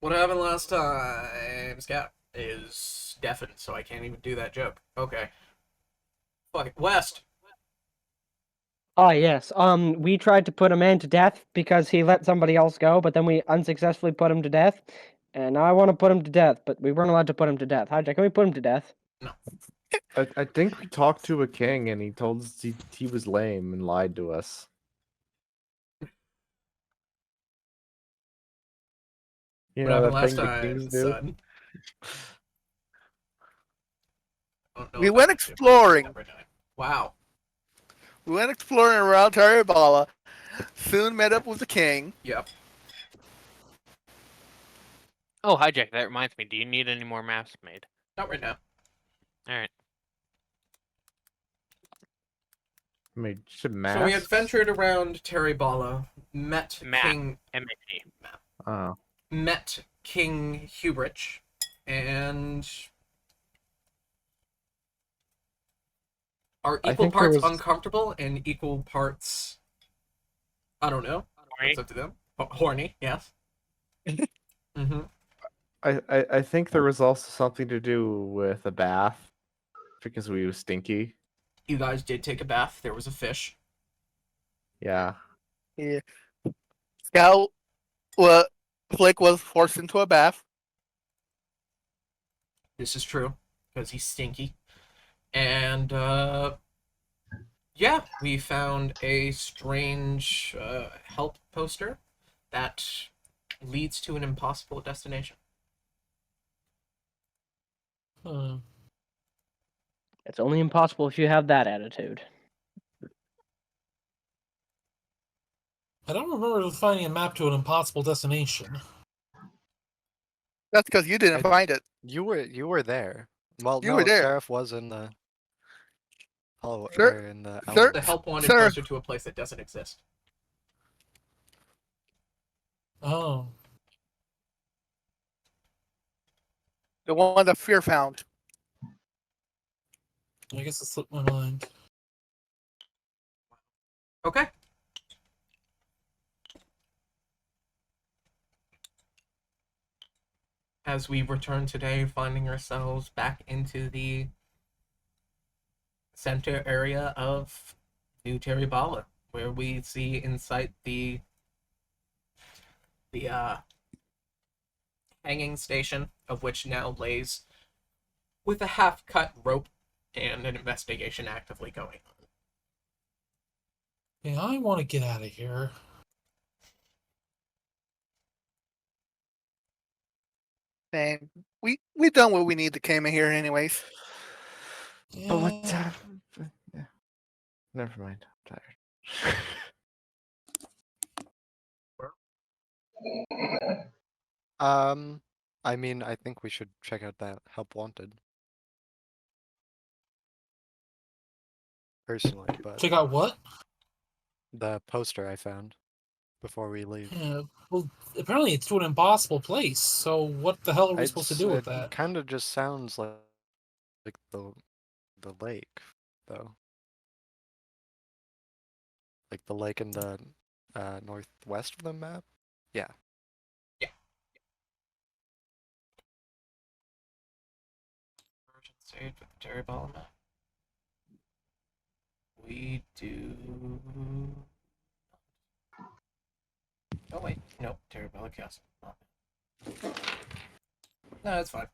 What happened last time, Scout, is deafened, so I can't even do that joke. Okay. Fuck it. West. Ah, yes. We tried to put a man to death because he let somebody else go, but then we unsuccessfully put him to death. And now I want to put him to death, but we weren't allowed to put him to death. Hijack, can we put him to death? No. I think we talked to a king and he told us he was lame and lied to us. You What know happened that last thing the time, kings do? son? We went exploring. Wow. We went exploring around Tarabala. Soon met up with the king. Yep. Oh, Hijack, that reminds me. Do you need any more maps made? Not right now. Alright. Made some masks. So we adventured around Teribala, met Map. King M-A-P. Oh. met King Hubrich, and are I equal think there parts was- uncomfortable and equal parts, I don't know. It's up to them. Horny, yes. Mm-hmm. I think there was also something to do with a bath because we were stinky. You guys did take a bath. There was a fish. Yeah. Yeah. Scout, Flick was forced into a bath. This is true, because he's stinky. And, yeah, we found a strange help poster that leads to an impossible destination. It's only impossible if you have that attitude. I don't remember finding a map to an impossible destination. That's because you didn't find it. You were there. Well, You no, were there. Seraph was in the Sir- in the sir- The help wanted Sir. poster to a place that doesn't exist. Oh. The one that Fear found. I guess it slipped my mind. Okay. As we return today, finding ourselves back into the center area of New Teribala, where we see in sight the hanging station, of which now lays with a half-cut rope and an investigation actively going on. Yeah, I want to get out of here. And we done what we need to came in here anyways. Yeah. But what? Yeah. Never mind. I'm tired. I mean, I think we should check out that help wanted. Personally, but Check out what? the poster I found before we leave. Yeah, well, apparently it's to an impossible place, so what the hell are we supposed to do with It that? kind of just sounds like the lake, though. Like the lake in the northwest of the map. Yeah. Version saved with the Teribala map. We do. Oh wait, no, Teribala Castle. No, that's fine.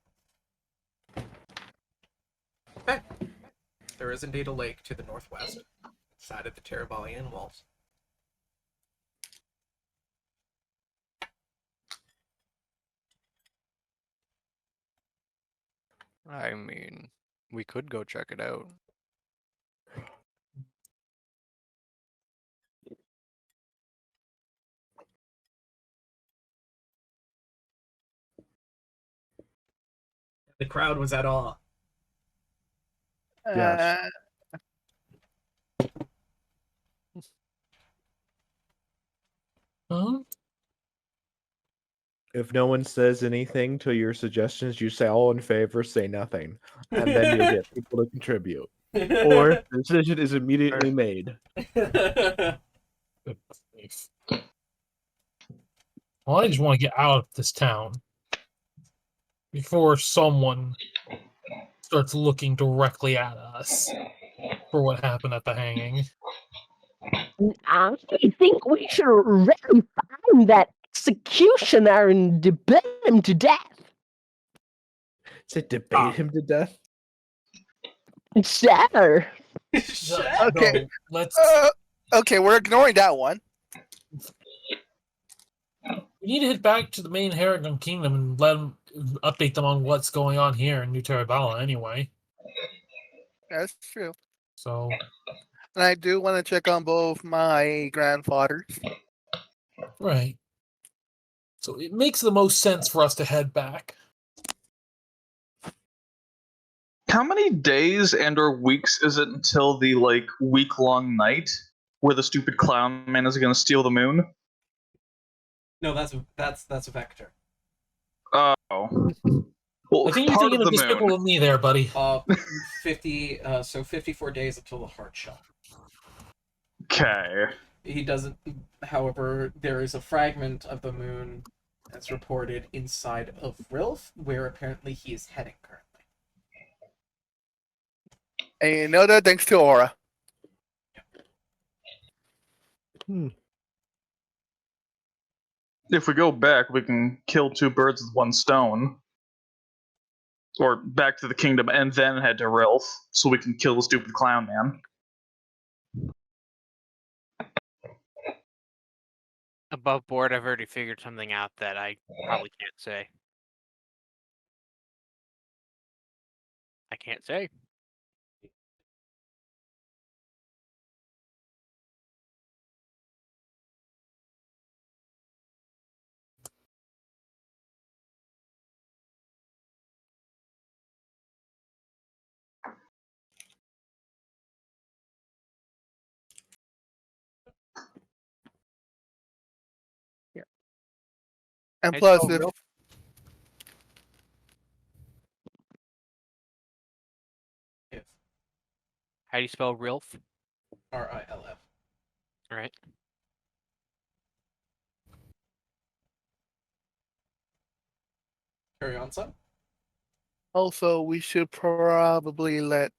Okay. There is indeed a lake to the northwest, side of the Teribalian walls. I mean, we could go check it out. The crowd was at awe. Yes. Huh? If no one says anything to your suggestions, you say all in favor, say nothing. And then you get people to contribute. Or the decision is immediately made. Well, I just want to get out of this town. before someone starts looking directly at us for what happened at the hanging. I think we should really find that executioner and debate him to death. To debate him to death? Sure. Okay. No, let's. Okay, we're ignoring that one. We need to head back to the main Harrigan Kingdom and let them update them on what's going on here in New Terabella. Anyway, That's true. so And I do want to check on both my grandfathers. right. So it makes the most sense for us to head back. How many days and or weeks is it until the week-long night where the stupid clown man is going to steal the moon? No, that's a vector. Oh. Well, I think you're part thinking of of the Despicable moon. Me there, buddy. 54 days until the hard shell. Okay. He doesn't. However, there is a fragment of the moon that's reported inside of Rilf, where apparently he is heading currently. And you know that thanks to Aura. If we go back, we can kill two birds with one stone. Or back to the kingdom and then head to Rilf, so we can kill the stupid clown man. Above board, I've already figured something out that I probably can't say. I can't say. And Hey, plus, so if real- If How do you spell Rilf? RILF. All right. Carry on, son. also we should probably let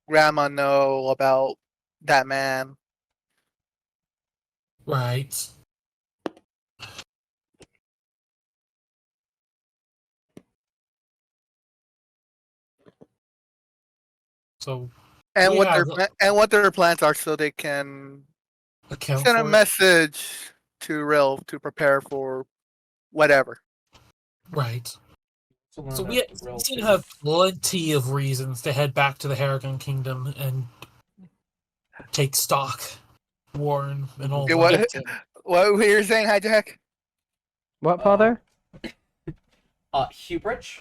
Grandma know about that man. Right. So And we what have their plans are, so they can account send a for it. message to Ril to prepare for whatever. Right. To learn So that we Rilf seem to is- have plenty of reasons to head back to the Harrigan Kingdom and take stock, Warren, and all Okay, that. what were you saying, Hijack? What, father? Hubrich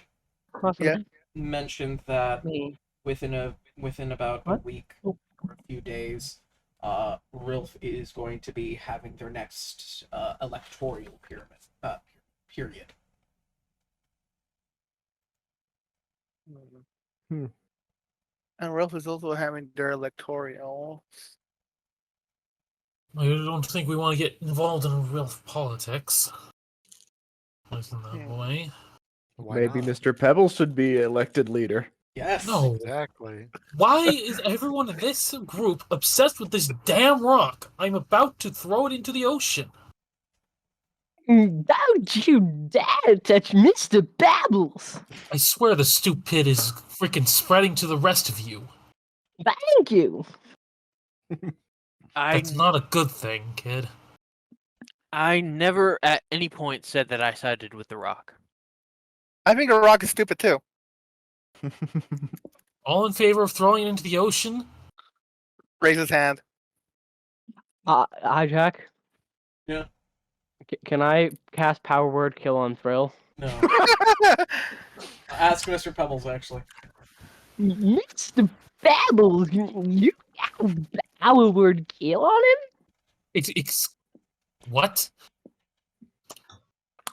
Awesome. Yeah. mentioned that Me. within about a What? week Oh. or a few days, Rilf is going to be having their next electoral period. And Ralph is also having their electoral. I don't think we want to get involved in real politics. Listen that Yeah. way. Why Maybe not? Mr. Pebbles should be elected leader. Yes. No. Exactly. Why is everyone in this group obsessed with this damn rock? I'm about to throw it into the ocean. Don't you dare touch Mr. Babbles! I swear the stupid is freaking spreading to the rest of you. Thank you! I That's not a good thing, kid. I never at any point said that I sided with the Rock. I think the rock is stupid too. All in favor of throwing it into the ocean? Raise his hand. Hijack? Yeah. Can I cast Power Word Kill on Frill? No. Ask Mr. Pebbles, actually. Mr. Babbles, you got Power Word Kill on him? It's what?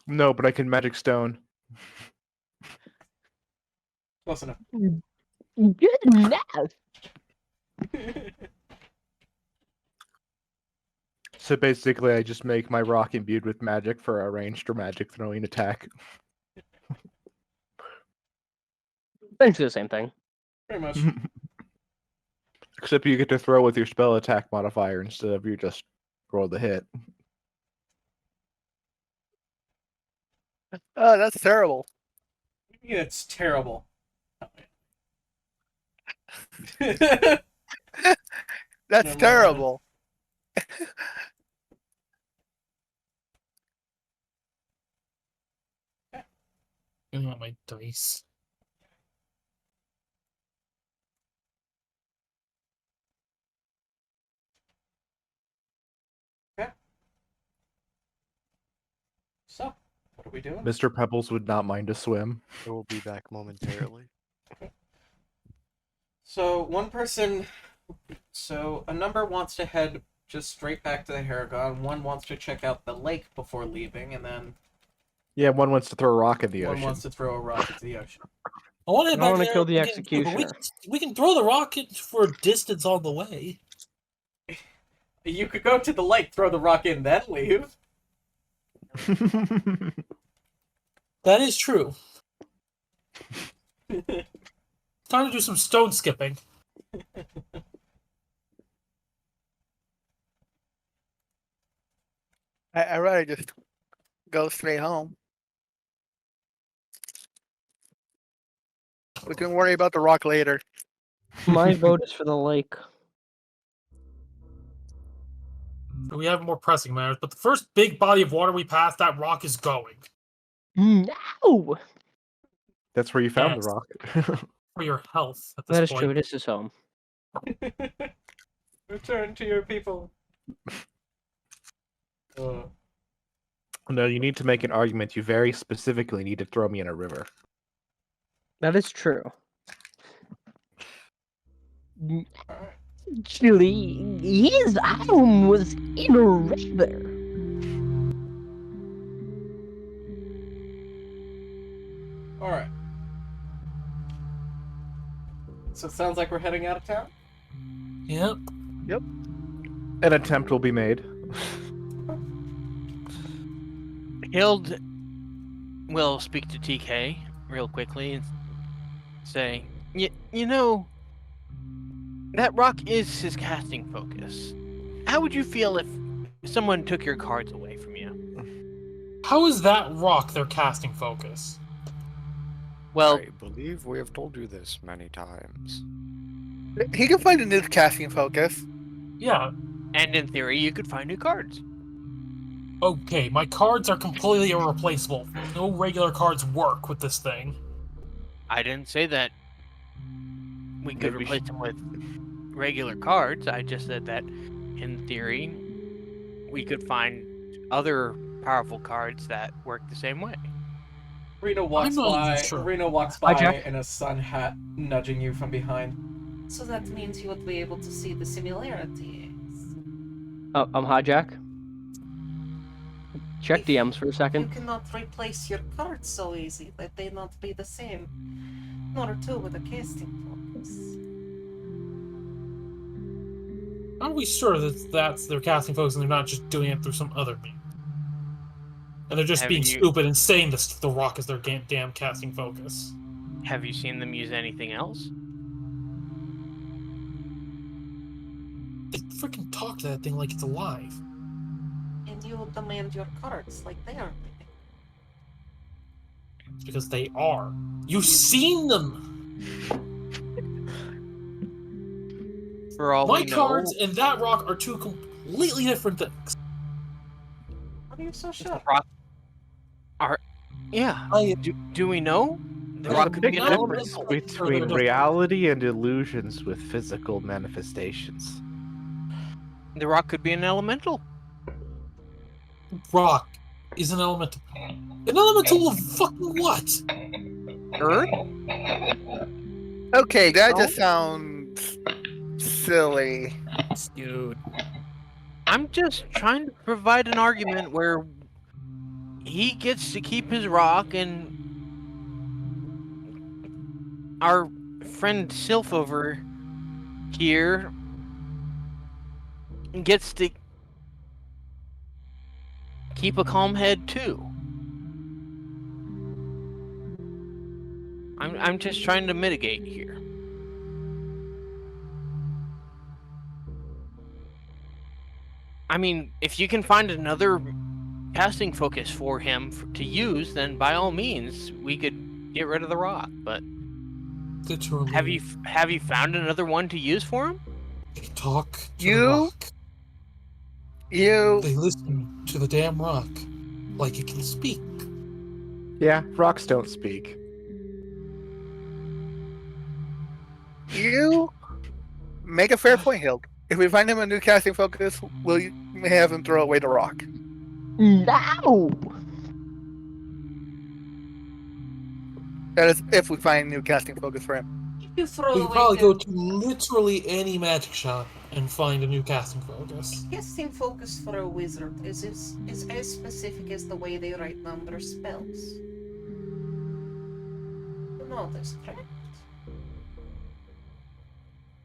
No, but I can magic stone. Close enough. Good enough. So basically, I just make my rock imbued with magic for a ranged or magic throwing attack. Essentially the same thing. Pretty much. Except you get to throw with your spell attack modifier instead of you just roll the hit. Oh, that's terrible. Yeah, it's terrible. That's Never mind. terrible. Give me my dice. So, what are we doing? Mr. Pebbles would not mind a swim. I will be back momentarily. So a number wants to head just straight back to the Haragon. One wants to check out the lake before leaving, and then Yeah, one wants to throw a rock in the one ocean. wants to throw a rock into the ocean. I want to I wanna kill the executioner. We can throw the rocket for a distance on the way. You could go to the lake, throw the rock in, then leave. That is true. Time to do some stone skipping. I'd rather just go straight home. We can worry about the rock later. My vote is for the lake. We have more pressing matters, but the first big body of water we pass, that rock is going. No! That's where you found Yes. the rock. For your health at this That is point. true. This is home. Return to your people. No, you need to make an argument. You very specifically need to throw me in a river. That is true. Actually, his home was in a river. Alright. So it sounds like we're heading out of town? Yep. An attempt will be made. Hild will speak to TK real quickly and say, you know, that rock is his casting focus. How would you feel if someone took your cards away from you? How is that rock their casting focus? Well, I believe we have told you this many times. He can find a new casting focus. Yeah. and in theory, you could find new cards. Okay, my cards are completely irreplaceable. No regular cards work with this thing. I didn't say that we could Maybe we replace them with regular cards. I just said that, in theory, we could find other powerful cards that work the same way. Reno walks I'm not even by. sure. Reno walks Hi, by Jack. in a sun hat, nudging you from behind. So that means you would be able to see the similarities. Oh, I'm hijack. Check If DMs for a You second. cannot replace your cards so easy that they not be the same. Nor too with a casting focus. How are we sure that that's their casting focus and they're not just doing it through some other means? And they're just Have being you- stupid and saying this, the rock is their damn casting focus. Have you seen them use anything else? They freaking talk to that thing like it's alive. And you demand your cards like they are living. It's because they are. You've seen them! For all My we know, cards and that rock are two completely different things. What are you so sure? yeah. I Do we know? The There's rock a could big be an difference. elemental. Between reality and illusions with physical manifestations. The rock could be an elemental. rock is an elemental. An elemental of fucking what? Earth? Okay, that just sounds silly. Dude. I'm just trying to provide an argument where he gets to keep his rock and our friend Sylph over here gets to keep a calm head too. I'm just trying to mitigate here. I mean, if you can find another casting focus for him to use, then by all means, we could get rid of the rock. But Literally, have you found another one to use for him? they talk to the You- rock. You They listen to the damn rock like it can speak. Yeah, rocks don't speak. make a fair point, Hild. If we find him a new casting focus, will you have him throw away the rock? No! That is, if we find a new casting focus for him. If you throw We away could probably the go to literally any magic shop and find a new casting focus. casting focus for a wizard is as specific as the way they write number spells. You know this, correct?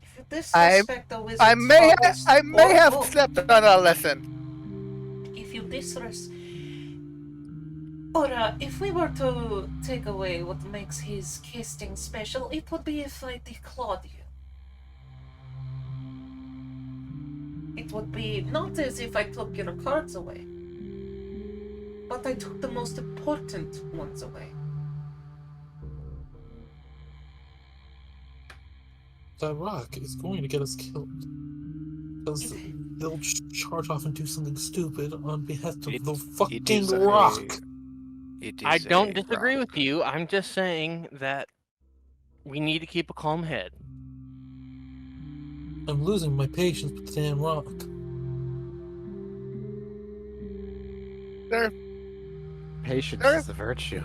If you disrespect the wizard's I may focus, have slept on a lesson. if you disrespect. Or if we were to take away what makes his casting special, it would be if I declawed you. It would be not as if I took your cards away, but I took the most important ones away. That rock is going to get us killed. Because they'll charge off and do something stupid on behalf of the fucking rock. I don't disagree with you. I'm just saying that we need to keep a calm head. I'm losing my patience with the damn rock. Patience Sure. is a virtue.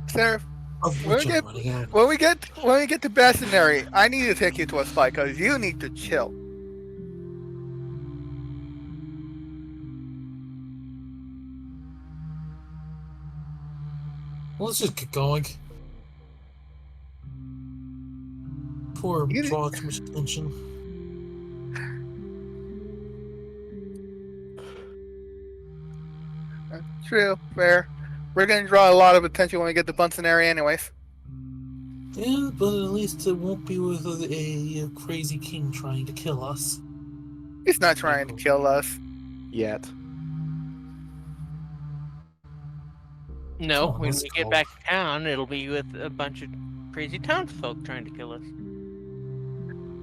Seraph, Of We're which I'm good. running out. when we get to Bastionary, I need to take you to a spot because you need to chill. Well, let's just get going. Before we You- draw too much attention. True, fair. We're gonna draw a lot of attention when we get to Bunsenary anyways. Yeah, but at least it won't be with a crazy king trying to kill us. He's not trying to kill us. Yet. No, Come on, when let's we get go. back to town, it'll be with a bunch of crazy townsfolk trying to kill us.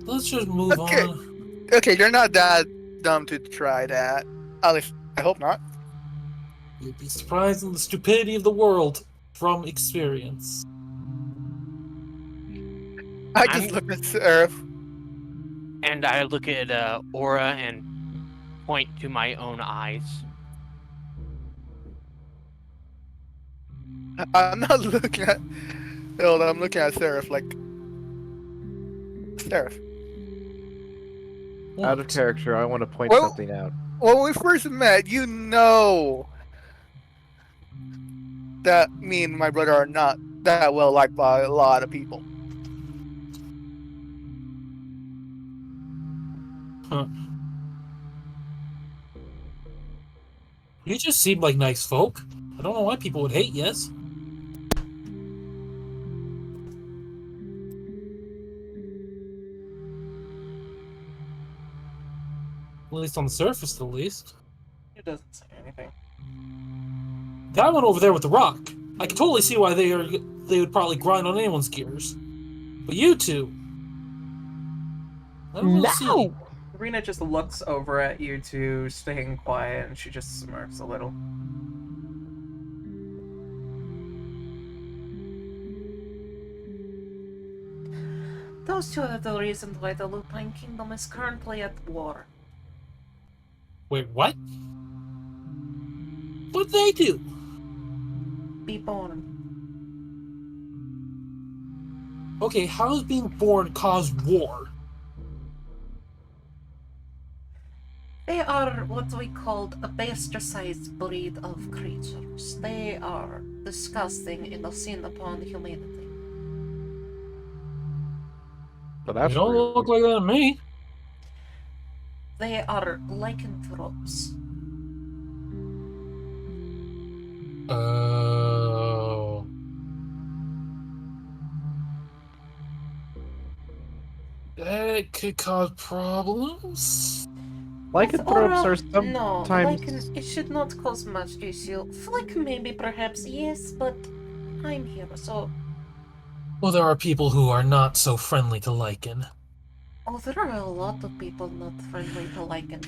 Let's just move Okay. on. Okay, you're not that dumb to try that. At least, I hope not. You'd be surprised in the stupidity of the world from experience. I just look at Seraph. And I look at Aura and point to my own eyes. I'm not looking at Hilda, I'm looking at Seraph like Seraph. Out of What? character, I want to point Well- something out. When we first met, you know that me and my brother are not that well liked by a lot of people. Huh. You just seem like nice folk. I don't know why people would hate yes. At least on the surface, at least. It doesn't say anything. That one over there with the rock. I can totally see why they would probably grind on anyone's gears. But you two, I don't really see any. No! Rena just looks over at you two, staying quiet, and she just smirks a little. Those two are the reasons why the Lupine Kingdom is currently at war. Wait, what? What'd they do? Be born. Okay, how does being born cause war? They are what we called a bastardized breed of creatures. They are disgusting and a sin upon humanity. But They that's don't rude. look like that to me. They are lycanthropes. It could cause problems. Lycanthropes are No, sometimes. it should not cause much issue. Flick maybe, perhaps, yes, but I'm here, so... Well, there are people who are not so friendly to Lycan. Oh, there are a lot of people not friendly to Lycan.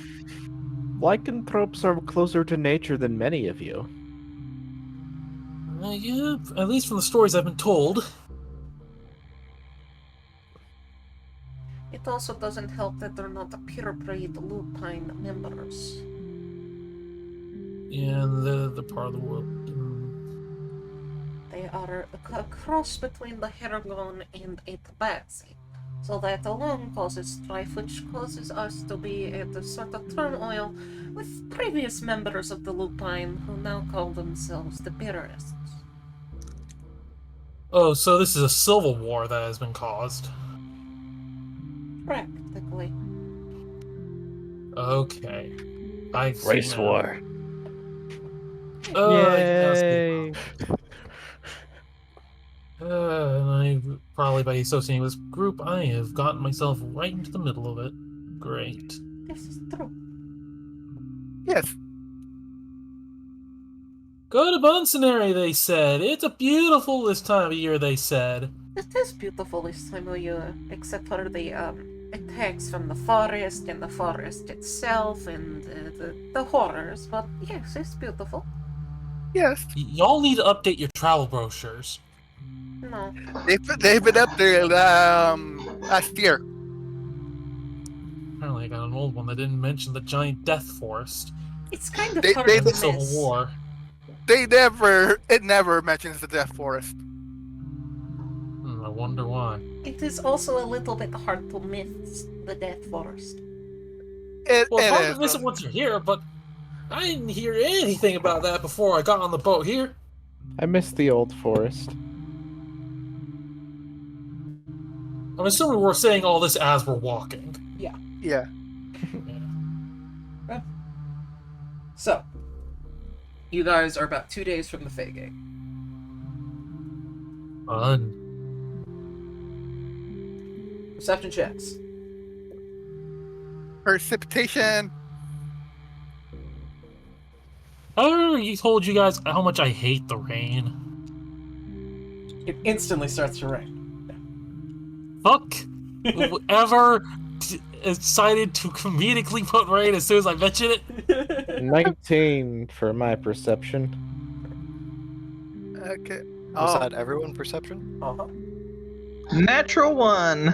Lycanthropes are closer to nature than many of you. Yeah, at least from the stories I've been told. It also doesn't help that they're not purebred lupine members. Yeah, the part of the world. They are a cross between the Heragon and a Tabaxi. So that alone causes strife, which causes us to be at a sort of turmoil with previous members of the Lupine who now call themselves the Bitterists. Oh, so this is a civil war that has been caused. Practically. Okay. I see Race now. war. Yay! And I probably by associating with this group, I have gotten myself right into the middle of it. Great. This is true. Yes. Go to Bunsenary, they said. It's a beautiful this time of year, they said. It is beautiful this time of year, except for the attacks from the forest and the forest itself and the horrors. But yes, it's beautiful. Yes. Y'all need to update your travel brochures. No. They've been up there last year. Apparently I got an old one that didn't mention the giant death forest. It's kind of They- hard they- to The Civil miss. War. It never mentions the Death Forest. I wonder why. It is also a little bit hard to miss the Death Forest. It Well, it's hard is. to miss it once you're here, but I didn't hear anything about that before I got on the boat here. I miss the old forest. I'm assuming we're saying all this as we're walking. Yeah. So, you guys are about 2 days from the Fey Gate. Fun. Perception checks. Precipitation. I already told you guys how much I hate the rain. It instantly starts to rain. Fuck whoever decided to comedically put rain as soon as I mention it. 19 for my perception. Okay. Was Oh, that everyone perception? Uh-huh. Natural 1.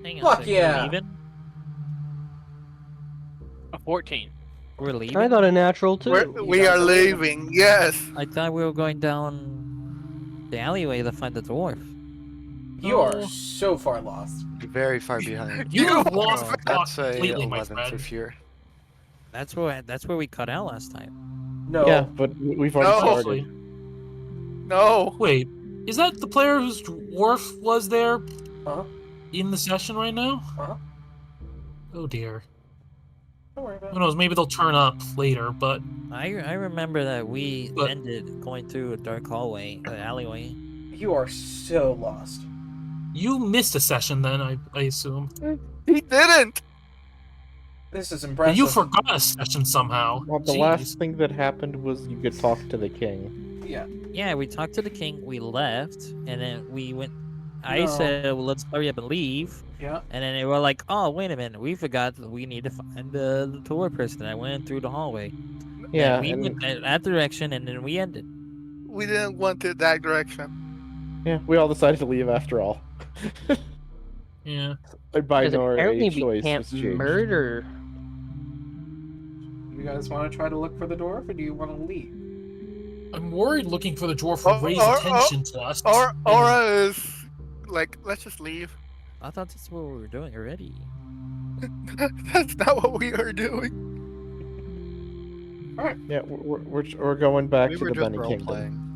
Hang on a Fuck second, yeah. We're leaving? A 14. We're leaving? I thought a natural too. we are leaving. Yes. I thought we were going down the alleyway to find the dwarf. You are so far lost. Very far behind. You have lost Oh, the plot that's a completely, my 11 for friend. fear. That's where we cut out last time. No. Yeah, but we've already No. started. No. Wait, is that the player whose dwarf was there Uh-huh. in the session right now? Uh-huh. Oh dear. Don't worry about Who it. knows, maybe they'll turn up later, but I remember that we But- ended going through a dark hallway, alleyway. You are so lost. you missed a session then, I assume. He didn't. This is But impressive. you forgot a session somehow. Well, the Jeez. last thing that happened was you could talk to the king. Yeah. Yeah, we talked to the king, we left, and then we went. I No. said, well, let's hurry up and leave. Yeah. And then they were like, oh, wait a minute, we forgot that we need to find the tour person. I went through the hallway. Yeah, And we and went that direction, and then we ended. We didn't want it that direction. yeah, we all decided to leave after all. Yeah. A Because apparently binary we choice can't was changed. murder. You guys want to try to look for the dwarf, or do you want to leave? I'm worried looking for the dwarf will raise Or- attention to us. Or and- Aura is like, let's just leave. I thought that's what we were doing already. That's not what we are doing. Yeah, we're going back We to were the just Bunny role Kingdom. playing.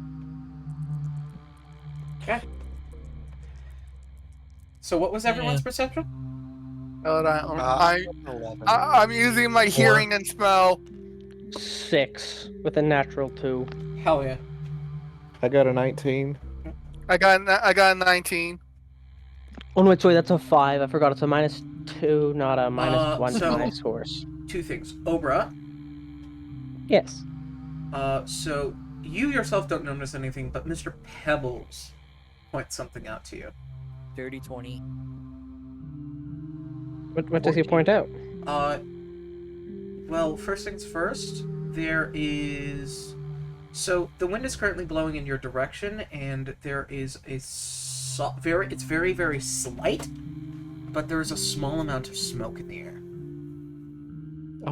So what was everyone's Yeah. perception? Hold on. Uh, 11. I'm using my hearing and smell. 6 with a natural 2. Hell yeah. I got a 19. I got a 19. Oh, wait, sorry, that's a 5. I forgot it's a -2, not a -1 to my so- scores. Two things. Obra, Yes. so you yourself don't notice anything, but Mr. Pebbles points something out to you. Dirty 20. What does he point out? Well, first things first, there is... So, the wind is currently blowing in your direction, and there is a it's very, very slight, but there is a small amount of smoke in the air.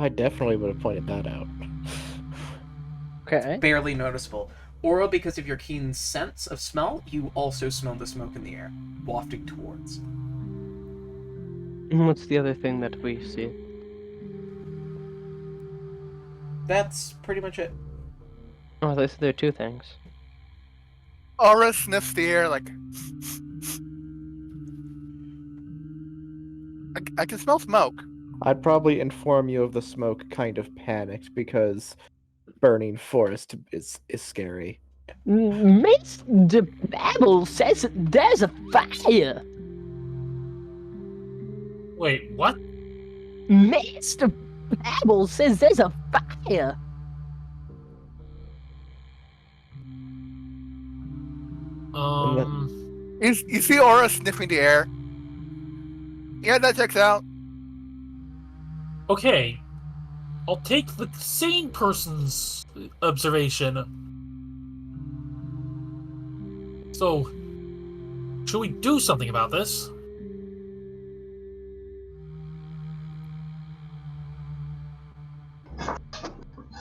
I definitely would have pointed that out. Okay. Barely noticeable. Aura, because of your keen sense of smell, you also smell the smoke in the air, wafting towards. And what's the other thing that we see? That's pretty much it. Oh, there are 2 things. Aura sniffs the air like. I can smell smoke. I'd probably inform you of the smoke kind of panicked because burning forest is scary. Mr. Babble says there's a fire. Wait, what? Mr. Babble says there's a fire. You see Aura sniffing the air. Yeah, that checks out. Okay. I'll take the sane person's observation. So, should we do something about this?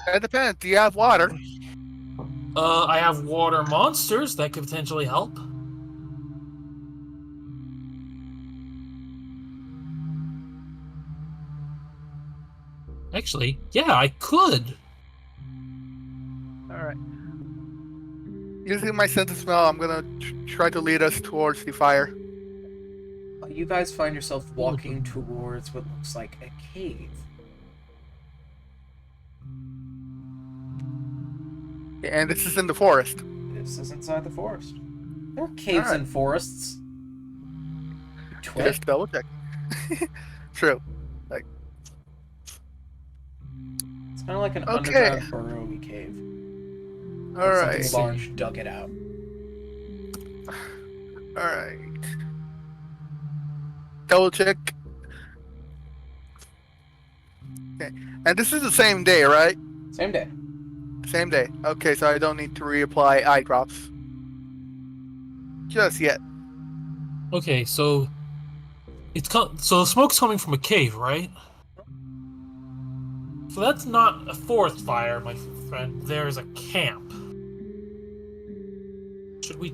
It depends. Do you have water? I have water monsters that could potentially help. Actually, yeah, I could. Alright. Using my sense of smell, I'm gonna try to lead us towards the fire. You guys find yourself walking towards what looks like a cave. And this is in the forest. This is inside the forest. There are caves Alright. and forests. Twit. Just double check. True. It's kind of like an Okay. underground burrowy cave. Alright. Something large dug it out. Alright. Double check. Okay. And this is the same day, right? Same day. Same day. Okay, so I don't need to reapply eye drops. Just yet. Okay, so so the smoke's coming from a cave, right? So that's not a forest fire, my friend. There is a camp. Should we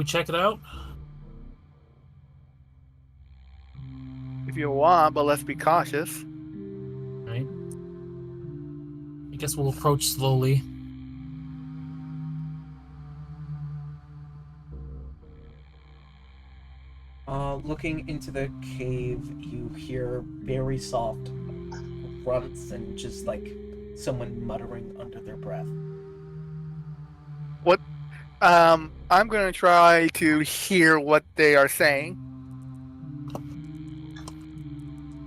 check it out? If you want, but let's be cautious. Right. I guess we'll approach slowly. Looking into the cave, you hear very soft grunts and just like someone muttering under their breath. What? I'm gonna try to hear what they are saying.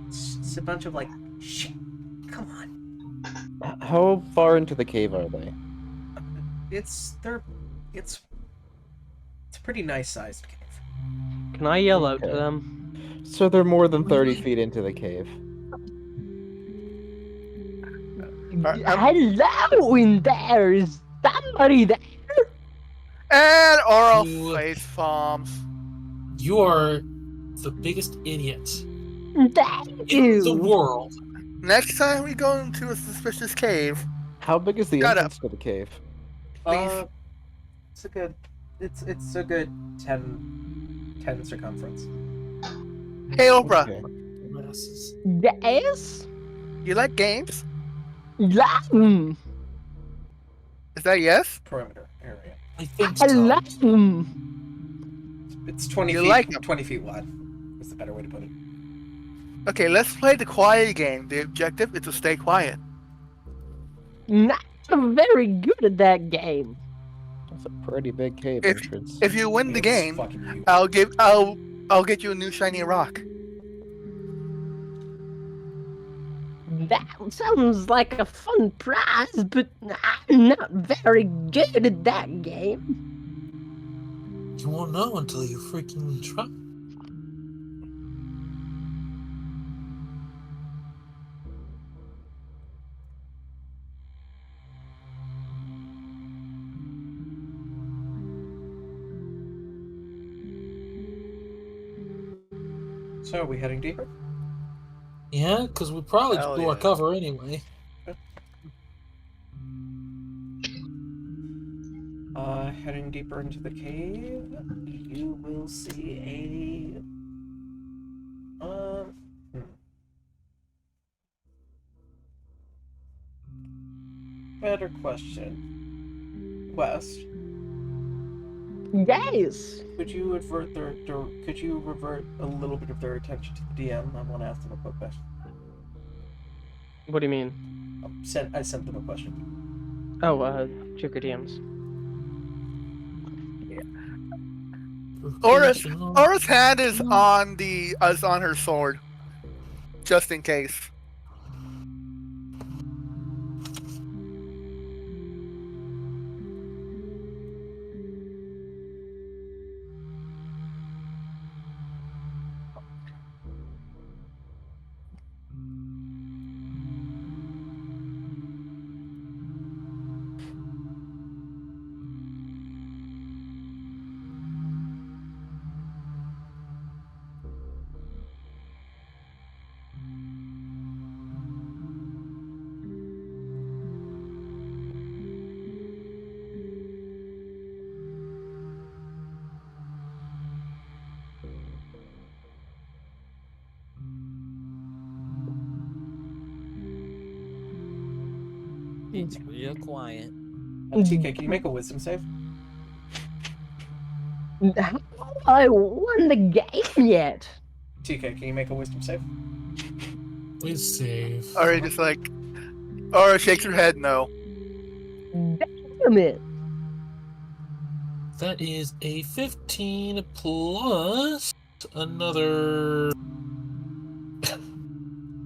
It's a bunch of like, shit, come on. How far into the cave are they? It's a pretty nice sized cave. Can I yell out to Okay. them? So they're more than 30 feet into the cave. Hello in there! Is somebody there? And oral You- face palms. You are the biggest idiot Thank in the you! world. Next time we go into a suspicious cave, How big is the Shut entrance to the cave? please. It's a good 10 circumference. Hey Oprah, Okay. Masses. Yes? you like games? Yeah. Is that yes? Perimeter area. I think I so. love them. It's 20 You feet. like 'em. 20 feet wide. Is the better way to put it. Okay, let's play the quiet game. The objective is to stay quiet. Not very good at that game. That's a pretty big cave If- entrance. If you win the It's game, fucking huge. I'll get you a new shiny rock. That sounds like a fun prize, but I'm not very good at that game. You won't know until you freaking try. So, are we heading deeper? Yeah, because we probably Hell blew our yeah. cover anyway. Heading deeper into the cave, you will see a better question. West, Yes. could you revert a little bit of their attention to the DM? I want to ask them a quick question. What do you mean? I sent them a question. Oh, check your DMs. Aura's hand is on her sword, just in case. It's real quiet. TK, can you make a wisdom save? I won the game yet. TK, can you make a wisdom save? Please save. Aura just like, Aura shakes her head no. Damn it. That is a 15 plus another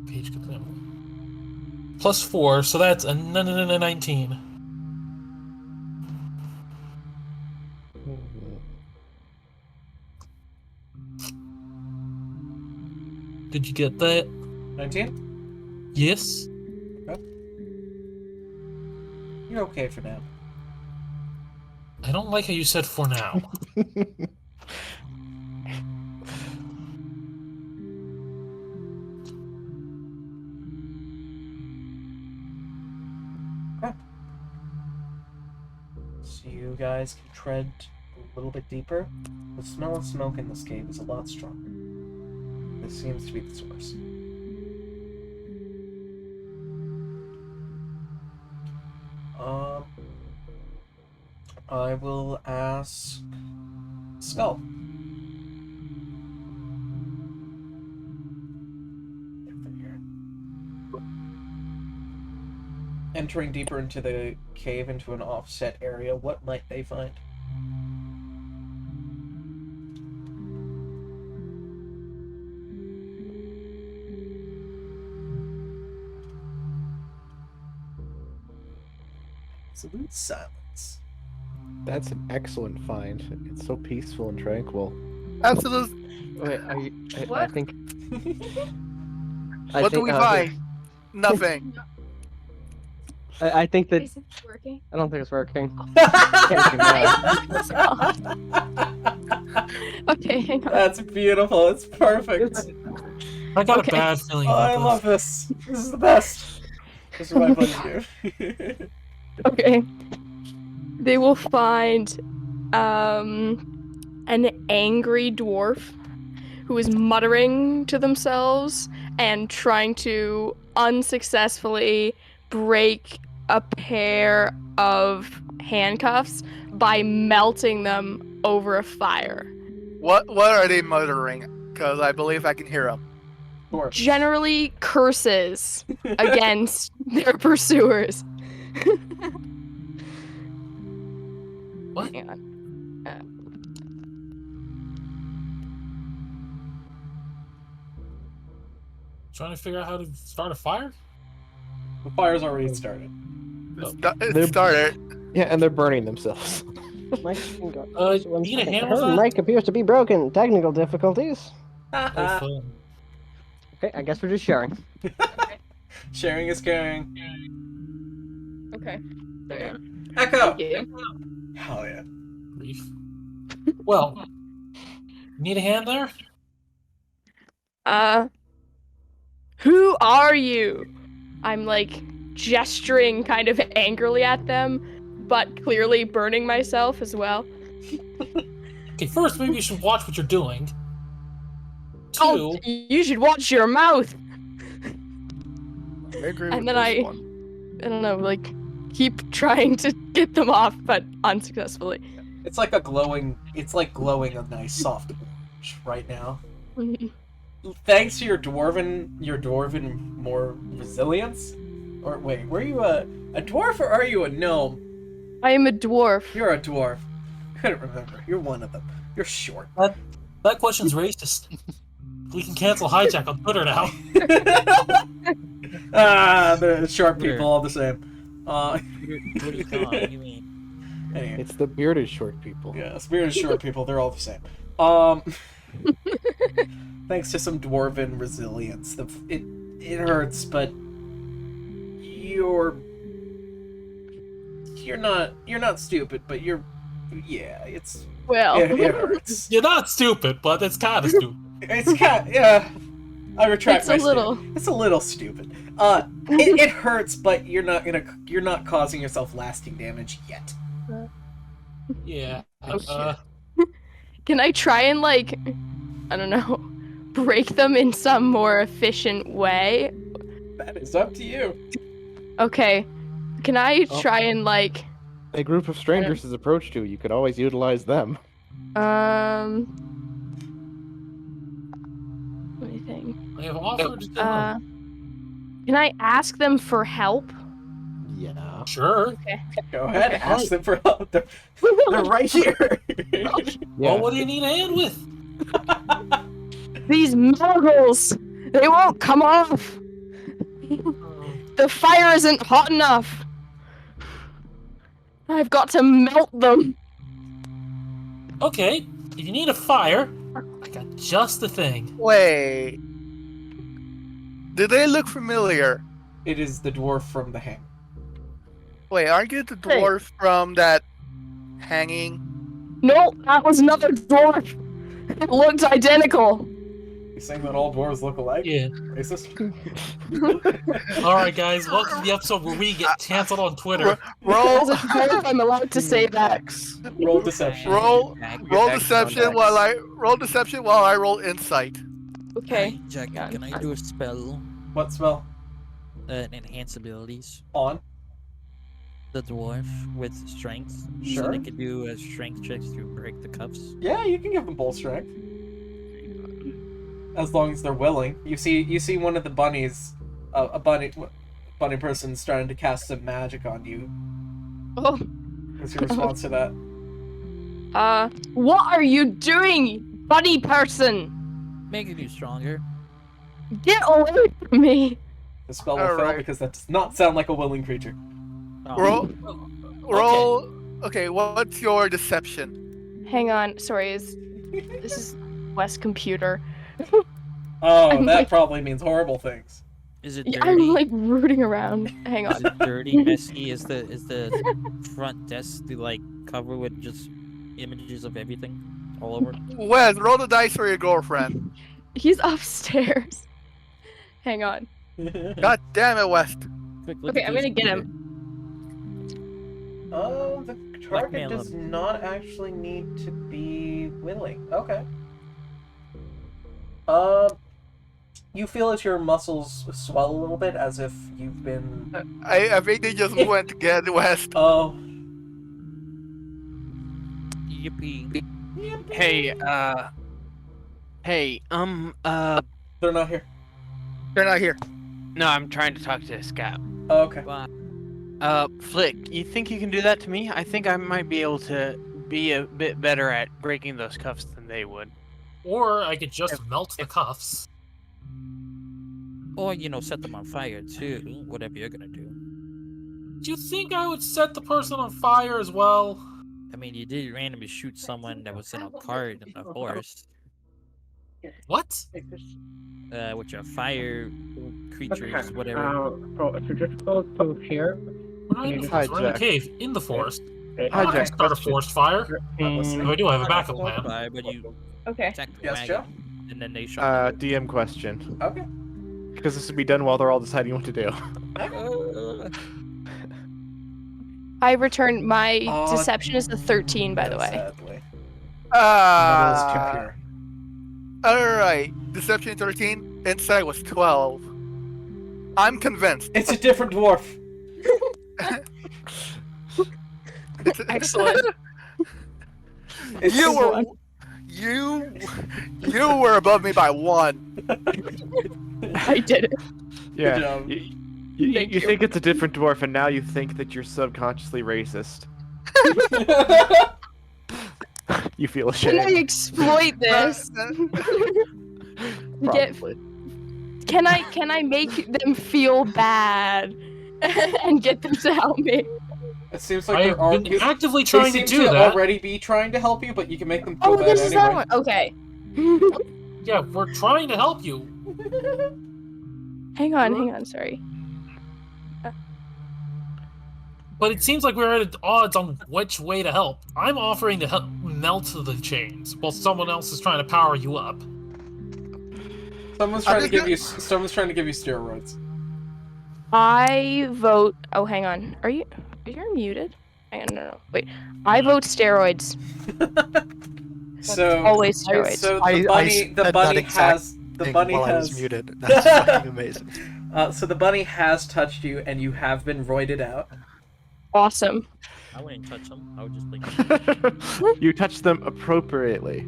page plus 4, so that's a 19. Did you get that? 19? Yes. Okay. You're okay for now. I don't like how you said for now. So you guys can tread a little bit deeper. The smell of smoke in this cave is a lot stronger. This seems to be the source. I will ask Skull. Entering deeper into the cave, into an offset area, what might they find? Absolute silence. That's an excellent find. It's so peaceful and tranquil. Absolute. Wait, are you? I What? think. What do we find? Nothing. I think that. Is it working? I don't think it's working. Okay, hang on. That's beautiful. It's perfect. I got Okay. a bad feeling Oh, about I this. love this. This is the best. This is what I want to do. Okay. They will find an angry dwarf who is muttering to themselves and trying to unsuccessfully break a pair of handcuffs by melting them over a fire. What are they muttering? Because I believe I can hear them. Generally curses against their pursuers. What? Hang on. Trying to figure out how to start a fire? The fire's already started. It They're- started. Yeah, and they're burning themselves. My screen got. Need a hand with Her that? mic appears to be broken. Technical difficulties. Oh, fun. Okay, I guess we're just sharing. Sharing is caring. Okay. There. Echo! Thank you. Hell yeah. Brief. Well, need a hand there? Who are you? I'm like gesturing kind of angrily at them, but clearly burning myself as well. Okay, first, maybe you should watch what you're doing. Oh, Two, you should watch your mouth. I agree And with then this one. I don't know, like, keep trying to get them off, but unsuccessfully. It's like glowing a nice soft orange right now. Thanks to your dwarven more resilience. Or wait, were you a dwarf or are you a gnome? I am a dwarf. You're a dwarf. I couldn't remember. You're one of them. You're short. that question's racist. We can cancel hijack on Twitter now. The short people all the same. What are you calling? You mean? Anyway. It's the bearded short people. Yeah, bearded short people, they're all the same. Thanks to some dwarven resilience. It hurts, but you're not stupid, but it Well, hurts. You're not stupid, but it's kind of stupid. It's yeah. I retract It's my a little. statement. It's a little stupid. It hurts, but you're not causing yourself lasting damage yet. Yeah. Can I try and, like, I don't know, break them in some more efficient way? That is up to you. Okay. Can I Oh. try and, like, A group of strangers has approached you. You could always utilize them. let me think. I have offered to Can I ask them for help? Yeah. Sure. Go ahead, Okay. ask them for help. They're right here. Well, what do you need a hand with? These muggles! They won't come off! The fire isn't hot enough! I've got to melt them! Okay, if you need a fire, I got just the thing. Wait. Do they look familiar? It is the dwarf from the hang. Wait, aren't you the Hey. dwarf from that hanging? No, that was another dwarf! It looked identical! You saying that all dwarves look alike? Yeah. Racist? Alright, guys, welcome to the episode where we get canceled on Twitter. Roll, As a dwarf, I'm allowed to say that. Roll deception. roll X deception on while X. I roll insight. Okay. Hey, Jack, God. can I do a spell? What spell? Enhance abilities. On. The dwarf with strength. So Sure. they could do a strength check to break the cuffs. Yeah, you can give them bull strength. As long as they're willing. You see one of the bunnies, a bunny person's trying to cast some magic on you. Oh, What's your response to that? what are you doing, bunny person? Making you stronger. Get away from me! The spell will fail Alright. because that does not sound like a willing creature. Oh, Roll. Okay, what's your deception? Hang on, sorry, this is West's computer. Oh, I'm that like- probably means horrible things. Is it Yeah, dirty? I'm like rooting around. Hang Is on. it dirty, messy? Is the front desk like covered with just images of everything all over? Wes, roll the dice for your girlfriend. He's upstairs. Hang on. God damn it, West. Quick, look Okay, at I'm this gonna get computer. him. The target Blackmail does him. not actually need to be willing. Okay. You feel as your muscles swell a little bit, as if you've been. I think they just went to get West. Oh. Yippee. Hey, They're not here. They're not here. no, I'm trying to talk to Scout. Oh, okay. Bye. Flick, you think you can do that to me? I think I might be able to be a bit better at breaking those cuffs than they would. Or I could just melt the cuffs. Or, set them on fire too, whatever you're gonna do. Do you think I would set the person on fire as well? I mean, you did randomly shoot someone that was in a cart in the forest. What? With your fire creatures, whatever. So just go to here. We're not in the forest. We're in a Hijack. cave in the forest. Hijack, I'm not gonna start a question. forest fire. If I do, I have a backup Not plan. fire, but you Okay. attacked the Yes, wagon, Joe? and then they shot. DM question. Okay. Because this will be done while they're all deciding what to do. I returned my Aw, deception is a 13, by the way. Sadly. Ah. Metal's computer. Alright. Deception 13. Insight was 12. I'm convinced. It's a different dwarf. Excellent. It's You were one. you were above me by 1. I did it. Yeah. job. You Thank you. think it's a different dwarf, and now you think that you're subconsciously racist. You feel Can I ashamed. exploit this? Get- Probably. Can I make them feel bad and get them to help me? It seems like I've there are. been actively They trying seem to do that. already be trying to help you, but you can make them feel Oh, bad this is anyway. that one. Okay. Yeah, we're trying to help you. hang on, sorry. But it seems like we're at odds on which way to help. I'm offering to help melt the chains, while someone else is trying to power you up. Someone's trying to give you. Someone's trying to give you steroids. I vote. Oh, hang on. Are you muted? Hang on, no. Wait. I vote steroids. So Always steroids. So I the bunny, said the that bunny exact has the thing bunny while I was has. muted. That's fucking amazing. So the bunny has touched you, and you have been roided out. Awesome. I wouldn't touch them. I would just like. You touch them appropriately.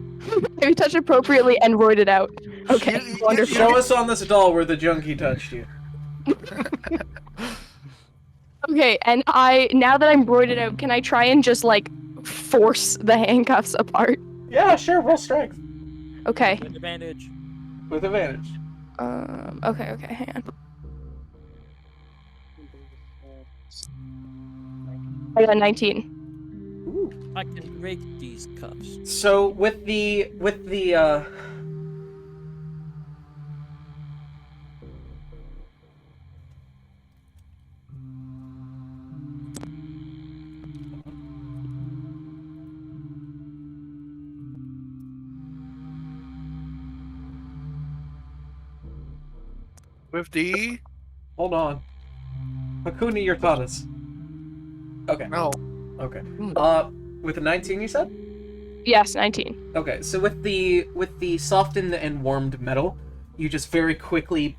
Have you touched appropriately and roided out? Okay, wonderful. Show us on this doll where the junkie touched you. Okay, and now that I'm roided out, can I try and just like force the handcuffs apart? Yeah, sure. Roll strength Okay. With advantage. with advantage. Okay, hang on. I got 19. I can break these cuffs. So with the With the hold on, Hakuna, you're taught us. Okay. no. Okay. With a 19, you said? Yes, 19. Okay, so with the softened and warmed metal, you just very quickly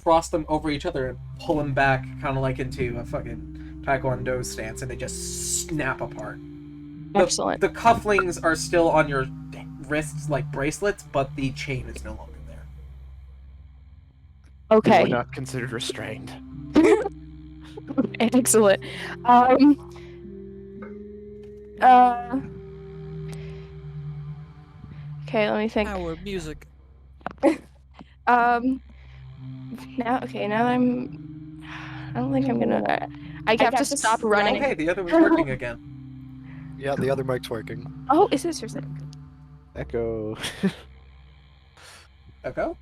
cross them over each other and pull them back, kind of like into a fucking taekwondo stance, and they just snap apart. Excellent. The cufflings are still on your wrists like bracelets, but the chain is no longer there. You Okay. are not considered restrained. Excellent. Okay, let me think. Our music. Now that I'm... I don't think I'm gonna... I have to stop Oh, running. hey, the other was working again. Yeah, the other mic's working. Oh, is it seriously? Echo. Echo?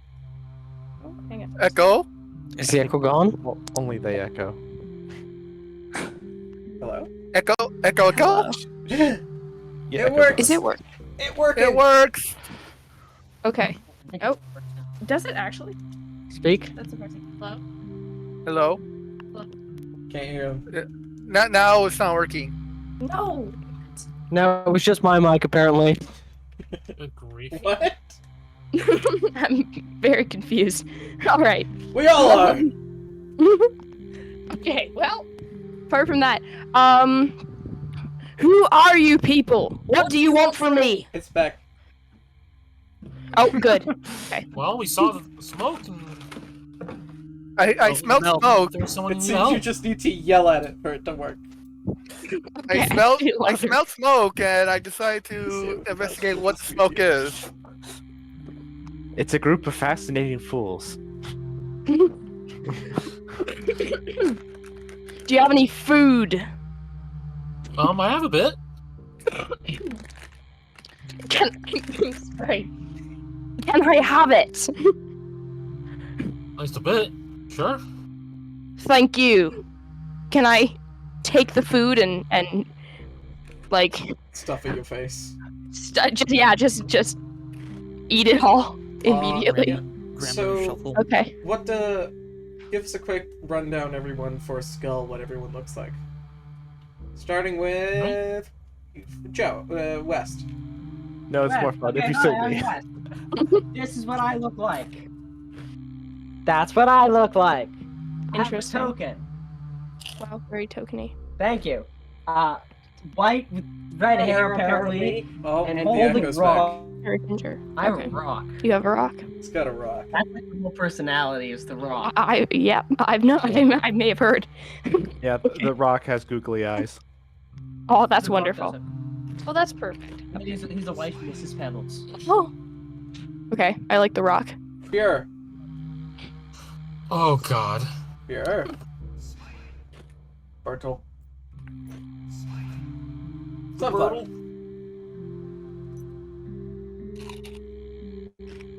Oh, hang on. Echo. Is the echo gone? Well, only they echo. Hello? Echo. Echo. Echo. Yeah, It echo works. gone. Is it work? It working. It works. Okay. Oh. Does it actually? Speak. That's the first thing. Hello? Hello. Can't hear him. Now it's not working. No! No, it was just my mic apparently. Good grief. What? I'm very confused. Alright. We all are. Okay, well, apart from that, who are you people? What do you want from me? It's back. Oh, good. Well, we saw the smoke and I smelled smell. smoke. There's someone It you seems know. you just need to yell at it for it to work. I smelled you I love her. smelled smoke, and I decided See to what the investigate best what the is. smoke is. It's a group of fascinating fools. Do you have any food? I have a bit. Can sorry. Can I have it? At least a bit. Sure. Thank you. Can I take the food and like Stuff in your face. just eat it all immediately? Grammar So, shuffle. Okay. what give us a quick rundown, everyone, for Skull, what everyone looks like. Starting with Joe, West. No, it's more fun if you say me. This is what I look like. That's what I look like. I have a Interesting. token. Wow, very tokeny. Thank you. White with red hair apparently, Oh, and the holding echo's rock. Very ginger. I have Okay. a rock. You have a rock. back. It's got a rock. That's my whole personality is the rock. I I may have heard. Yeah, the rock has googly eyes. Oh, that's The rock wonderful. doesn't. Oh, that's perfect. He's a wife of Mrs. Pebbles. Oh. Okay, I like the rock. Pure. Oh God. Pure. Bartle. Sunflower.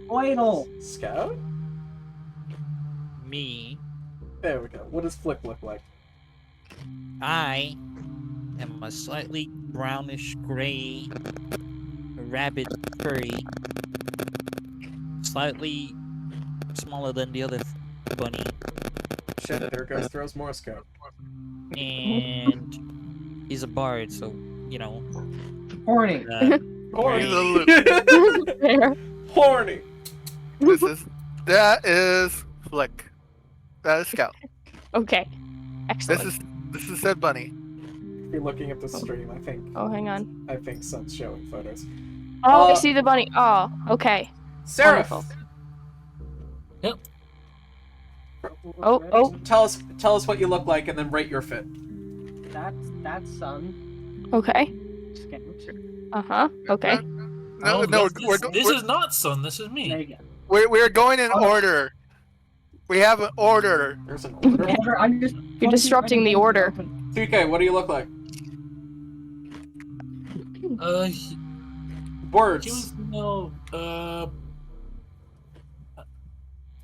Oidle. Scout? Me, There we go. What does Flick look like? I am a slightly brownish gray rabbit furry, slightly smaller than the other bunny, Shit, there goes throws more Scout. and he's a bard, so you know. Horny. Horny. Fair. Horny. That is Flick. That is Scout. Okay. Excellent. This is said bunny. If you're looking at the stream, Oh, hang on. I think Sun's showing photos. Oh, I Uh, see the bunny. Oh, okay. Seraph. Wonderful. Yep. Oh. Tell us what you look like and then rate your fit. That's Sun. Okay. Scout. Okay. No, This is not Sun. This is me. There you go. we're going in order. We have an order. There's an order. Amber, I'm just. You're disrupting the order. 3K, what do you look like? Words.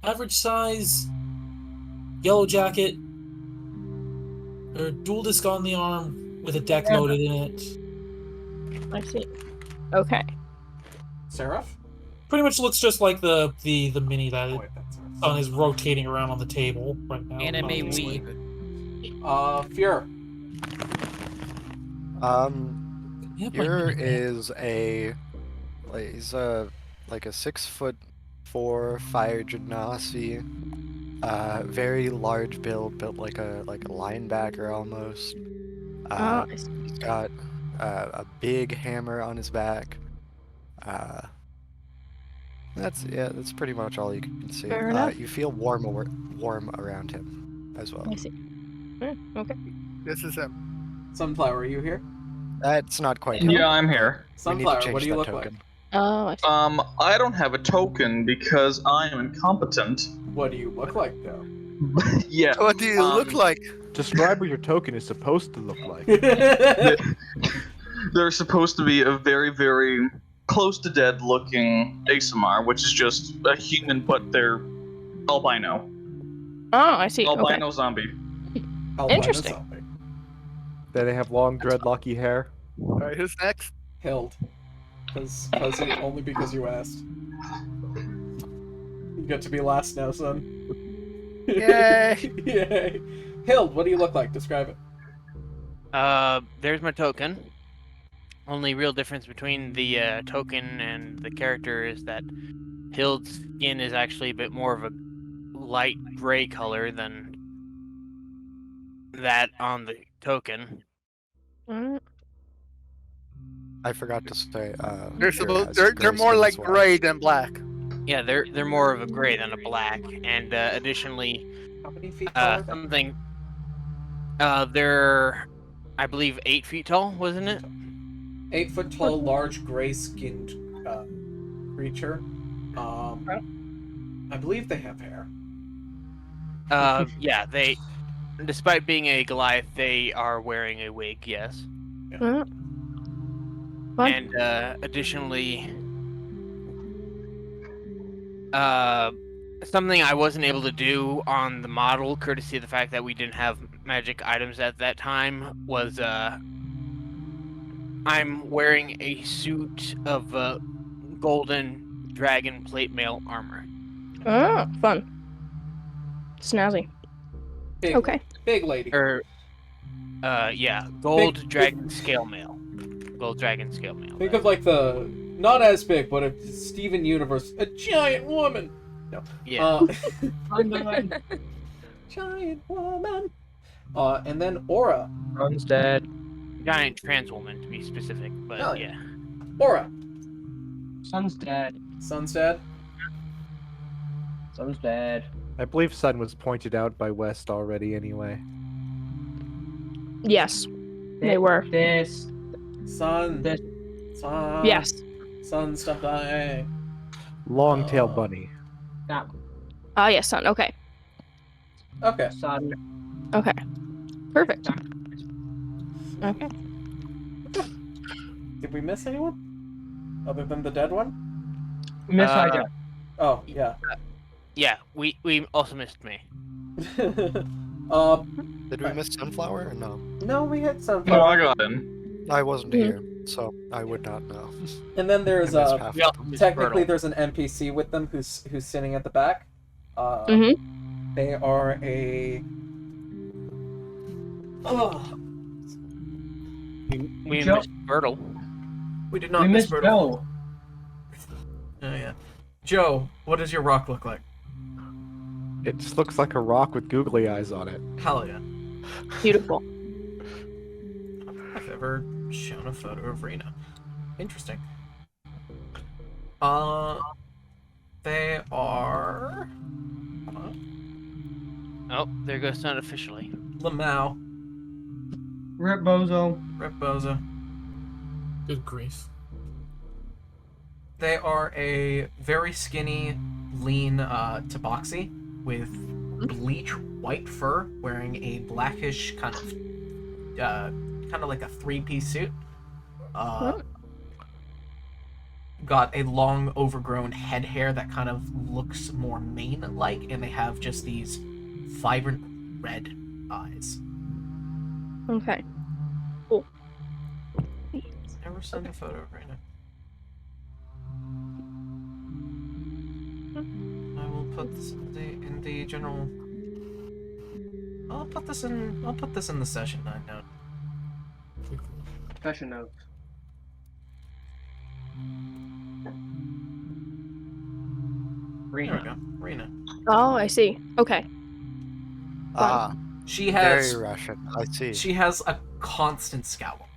Average size, yellow jacket, or dual disc on the arm with a deck loaded in it. I see. Okay. Seraph? Pretty much looks just like the mini that Oh, wait, that's Sun is rotating around on the table right now. Anime obviously. weeb. Fear. Yep, Here like mini. is he's a 6'4" fire genasi. Very large build, built like a linebacker almost. Oh, I see. He's got a big hammer on his back. That's pretty much all you can see. Fair enough. You feel warm around him as well. I see. Okay. This is him. Sunflower, are you here? That's not quite him. Yeah, I'm here. We need to Sunflower, change what do you that look token. Oh, I see. I don't have a token because I am incompetent. like? What do you look like, though? Yeah. What do you look like? Describe what your token is supposed to look like. They're supposed to be a very, very close to dead looking ASMR, which is just a human, but they're albino. Oh, I see. Albino zombie. Albino Interesting. zombie. Then they have long dreadlocky hair. Alright, who's next? Hild. Only because you asked. You get to be last now, son. Yay! Yay! Hild, what do you look like? Describe it. There's my token. Only real difference between the token and the character is that Hild's skin is actually a bit more of a light gray color than that on the token. Mm, I forgot to say. They're more like gray than black. Yeah, they're more of a gray than a black, and additionally, How many feet tall are they? Something. They're, I believe, 8 feet tall, wasn't it? 8 foot tall, large, gray skinned creature. I believe they have hair. Yeah, they, despite being a Goliath, they are wearing a wig, yes. Fun. And additionally, something I wasn't able to do on the model, courtesy of the fact that we didn't have magic items at that time, was I'm wearing a suit of golden dragon plate mail armor. Oh, fun. Snazzy. Big, Okay. Big lady. Yeah, gold Big- dragon scale mail. Gold dragon scale mail. Think of like the not as big, but a Steven Universe, a giant woman. No. Yeah. Giant woman. And then Aura. Run's dead. Giant trans woman, to be specific, but Oh, yeah. Aura. Sun's dead. Sun's dead. Sun's dead. I believe Sun was pointed out by West already anyway. Yes, they were. This. Sun. This. Sun. Yes. Sun, stop dying. Long-tail bunny. That Ah, yes, son. Okay. Okay. Sun. Okay. Perfect. Okay. Did we miss anyone? Other than the dead one? Miss Hydra. Oh, yeah. Yeah, we also missed me. Did we miss Sunflower or no? No, we had some. No, I got in. I wasn't here, so I would not know. And then there's I missed half Yeah. of them. technically there's an NPC with them who's sitting at the back. They are a. Oh, We Joe- missed Bertle. we did not We miss missed Bertle. Joe. Oh yeah, Joe. What does your rock look like? It just looks like a rock with googly eyes on it. Hell yeah. Beautiful. I've ever shown a photo of Rena. Interesting. They are. Oh, there goes Sun officially. Lamau, Rip Bozo. Rip Boza. Good grief. They are a very skinny, lean tabaxi with bleach white fur, wearing a blackish kind of like a three-piece suit. Got a long, overgrown head hair that kind of looks more mane-like, and they have just these vibrant red eyes. Okay. Cool. Never send a photo right now. I will put this in the general. I'll put this in the session 9 note. Session notes. There we Rena. go, Rena. Oh, I see. Okay. Ah, She very has Russian. I see. she has a constant scowl.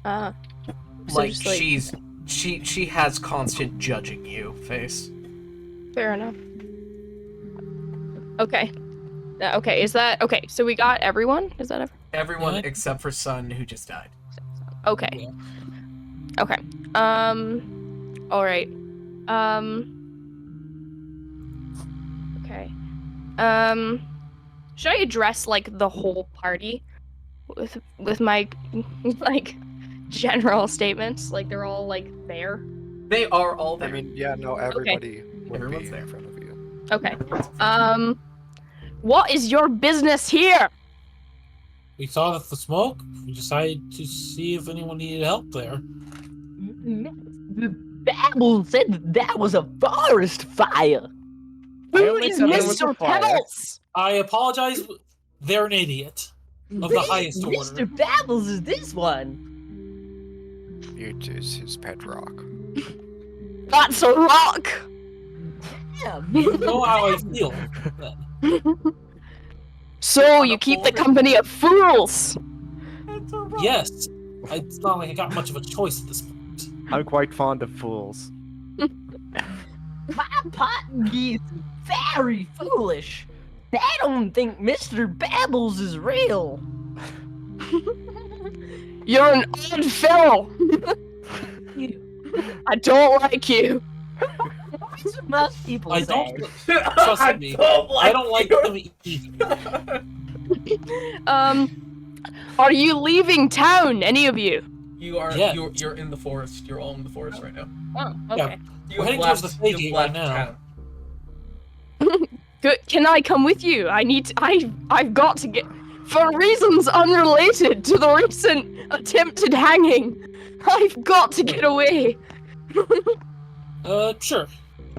So Like just, like- she has constant judging you face. Fair enough. Okay. Okay, is that okay? So we got everyone. Is that Everyone Yeah. except for Sun, who just died. okay? Yeah. Okay. All right. Okay. Should I address like the whole party with my like general statements? Like they're all like there. They are all there. I mean, yeah, no, everybody would Everyone's be there. in front of you. Okay. What is your business here? We saw the smoke. We decided to see if anyone needed help there. The Babble said that was a forest fire. I Who only is said there was a Mr. fire. Pebbles? I apologize. They're an idiot of the highest order. Mr. Babbles is this one. It is his pet rock. That's a rock. Yeah, You know how I feel. So you keep the company of fools. Yes. It's not like I got much of a choice at this point. I'm quite fond of fools. my pot is very foolish. They don't think Mr. Babbles is real. You're an odd fellow. I don't like you. That's what most people I say. don't trust me. I don't like them either. Are you leaving town, any of you? You are. Yeah. You're in the forest. You're all in the forest right now. Oh, Yeah. okay. We're heading towards the Fey Gate right now. town. Good. Can I come with you? I've got to get, for reasons unrelated to the recent attempted hanging. I've got to get away. Sure.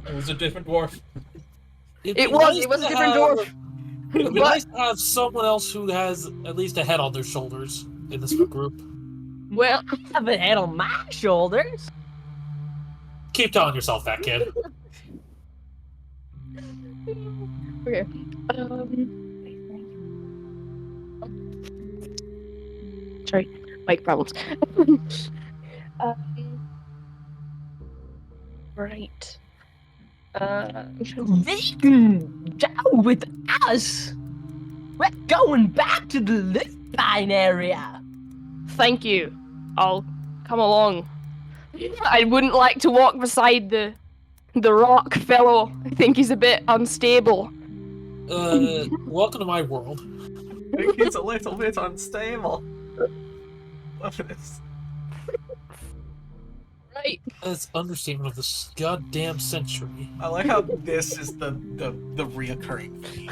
It was a different dwarf. It was a different dwarf. It'd be But- nice to have someone else who has at least a head on their shoulders in this group. Well, I have a head on my shoulders. Keep telling yourself that, kid. okay. Sorry, mic problems. Right. They can go with us. We're going back to the Lupine area. Thank you. I'll come along. I wouldn't like to walk beside the rock fellow. I think he's a bit unstable. Welcome to my world. I think he's a little bit unstable. Look at this. Right. That's understatement of this goddamn century. I like how this is the reoccurring theme.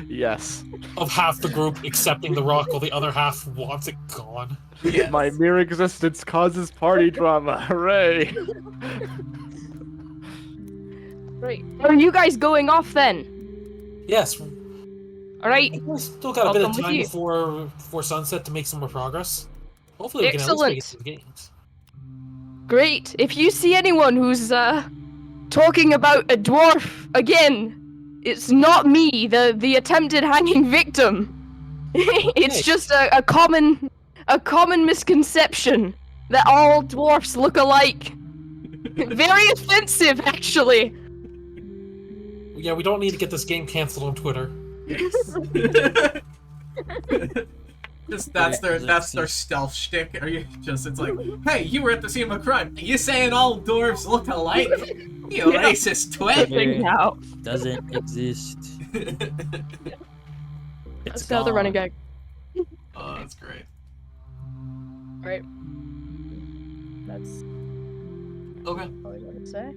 Yes. Of half the group accepting the rock while the other half wants it gone. Yes. My mere existence causes party drama. Hooray! Right. Are you guys going off then? Yes. Alright. We still got a I'll bit come of with time you. before sunset to make some more progress. Hopefully we can at least make it to the games. Great. If you see anyone who's talking about a dwarf again, it's not me, the attempted hanging victim. It's just a common misconception that all dwarfs look alike. Very offensive, actually. Yeah, we don't need to get this game canceled on Twitter. Just that's their stealth shtick. Are you just? It's like, hey, you were at the scene of a crime. You saying all dwarves look alike? You racist twit. Thing now. Doesn't exist. Let's go the running gag. Oh, that's great. Right. That's Okay. all I gotta say.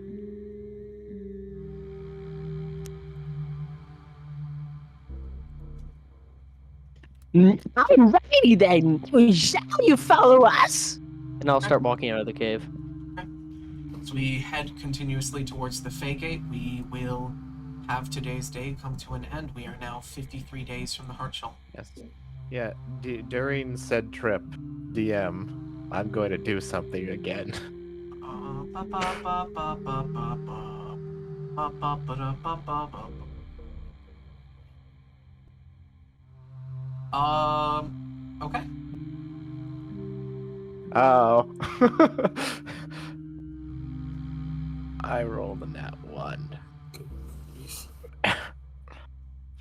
Alrighty then. Shall you follow us? And I'll start walking out of the cave. As we head continuously towards the Fey Gate, we will have today's day come to an end. We are now 53 days from the Heartshell. Yes. Yeah. During said trip, DM, I'm going to do something again. Okay. Oh. I rolled a nat 1.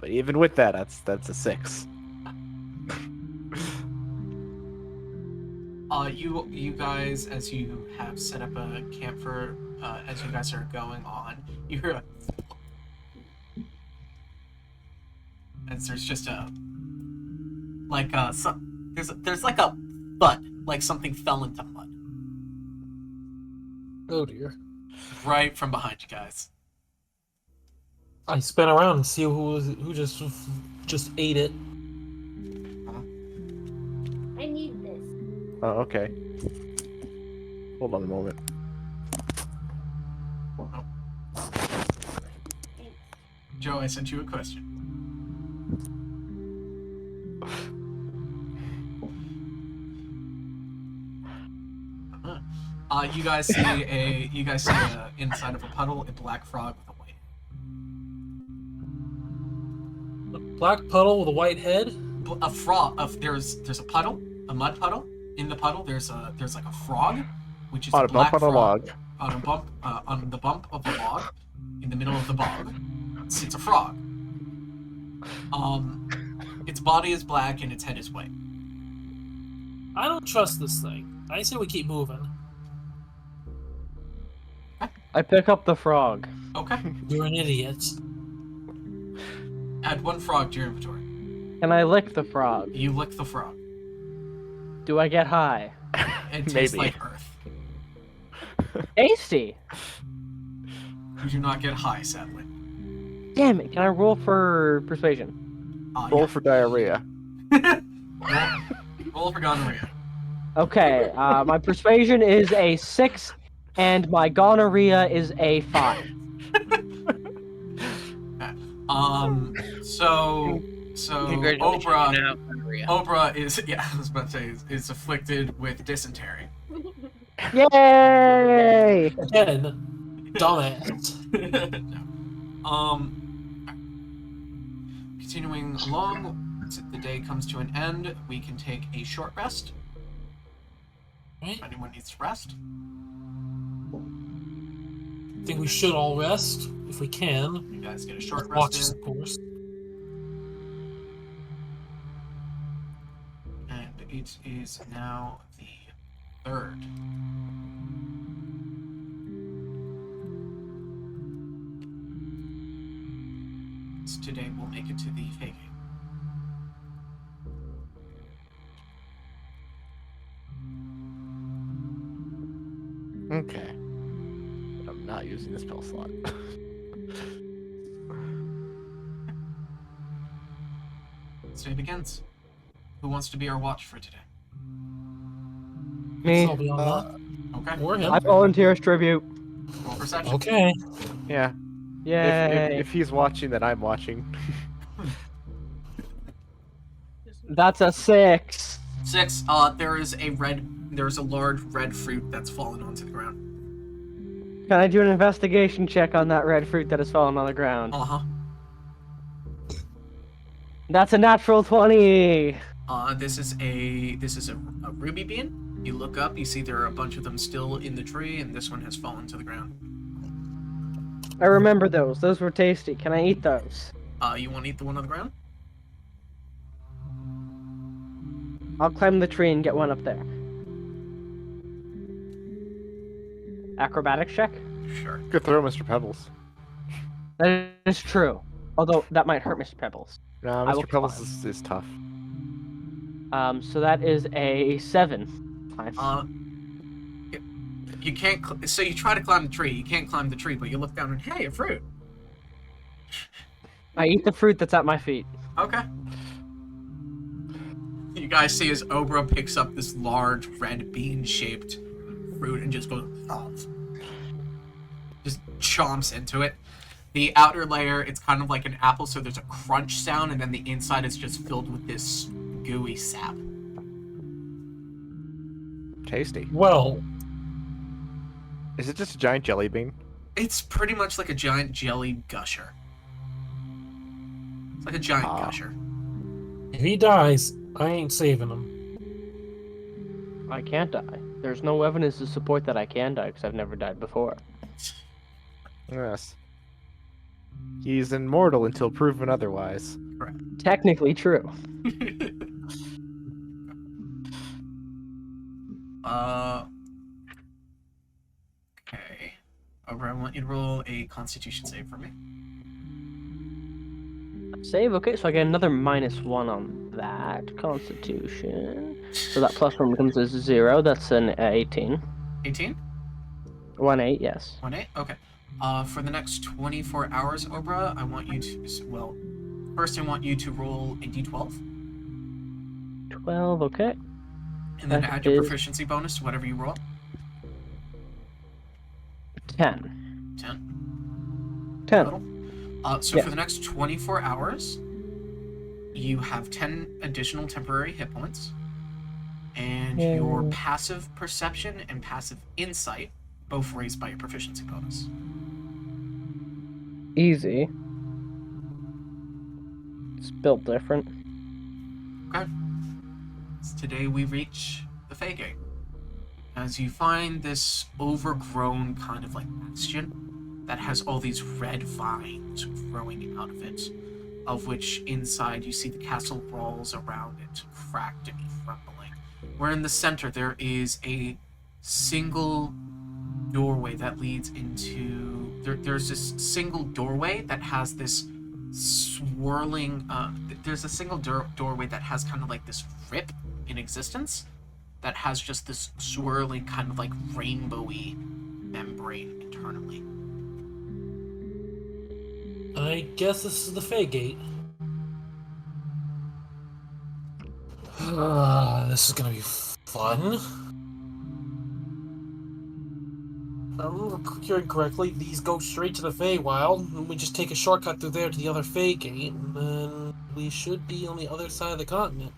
But even with that, that's a 6. You guys, as you have set up a camp for, as you guys are going on, you hear a... As there's just a... Like, there's like a thud, like something fell into mud. Oh dear. Right from behind you guys. I spin around and see who just ate it. I need this. Oh, okay. Hold on a moment. Joe, I sent you a question. You guys see inside of a puddle a black frog with a white head. A black puddle with a white head. A frog. There's a puddle, a mud puddle. In the puddle, there's like a frog, which is On a a black bump on a frog. log. On the bump of the log, in the middle of the bog sits a frog. Its body is black and its head is white. I don't trust this thing. I say we keep moving. I pick up the frog. Okay. You're an idiot. Add 1 frog to your inventory. Can I lick the frog? You lick the frog. Do I get high? It tastes Maybe. like earth. Tasty. You do not get high, sadly. Damn it! Can I roll for persuasion? Roll for diarrhea. Roll for gonorrhea. Okay. My persuasion is a 6, and my gonorrhea is a 5. So Congratulations, you Oprah now have gonorrhea. Oprah is I was about to say is afflicted with dysentery. Yay! Again, dumbass. Continuing along, as the day comes to an end, we can take a short rest. If anyone needs to rest. I think we should all rest if we can. You guys get a short rest Watches, in. of course. And it is now the 3rd. So today we'll make it to the Fey Gate. Okay. But I'm not using the spell slot. Today begins. Who wants to be our watch for today? Me. I'll be on that. Okay. Or him. I volunteer as tribute. Roll perception. Okay. Yeah. Yay! If he's watching, then I'm watching. That's a 6. 6. There's a large red fruit that's fallen onto the ground. Can I do an investigation check on that red fruit that has fallen on the ground? Uh-huh. That's a natural 20. This is a ruby bean. You look up, you see there are a bunch of them still in the tree, and this one has fallen to the ground. I remember those. Those were tasty. Can I eat those? You want to eat the one on the ground? I'll climb the tree and get one up there. Acrobatics check? Sure. Good throw, Mr. Pebbles. That is true. Although that might hurt Mr. Pebbles. No, I will Mr. Pebbles climb. is tough. So that is a 7. Fine. You can't. So you try to climb the tree. You can't climb the tree, but you look down and hey, a fruit. I eat the fruit that's at my feet. Okay. You guys see as Obra picks up this large red bean-shaped fruit and just goes, oh, just chomps into it. The outer layer, it's kind of like an apple, so there's a crunch sound, and then the inside is just filled with this gooey sap. Tasty. Well, Is it just a giant jelly bean? It's pretty much like a giant jelly gusher. It's like a giant gusher. if he dies, I ain't saving him. I can't die. There's no evidence to support that I can die because I've never died before. Yes. He's immortal until proven otherwise. Technically true. Okay. Over, I want you to roll a Constitution save for me. Save, okay, so I get another -1 on that. Constitution. So that +1 becomes a 0. That's an 18. 18? 1-8, yes. 1-8? Okay. For the next 24 hours, Obra, I want you to... Well, first I want you to roll a d12. 12, okay. And then That add your is- proficiency bonus to whatever you roll. 10. 10. 10. Total. So Yes. for the next 24 hours, you have 10 additional temporary hit points. And your Yay. passive perception and passive insight both raised by your proficiency bonus. Easy. It's built different. Okay. So today we reach the Fey Gate. As you find this overgrown kind of like bastion that has all these red vines growing out of it, of which inside you see the castle walls around it cracked and crumbling. Where in the center there is a single doorway that leads into... There's this single doorway that has this swirling... there's a single doorway that has kind of like this rip in existence that has just this swirling kind of like rainbowy membrane internally. I guess this is the Fey Gate. This is gonna be fun. If I'm hearing correctly, these go straight to the Feywild, and we just take a shortcut through there to the other Fey Gate, and then we should be on the other side of the continent.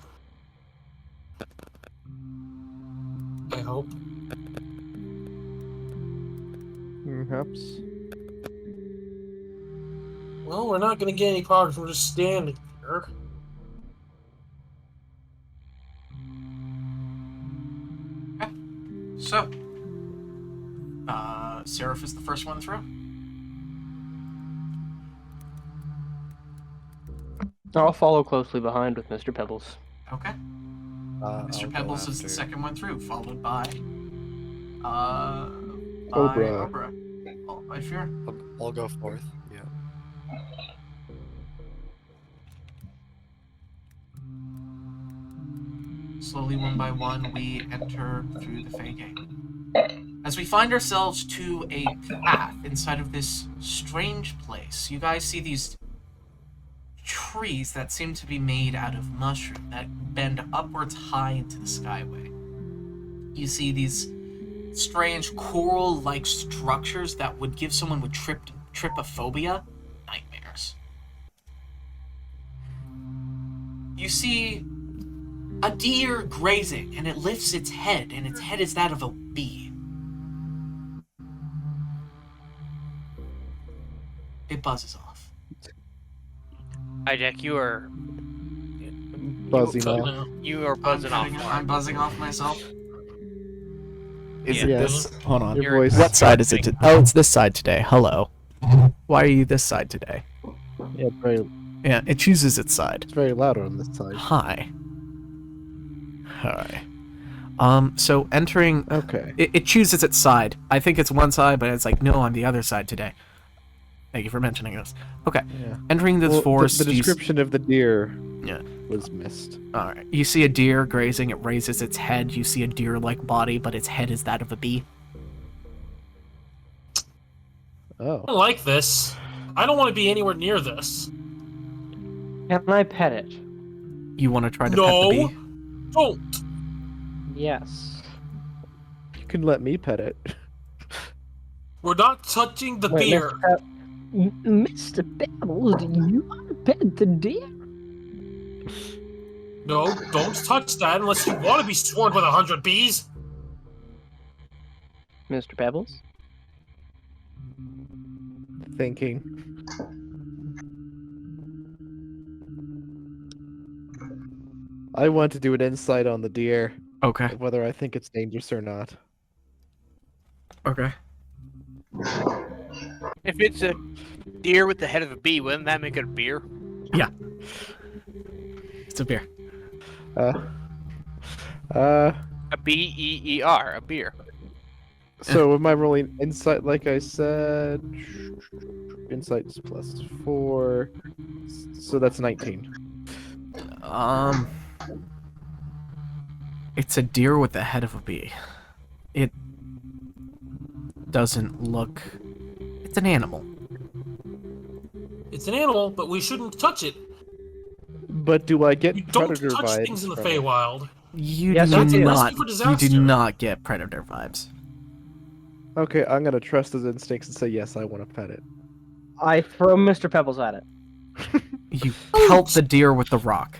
I hope. Perhaps. Well, we're not gonna get any progress from just standing here. So, Seraph is the first one through. I'll follow closely behind with Mr. Pebbles. Okay. I'll Mr. go Pebbles is the after. second one through, followed by Obra. Obra. Oh, by Fear. I'll go fourth. Yeah. Slowly, one by one, we enter through the Fey Gate. As we find ourselves to a path inside of this strange place, you guys see these trees that seem to be made out of mushroom that bend upwards high into the skyway. You see these strange coral-like structures that would give someone with trypophobia nightmares. You see a deer grazing, and it lifts its head, and its head is that of a bee. It buzzes off. Hijack, you are Buzzing off. you are buzzing off. I'm buzzing off myself. Is Yeah. it this? Hold on. Your voice. What side is it? Oh, it's this side today. Hello. Why are you this side today? Yeah, Yeah, it chooses its side. it's very loud on this side. Hi. Hi. So entering... Okay. It chooses its side. I think it's one side, but it's like, no, I'm the other side today. Thank you for mentioning this. Okay. Yeah. Entering this Well, forest... the description of the deer Yeah. was missed. Alright. You see a deer grazing, it raises its head. You see a deer-like body, but its head is that of a bee. Oh. I don't like this. I don't want to be anywhere near this. Can I pet it? You want to try to No. pet the bee? Don't! Yes. You can let me pet it. We're not touching the Wait, beer. Mr. Pebbles, do you want to pet the deer? No, don't touch that unless you want to be swarmed with 100 bees. Mr. Pebbles? Thinking. I want to do an insight on the deer, Okay. whether I think it's dangerous or not. Okay. If it's a deer with the head of a bee, wouldn't that make it a beer? Yeah. It's a beer. A B-E-E-R, a beer. So am I rolling insight like I said? Insight's +4. So that's 19. It's a deer with the head of a bee. It doesn't look... It's an animal. It's an animal, but we shouldn't touch it. But do I get You don't predator touch vibes things in the from it? Feywild. You Yes, do that's a not. recipe for You disaster. do not get predator vibes. Okay, I'm gonna trust his instincts and say yes, I want to pet it. I throw Mr. Pebbles at it. You pelt the deer with the rock.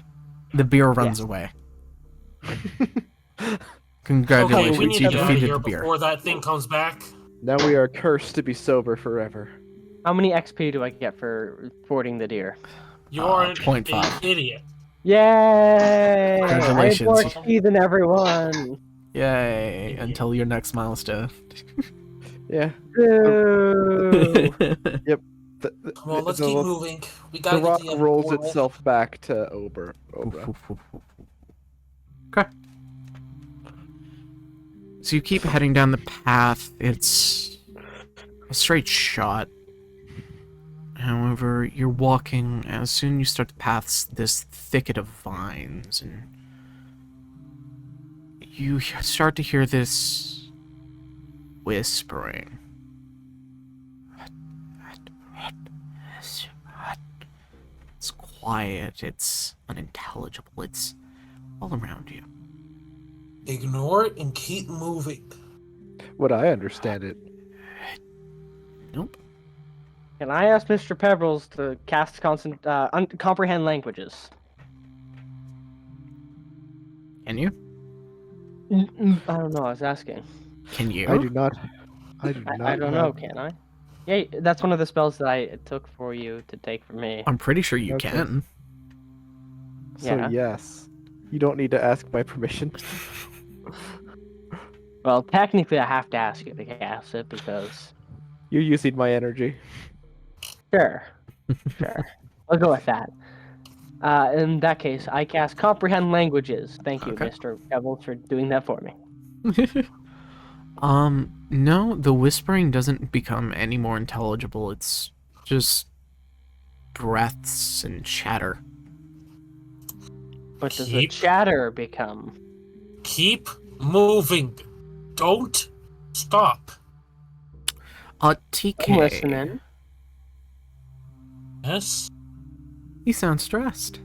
The beer runs away. Congratulations, Okay, we need you to get out of defeated here the beer. before that thing comes back. Now we are cursed to be sober forever. How many XP do I get for fording the deer? You're an 0.5. idiot. Yay! Congratulations. I had more XP than everyone. Yay, until your next milestone. Yeah. Boo. Yep. Come on, let's keep moving. We The gotta get rock to the other rolls portal. itself back to Ober. Oba. Okay. So you keep heading down the path. It's a straight shot. However, you're walking, as soon as you start to pass this thicket of vines, and you start to hear this whispering. It's quiet, it's unintelligible, it's all around you. Ignore it and keep moving. Would I understand it? Nope. Can I ask Mr. Pebbles to cast comprehend languages? Can you? I don't know. I was asking. Can you? I do not. I do not. I don't know. Can I? Yeah, that's one of the spells that I took for you to take from me. I'm pretty sure you Okay. can. So Yeah. yes, you don't need to ask my permission. Well, technically, I have to ask you to cast it because. You're using my energy. Sure. Sure. I'll go with that. In that case, I cast comprehend languages. Thank you, Okay. Mr. Pebbles, for doing that for me. No, the whispering doesn't become any more intelligible. It's just breaths and chatter. What does the chatter become? Keep moving. Don't stop. TK. I'm listening. Yes? You sound stressed.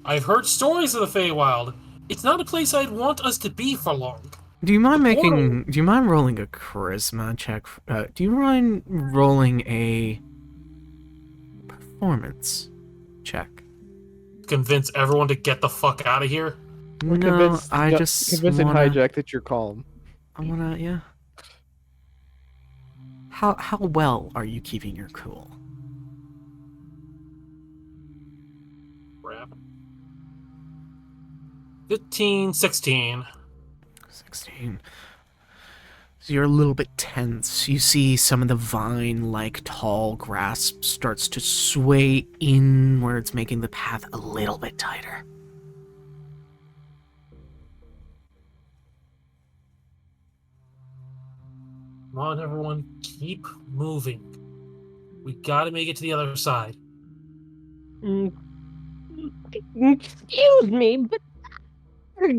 I've heard stories of the Feywild. It's not a place I'd want us to be for long. Do you mind rolling a charisma check? Do you mind rolling a performance check? Convince everyone to get the fuck out of here? We're No, convinced, I just convincing wanna... Hijack that you're calm. I wanna, yeah. How well are you keeping your cool? Crap. 15, 16. 16. So you're a little bit tense. You see some of the vine-like tall grass starts to sway inwards, making the path a little bit tighter. Come on, everyone. Keep moving. We gotta make it to the other side. Excuse me, but your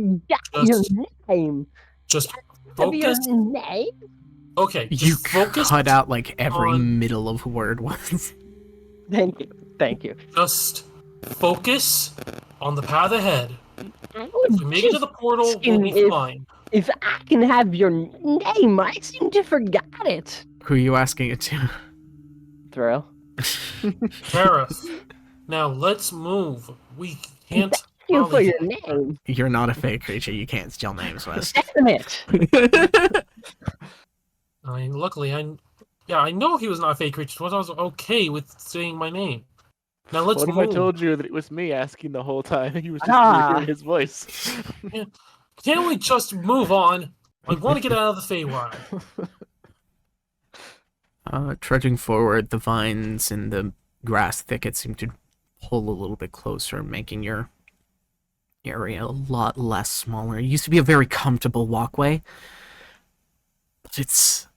name. Just Have your focus. name? Okay, You just focus cut out like every on- middle of word once. Thank you. Thank you. Just focus on the path ahead. I If we make it to the portal, we'll be fine. If I can have your name, I seem to forgot it. Who are you asking it to? Thrill. Gareth. Now let's move. We can't. Thank you for your name. You're not a fake creature. You can't steal names, West. Damn it. I mean, luckily, I know he was not a fake creature, so I was okay with saying my name. Now let's What if move. I told you that it was me asking the whole time? You was just hearing his voice. Yeah. Can't we just move on? I want to get out of the Feywild. Trudging forward, the vines and the grass thicket seem to pull a little bit closer, making your area a lot less smaller. It used to be a very comfortable walkway, but it's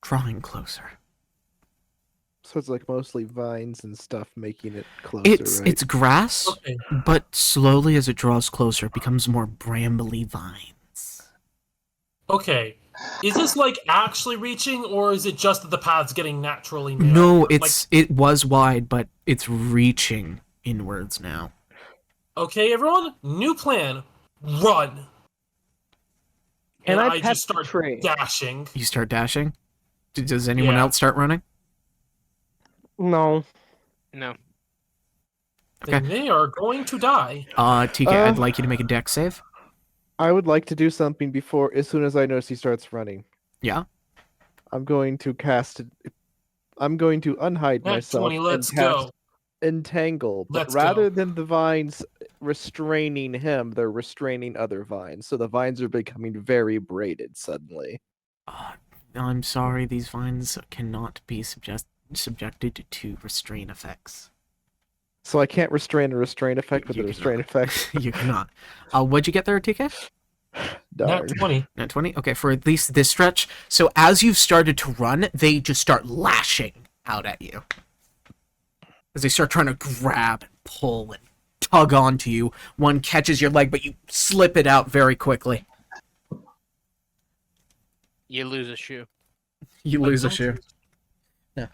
drawing closer. So it's like mostly vines and stuff making it closer, right? It's grass, Okay. but slowly as it draws closer, it becomes more brambly vines. Okay. Is this like actually reaching, or is it just that the path's getting naturally narrow? No, it was wide, but it's reaching inwards now. Okay, everyone. New plan. Run. Can And I I pet just start the tree? dashing. You start dashing? Does anyone Yeah. else start running? No. No. Okay. Then they are going to die. TK, I'd like you to make a dex save. I would like to do something before, as soon as I notice he starts running. Yeah? I'm going to unhide Nat myself 20, let's and cast go. Entangle, but Let's rather go. than the vines restraining him, they're restraining other vines. So the vines are becoming very braided suddenly. I'm sorry, these vines cannot be subjected to restraint effects. So I can't restrain a restraint effect with You a restraint effect. You cannot. What'd you get there, TK? Darn. Nat 20. Nat 20? Okay, for at least this stretch. So as you've started to run, they just start lashing out at you. As they start trying to grab and pull and tug onto you. One catches your leg, but you slip it out very quickly. You lose a shoe. You lose a shoe. I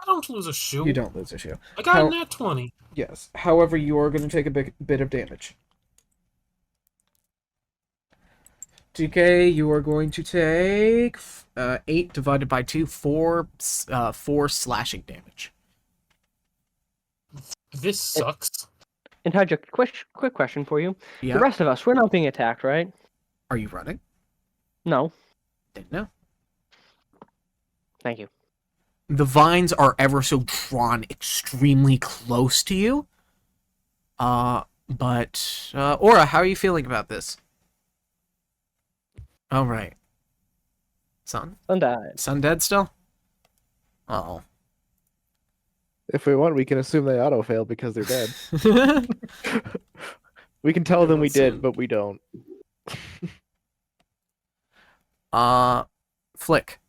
don't lose a shoe. You don't lose a shoe. I got a nat 20. Yes. However, you are going to take a bit of damage. DK, you are going to take 8 divided by 2, 4 slashing damage. This sucks. And Hydra, quick question for you. Yeah. The rest of us, we're not being attacked, right? Are you running? No. Didn't know. Thank you. The vines are ever so drawn extremely close to you. But Aura, how are you feeling about this? All right. Sun? Sun died. Sun dead still? Uh-oh. If we want, we can assume they auto-fail because they're dead. We can tell them we did, but we don't. Flick.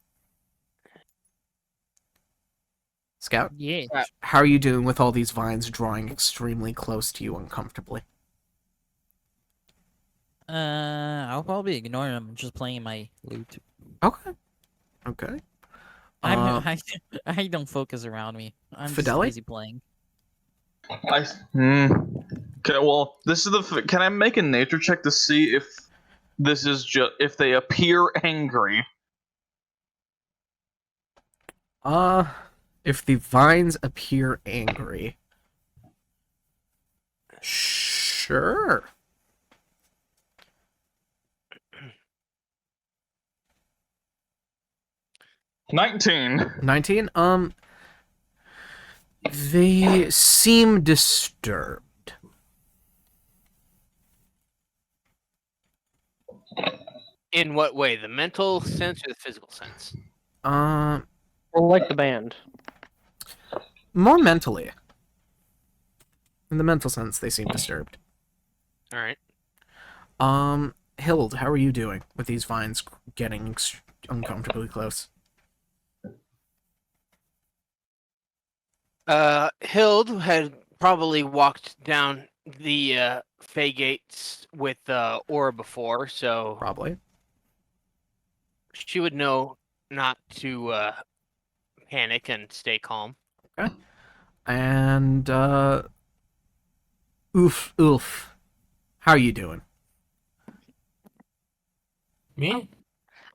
Scout? Yeah. How are you doing with all these vines drawing extremely close to you uncomfortably? I'll probably ignore him. Just playing my loot. Okay. Okay. I don't focus around me. I'm just Fidelity? busy playing. Okay, well, this is the. Can I make a nature check to see if this is just if they appear angry? If the vines appear angry. Sure. $19. 19? They seem disturbed. In what way? The mental sense or the physical sense? Or like the band. More mentally. In the mental sense, they seem disturbed. All right. Hild, how are you doing with these vines getting uncomfortably close? Hild had probably walked down the Fey Gates with Aura before, so Probably. she would know not to panic and stay calm. Okay. And, Oof. How are you doing? Me?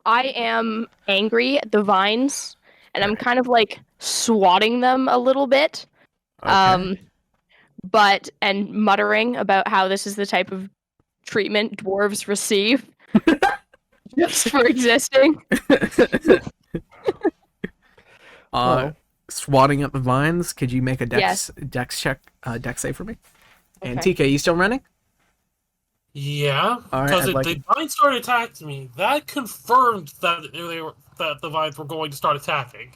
I am angry at the vines, and I'm kind of like swatting them a little bit. Okay. And muttering about how this is the type of treatment dwarves receive just for existing. Swatting up the vines. Could you make a dex check, dex save for me? And Okay. TK, you still running? Yeah, All right, because I'd like the vines started attacking me. That confirmed that that the vines were going to start attacking.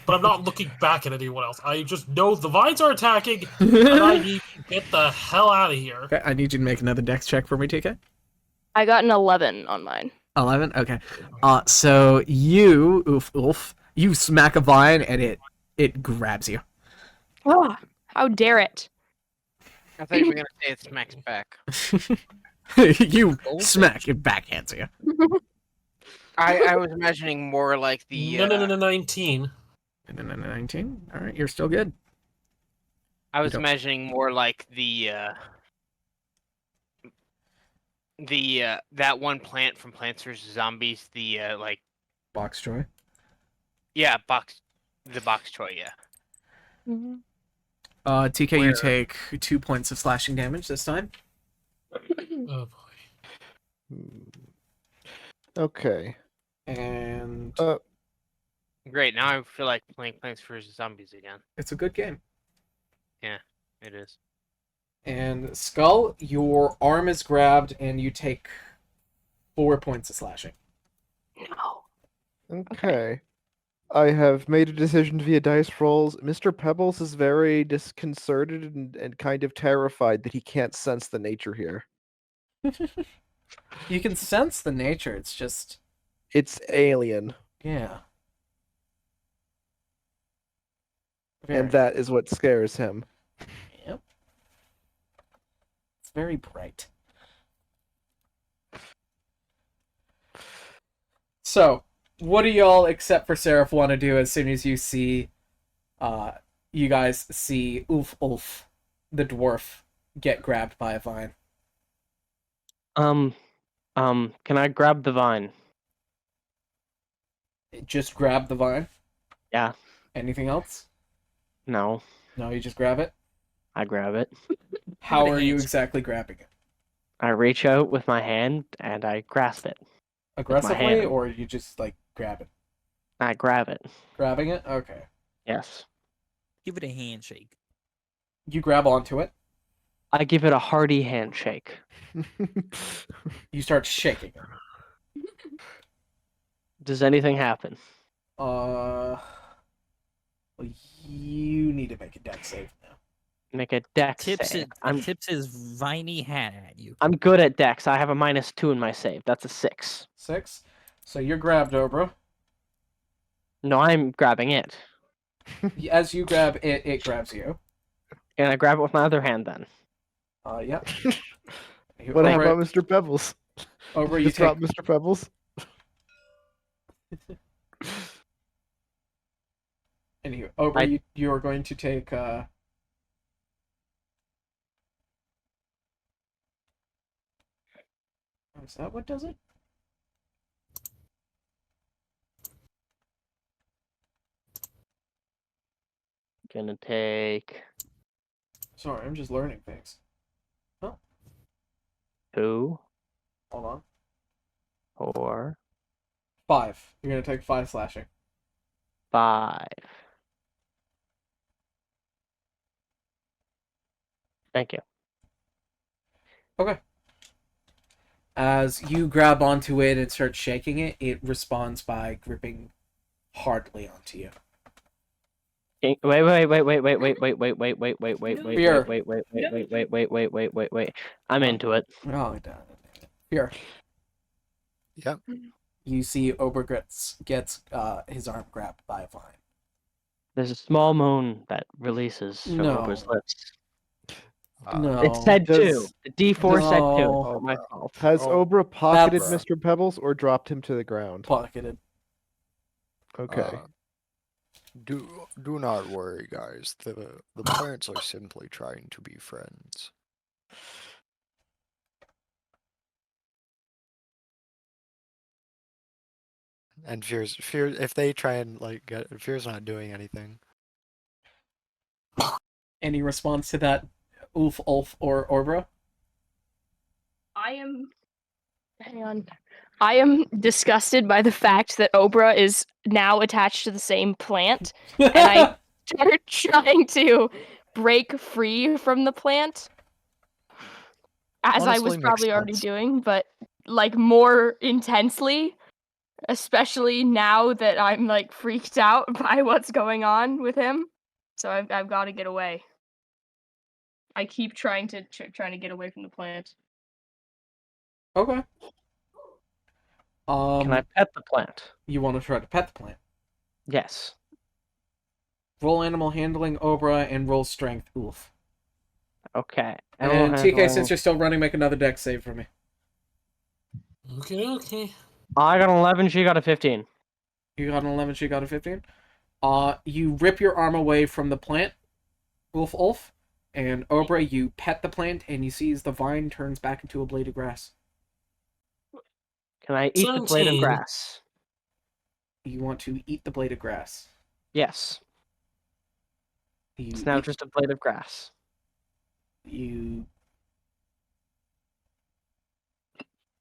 But I'm not looking back at anyone else. I just know the vines are attacking, and I need to get the hell out of here. Okay, I need you to make another dex check for me, TK. I got an 11 on mine. 11? Okay. So you, you smack a vine and it grabs you. Oh, how dare it! I thought you were gonna say it smacks back. You smack, it backhands you. I was imagining more like the. No, 19. 19? Alright, you're still good. I was imagining more like the that one plant from Plants vs Zombies, the like Box Joy. yeah, the box toy, yeah. Mm-hmm. TK, you take 2 points of slashing damage this time. Oh boy. Okay. And Great, now I feel like playing Plants vs Zombies again. It's a good game. Yeah, it is. And Skull, your arm is grabbed, and you take 4 points of slashing. No. Okay. I have made a decision via dice rolls. Mr. Pebbles is very disconcerted and kind of terrified that he can't sense the nature here. You can sense the nature. It's just, It's alien, yeah. and that is what scares him. Yep. It's very bright. So, what do y'all, except for Seraph, want to do as soon as you see, you guys see Ulf, the dwarf, get grabbed by a vine? Can I grab the vine? Just grab the vine? Yeah. Anything else? No. No, you just grab it? I grab it. How are you exactly grabbing it? I reach out with my hand and I grasp it. Aggressively, hand. or you just, like, grab it? I grab it. Grabbing it? Okay. Yes. Give it a handshake. You grab onto it. I give it a hearty handshake. You start shaking it. Does anything happen? Well, you need to make a dex save now. Make a dex Tips save. tips his viney hat at you. I'm good at dex. I have a -2 in my save. That's a 6. 6? So you're grabbed, Obra. No, I'm grabbing it. As you grab it, it grabs you. And I grab it with my other hand then. Yep. What about Mr. Pebbles? Obra, you Just take... drop Mr. Pebbles? Anyway, Obra, you are going to take... Is that what does it? Gonna take... Sorry, I'm just learning things. Oh. 2. Hold on. 4. 5. You're gonna take 5 slashing. 5. Thank you. Okay. As you grab onto it and start shaking it, it responds by gripping hardly onto you. Wait. I'm into it. Oh, here. Yep. You see Ober gets his arm grabbed by a vine. There's a small moan that releases from Ober's lips. No. It said Does- 2. The D4 said 2. No. It's not my fault. Has Obra pocketed That's- Mr. Pebbles or dropped him to the ground? Pocketed. Okay. Do not worry, guys. The plants are simply trying to be friends. And fear. If they try and Fear's not doing anything. Any response to that, Ulf, or Orbra? Hang on. I am disgusted by the fact that Obra is now attached to the same plant, and I start trying to break free from the plant, as I was Honestly, makes probably already sense. doing, but like more intensely, especially now that I'm like freaked out by what's going on with him. So I've got to get away. I keep trying to get away from the plant. Okay. Can I pet the plant? You want to try to pet the plant? Yes. Roll animal handling, Obra, and roll strength, Ulf. Okay. And TK, since you're still running, make another dex save for me. Okay. I got an 11, she got a 15. You got an 11, she got a 15. You rip your arm away from the plant, Ulf, and Obra, you pet the plant, and you see as the vine turns back into a blade of grass. Can I eat the blade of 17. grass? You want to eat the blade of grass. Yes. You It's now eat- just a blade of grass. You...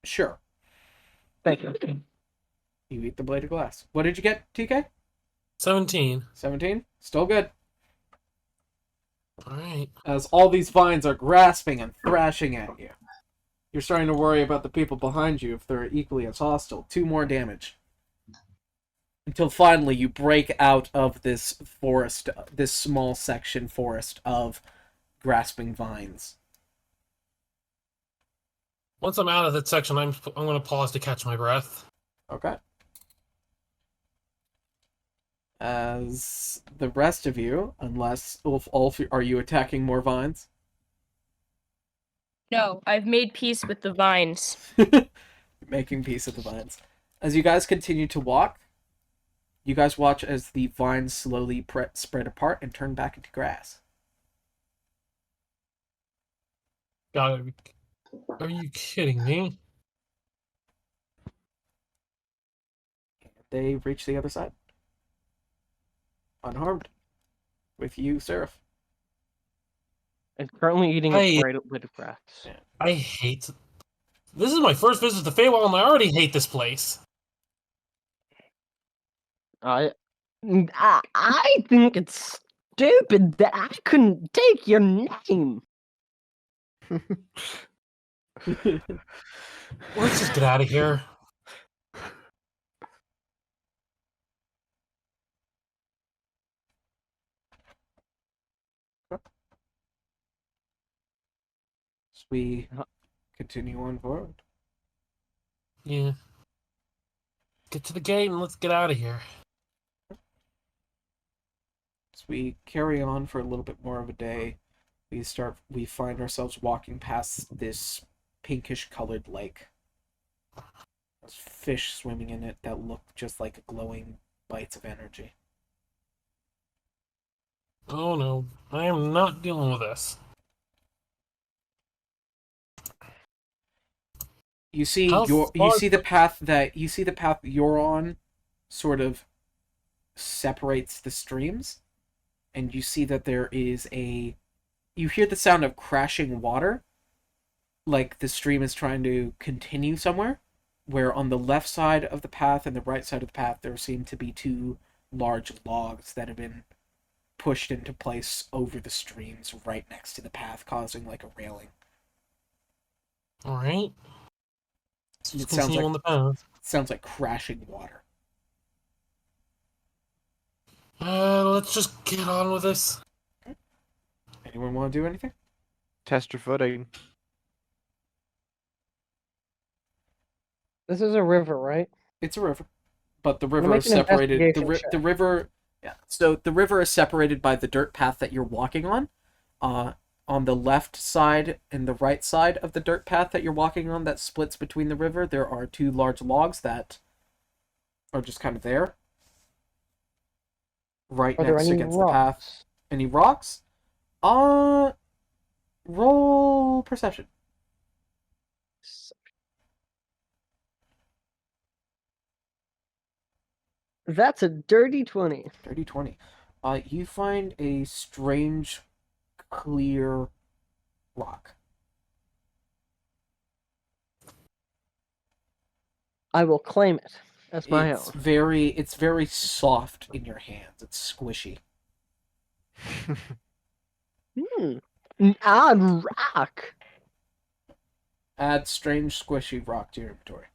Sure. Thank you. You eat the blade of glass. What did you get, TK? 17. 17? Still good. Alright. As all these vines are grasping and thrashing at you. You're starting to worry about the people behind you if they're equally as hostile. 2 more damage. Until finally you break out of this forest, this small section forest of grasping vines. Once I'm out of that section, I'm going to pause to catch my breath. Okay. As the rest of you, unless Ulf, are you attacking more vines? No, I've made peace with the vines. Making peace with the vines. As you guys continue to walk, you guys watch as the vines slowly spread apart and turn back into grass. God, are you kidding me? They reach the other side. Unharmed. With you, Seraph. And currently eating a bright bit of grass. Yeah. I hate... This is my first visit to Feywild, and I already hate this place. I think it's stupid that I couldn't take your name. Let's just get out of here. So we continue on forward. Yeah. Get to the gate and let's get out of here. So we carry on for a little bit more of a day. We find ourselves walking past this pinkish colored lake. There's fish swimming in it that look just like glowing bites of energy. Oh no, I am not dealing with this. You see How you far- see the path that you're on sort of separates the streams, and you see that there is you hear the sound of crashing water, like the stream is trying to continue somewhere, where on the left side of the path and the right side of the path there seem to be 2 large logs that have been pushed into place over the streams right next to the path, causing like a railing. Alright. It sounds like, on the path. sounds like crashing water. Let's just get on with this. Anyone want to do anything? Test your footing. This is a river, right? It's a river, but the gonna river make is an separated. investigation The check. river, yeah. So the river is separated by the dirt path that you're walking on. On the left side and the right side of the dirt path that you're walking on, that splits between the river, there are 2 large logs that are just kind of there, right Are there next any against the path. rocks? Any rocks? Roll perception. That's a dirty 20. Dirty 20. You find a strange, clear rock. I will claim it as my It's own. very soft in your hands. It's squishy. An odd rock. Add strange, squishy rock to your inventory.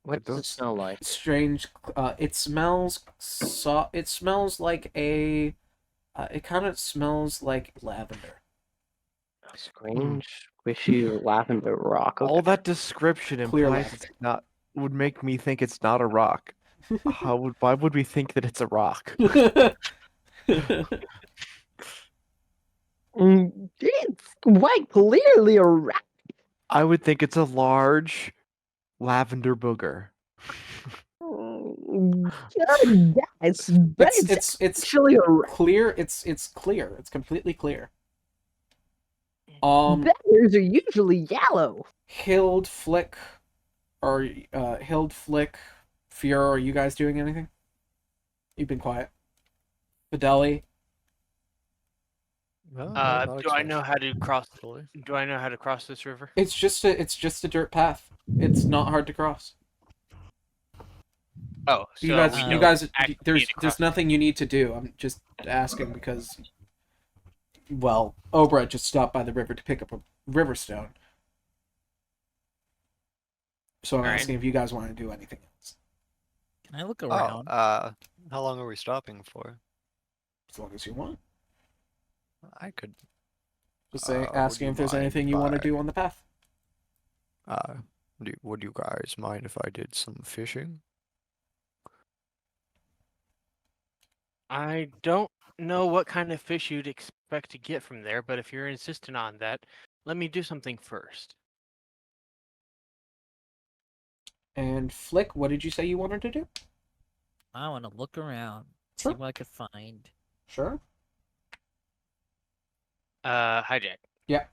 What does it smell like? Strange. It smells. It smells like a. It kind of smells like lavender. Strange, squishy lavender rock. All that description Clear implies lavender. it's not would make me think it's not a rock. Why would we think that it's a rock? It's quite clearly a rock. I would think it's a large lavender booger. Yes, but it's actually a rock. clear. It's clear. It's completely clear. Bears are usually yellow. Hild, Flick, Fiora, are you guys doing anything? You've been quiet. Fideli. Do I know how to cross? Do I know how to cross this river? It's just a dirt path. It's not hard to cross. Oh, so you guys, there's nothing you need to do. I'm just asking because well, Obra just stopped by the river to pick up a river stone. So I'm Alright. asking if you guys want to do anything else. Can I look Oh, around? how long are we stopping for? As long as you want. I could. Just would asking you if there's mind anything if you want to I- do on the path. Would you guys mind if I did some fishing? I don't know what kind of fish you'd expect to get from there, but if you're insistent on that, let me do something first. And Flick, what did you say you wanted to do? I want to look around, Sure. see what I could find. Sure. Hijack. Yeah.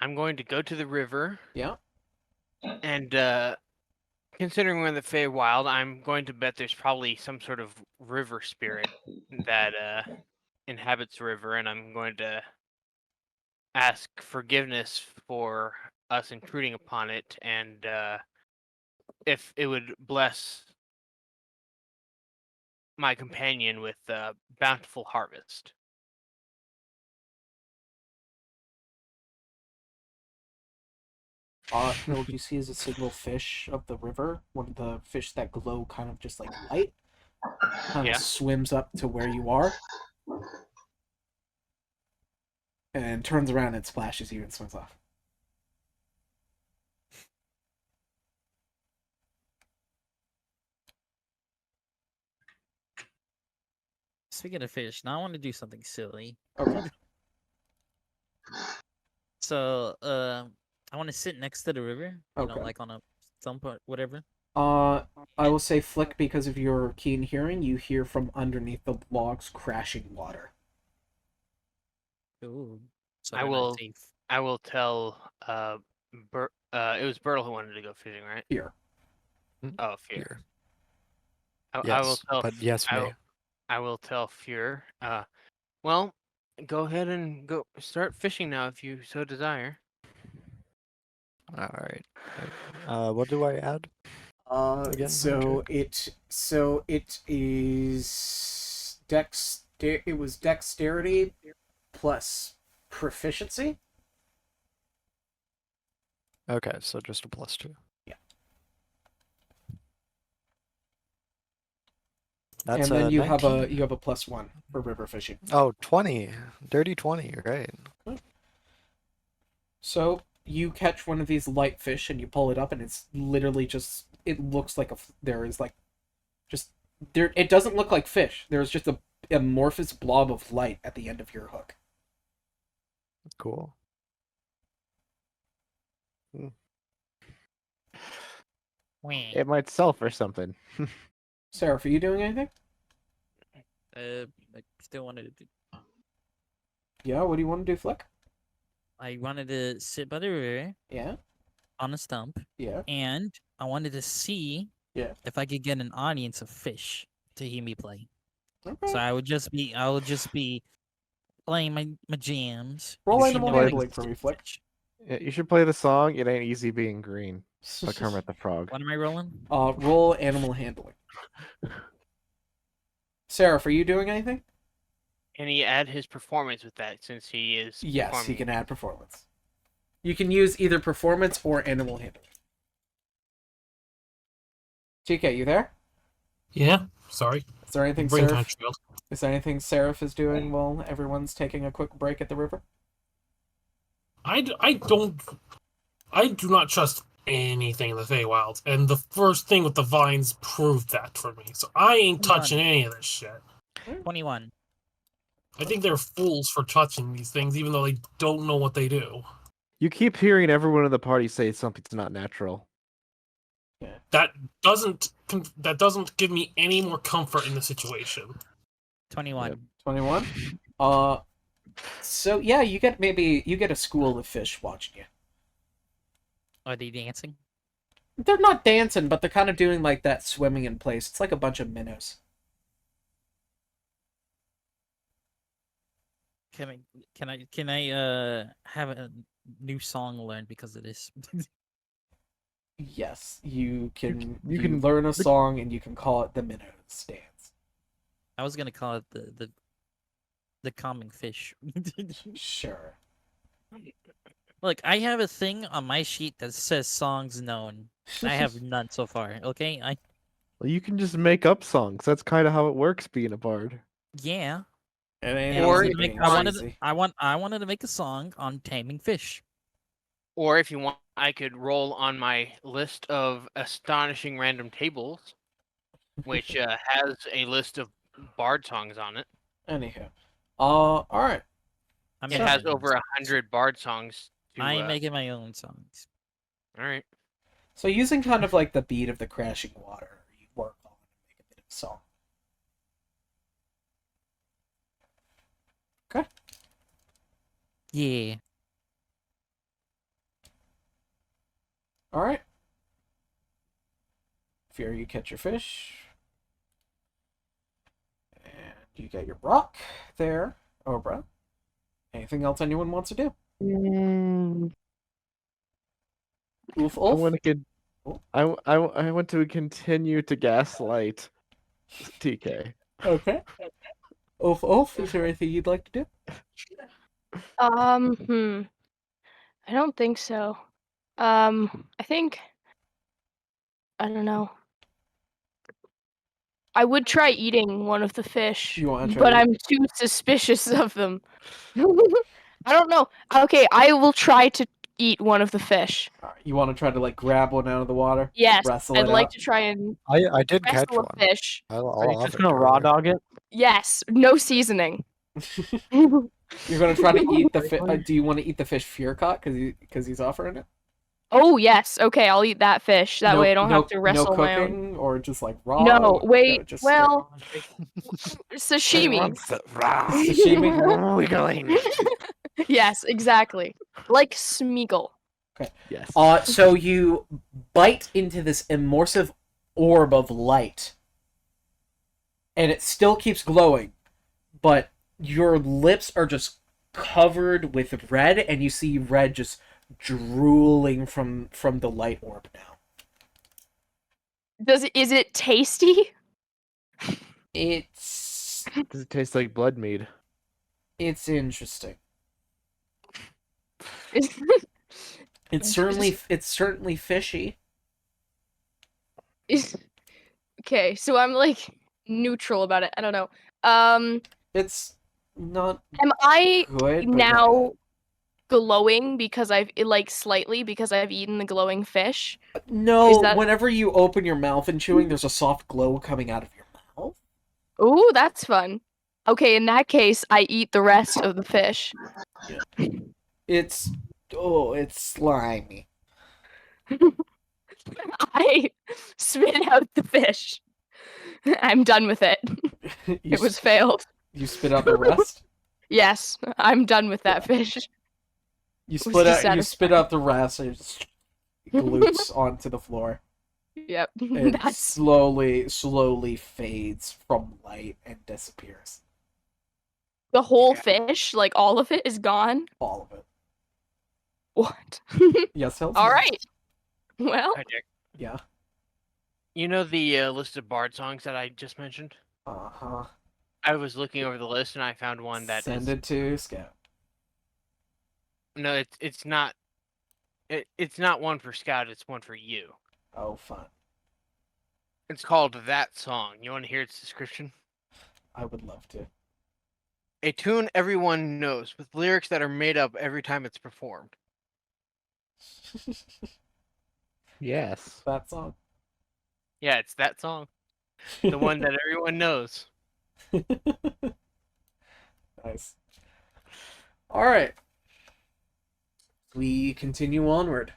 I'm going to go to the river. Yeah. And considering we're in the Feywild, I'm going to bet there's probably some sort of river spirit that inhabits the river, and I'm going to ask forgiveness for us intruding upon it, and if it would bless my companion with a bountiful harvest. What you see is a single fish of the river, one of the fish that glow kind of just like light, kind of swims up to where you are, and turns around and splashes you and swims off. Speaking of fish, now I want to do something silly. Okay. So, I want to sit next to the river. You know, Okay. like on a stump or whatever. I will say Flick, because of your keen hearing, you hear from underneath the logs crashing water. Ooh. So I they're not will. safe. I will tell. It was Bertle who wanted to go fishing, right? Fear. Oh, Fear. I will Yes, tell. but yes, me. I will tell Fear. Well, go ahead and go start fishing now if you so desire. All right. What do I add? Again, It is it was dexterity plus proficiency. Okay, so just a +2. Yeah. That's and then you 19. have a +1 for river fishing. Oh, 20. Dirty 20, right. So you catch one of these light fish and you pull it up, and it's literally just, it looks like there is like just there, it doesn't look like fish. There's just a amorphous blob of light at the end of your hook. Cool. It might sell for something. Sarah, are you doing anything? I still wanted to do. Yeah, what do you want to do, Flick? I wanted to sit by the river. Yeah. On a stump. Yeah. And I wanted to see. Yeah. If I could get an audience of fish to hear me play. Okay. So I would just be playing my jams. Roll and animal seeing if I handling could for get me, Flick. Yeah, you should play the song "It Ain't Easy Being Green" by Kermit the Frog. What am I rolling? Roll animal handling. Sarah, are you doing anything? Can he add his performance with that since he is? Yes, he can add performance. You can use either performance or animal handling. TK, you there? Yeah, sorry. Is there anything Brain Seraph? failed. Is there anything Seraph is doing while everyone's taking a quick break at the river? I do not trust anything in the Feywild, and the first thing with the vines proved that for me. So I ain't touching any of this shit. 21. I think they're fools for touching these things, even though they don't know what they do. You keep hearing everyone in the party say something's not natural. That doesn't give me any more comfort in the situation. 21. 21. So yeah, you get a school of fish watching you. Are they dancing? They're not dancing, but they're kind of doing like that swimming in place. It's like a bunch of minnows. Can I have a new song learned because of this? Yes, you can learn a song and you can call it the Minnows Dance. I was gonna call it the the calming fish. Sure. Look, I have a thing on my sheet that says songs known. I have none so far. Okay, Well, you can just make up songs. That's kind of how it works being a bard. yeah. It ain't And I Or wanted easy to make being cheesy. I wanted to make a song on taming fish. Or if you want, I could roll on my list of astonishing random tables, which has a list of bard songs on it. Anyhow. All right. I'm It making has my own over songs. 100 bard songs. I'm making my own songs. All right. So using kind of like the beat of the crashing water, you work on and make a bit of a song. Okay. Yeah. All right. Fear you catch your fish. And you get your rock there, Obra. Anything else anyone wants to do? Oof, I oof. want to I want to continue to gaslight TK. Okay. Oof, oof. Is there anything you'd like to do? I don't think so. I think I don't know. I would try eating one of the fish, You want to try but to- I'm too suspicious of them. I don't know. Okay, I will try to eat one of the fish. You want to try to like grab one out of the water? Yes, Wrestle I'd it like out? to try and I did catch wrestle one. a fish. Are you just gonna raw dog it? Yes, no seasoning. You're gonna try to eat the fish. Do you want to eat the fish Fear caught because he's offering it? Oh yes, okay, I'll eat that fish. That no, way I don't no, have to wrestle no my own. cooking or just like raw. No, wait. just well, sashimi. Sashimi. Wiggling. Yes, exactly. Like Smeagol. Okay. Yes. So you bite into this immersive orb of light, and it still keeps glowing, but your lips are just covered with red, and you see red just drooling from the light orb now. Is it tasty? It's Does it taste like blood mead? It's interesting. Is- It's certainly fishy. Okay, so I'm like neutral about it. I don't know. It's not Am I good, but now glowing because slightly because I've eaten the glowing fish? No, Is that- whenever you open your mouth and chewing, there's a soft glow coming out of your mouth. Ooh, that's fun. Okay, in that case, I eat the rest of the fish. It's slimy. I spit out the fish. I'm done with it. It was failed. You spit out the rest. Yes, I'm done with that fish. You was spit out dissatisfying. the rest and it just gloops onto the floor. Yep, It that's slowly fades from light and disappears. the whole fish. Like all of it is gone. All of it. What? Yes, Hills? All right. Well, Hi, Dick. Yeah. You know the list of bard songs that I just mentioned? Uh-huh. I was looking over the list and I found one that Send it to Scout. No, it's not. It's not one for Scout. It's one for you. Oh, fun. It's called That Song. You want to hear its description? I would love to. A tune everyone knows, with lyrics that are made up every time it's performed. Yes. That song. Yeah, it's that song. The one that everyone knows. Nice. All right. We continue onward.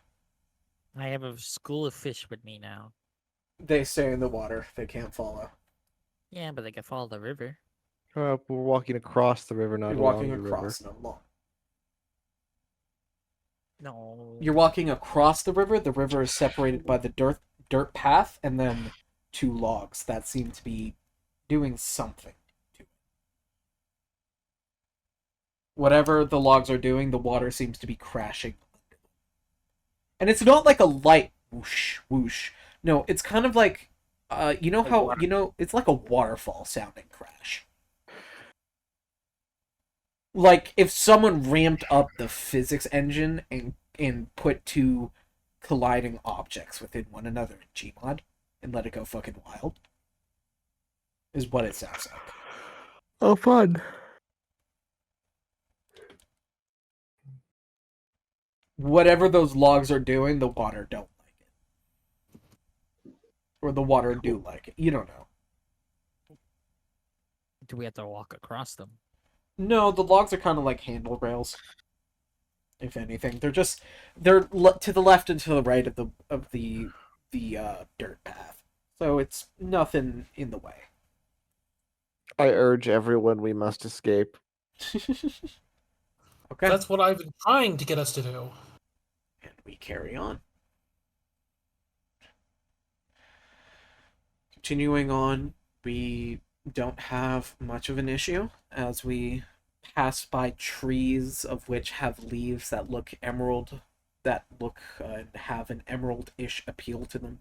I have a school of fish with me now. They stay in the water. They can't follow. Yeah, but they can follow the river. We're walking across the river, not You're along walking the river. across, not along. No. You're walking across the river. The river is separated by the dirt path and then two logs that seem to be doing something to it. Whatever the logs are doing, the water seems to be crashing. And it's not like a light whoosh whoosh. No, it's kind of like you know how it's like a waterfall sounding crash. Like if someone ramped up the physics engine and put two colliding objects within one another in Gmod and let it go fucking wild, is what it sounds like. Oh, fun. Whatever those logs are doing, the water don't like it. Or the water do like it. You don't know. Do we have to walk across them? No, the logs are kind of like handle rails. If anything, they're to the left and to the right of the dirt path. So it's nothing in the way. I urge everyone, we must escape. Okay. That's what I've been trying to get us to do. And we carry on. Continuing on, we don't have much of an issue as we pass by trees of which have leaves that look emerald, that look and have an emerald-ish appeal to them.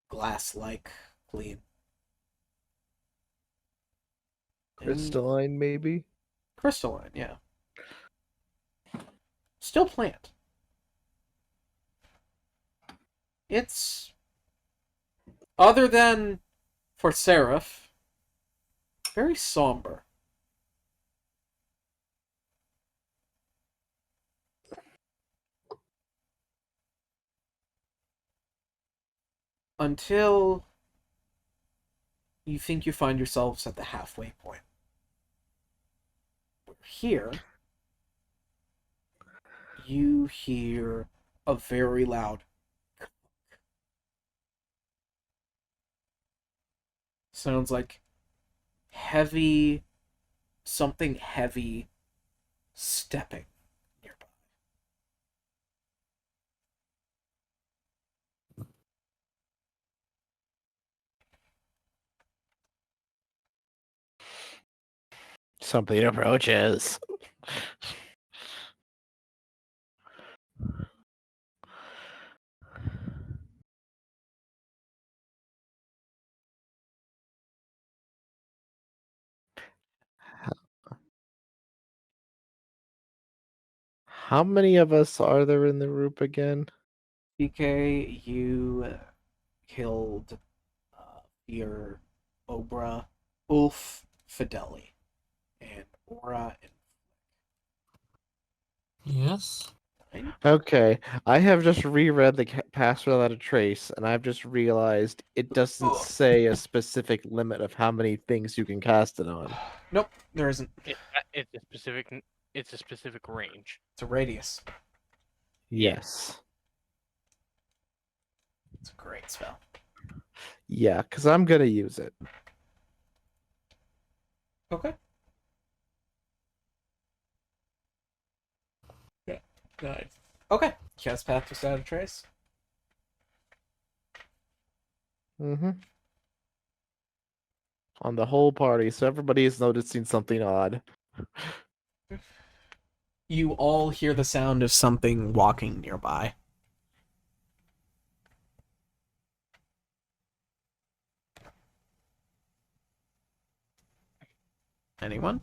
Glass-like clean. Crystalline, maybe? Crystalline, yeah. Still plant. It's, other than for Seraph, very somber. Until you think you find yourselves at the halfway point. Here, you hear a very loud sounds like something heavy stepping nearby. Something approaches. How many of us are there in the group again? PK, you killed your Obra, Ulf, Fideli, and Aura and Yes. Okay, I have just reread the Pass Without a Trace, and I've just realized it doesn't say a specific limit of how many things you can cast it on. Nope, there isn't. It's a specific range. It's a radius. Yes. It's a great spell. Yeah, because I'm gonna use it. Okay. Yeah. Nice. Okay. Cast Path Without a Trace. Mm-hmm. On the whole party, so everybody is noticing something odd. You all hear the sound of something walking nearby. Anyone?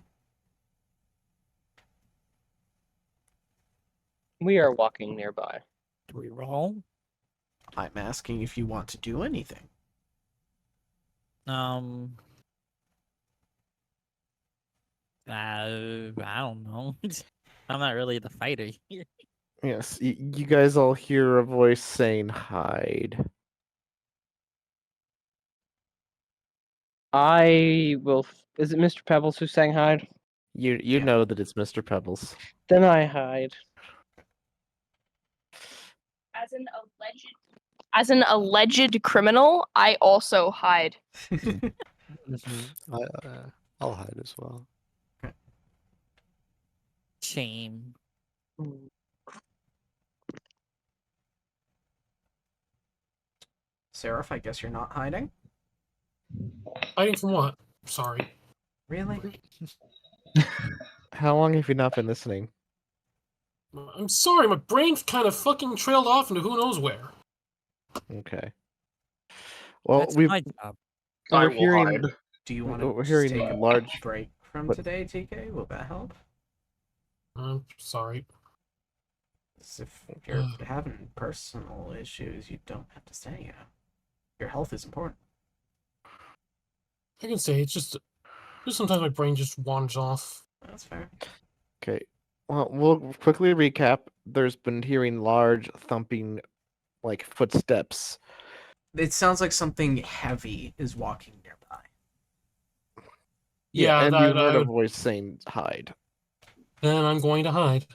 We are walking nearby. Do we roll? I'm asking if you want to do anything. I don't know. I'm not really the fighter here. Yes, you guys all hear a voice saying hide. I will. Is it Mr. Pebbles who's saying hide? You Yeah. know that it's Mr. Pebbles. Then I hide. As an alleged criminal, I also hide. I'll hide as well. Shame. Seraph, I guess you're not hiding? Hiding from what? Sorry. Really? How long have you not been listening? I'm sorry, my brain's kind of fucking trailed off into who knows where. Okay. Well, That's we've my job. I we're will hearing hide. Do you want we're to hearing take a large break from What- today, TK? Will that help? I'm sorry. 'Cause if you're having personal issues, you don't have to stay, you know. Your health is important. I can say it's just sometimes my brain just wanders off. That's fair. Okay. Well, we'll quickly recap. There's been hearing large thumping, like footsteps. It sounds like something heavy is walking nearby. Yeah, and that, you heard I a would- voice saying hide. Then I'm going to hide.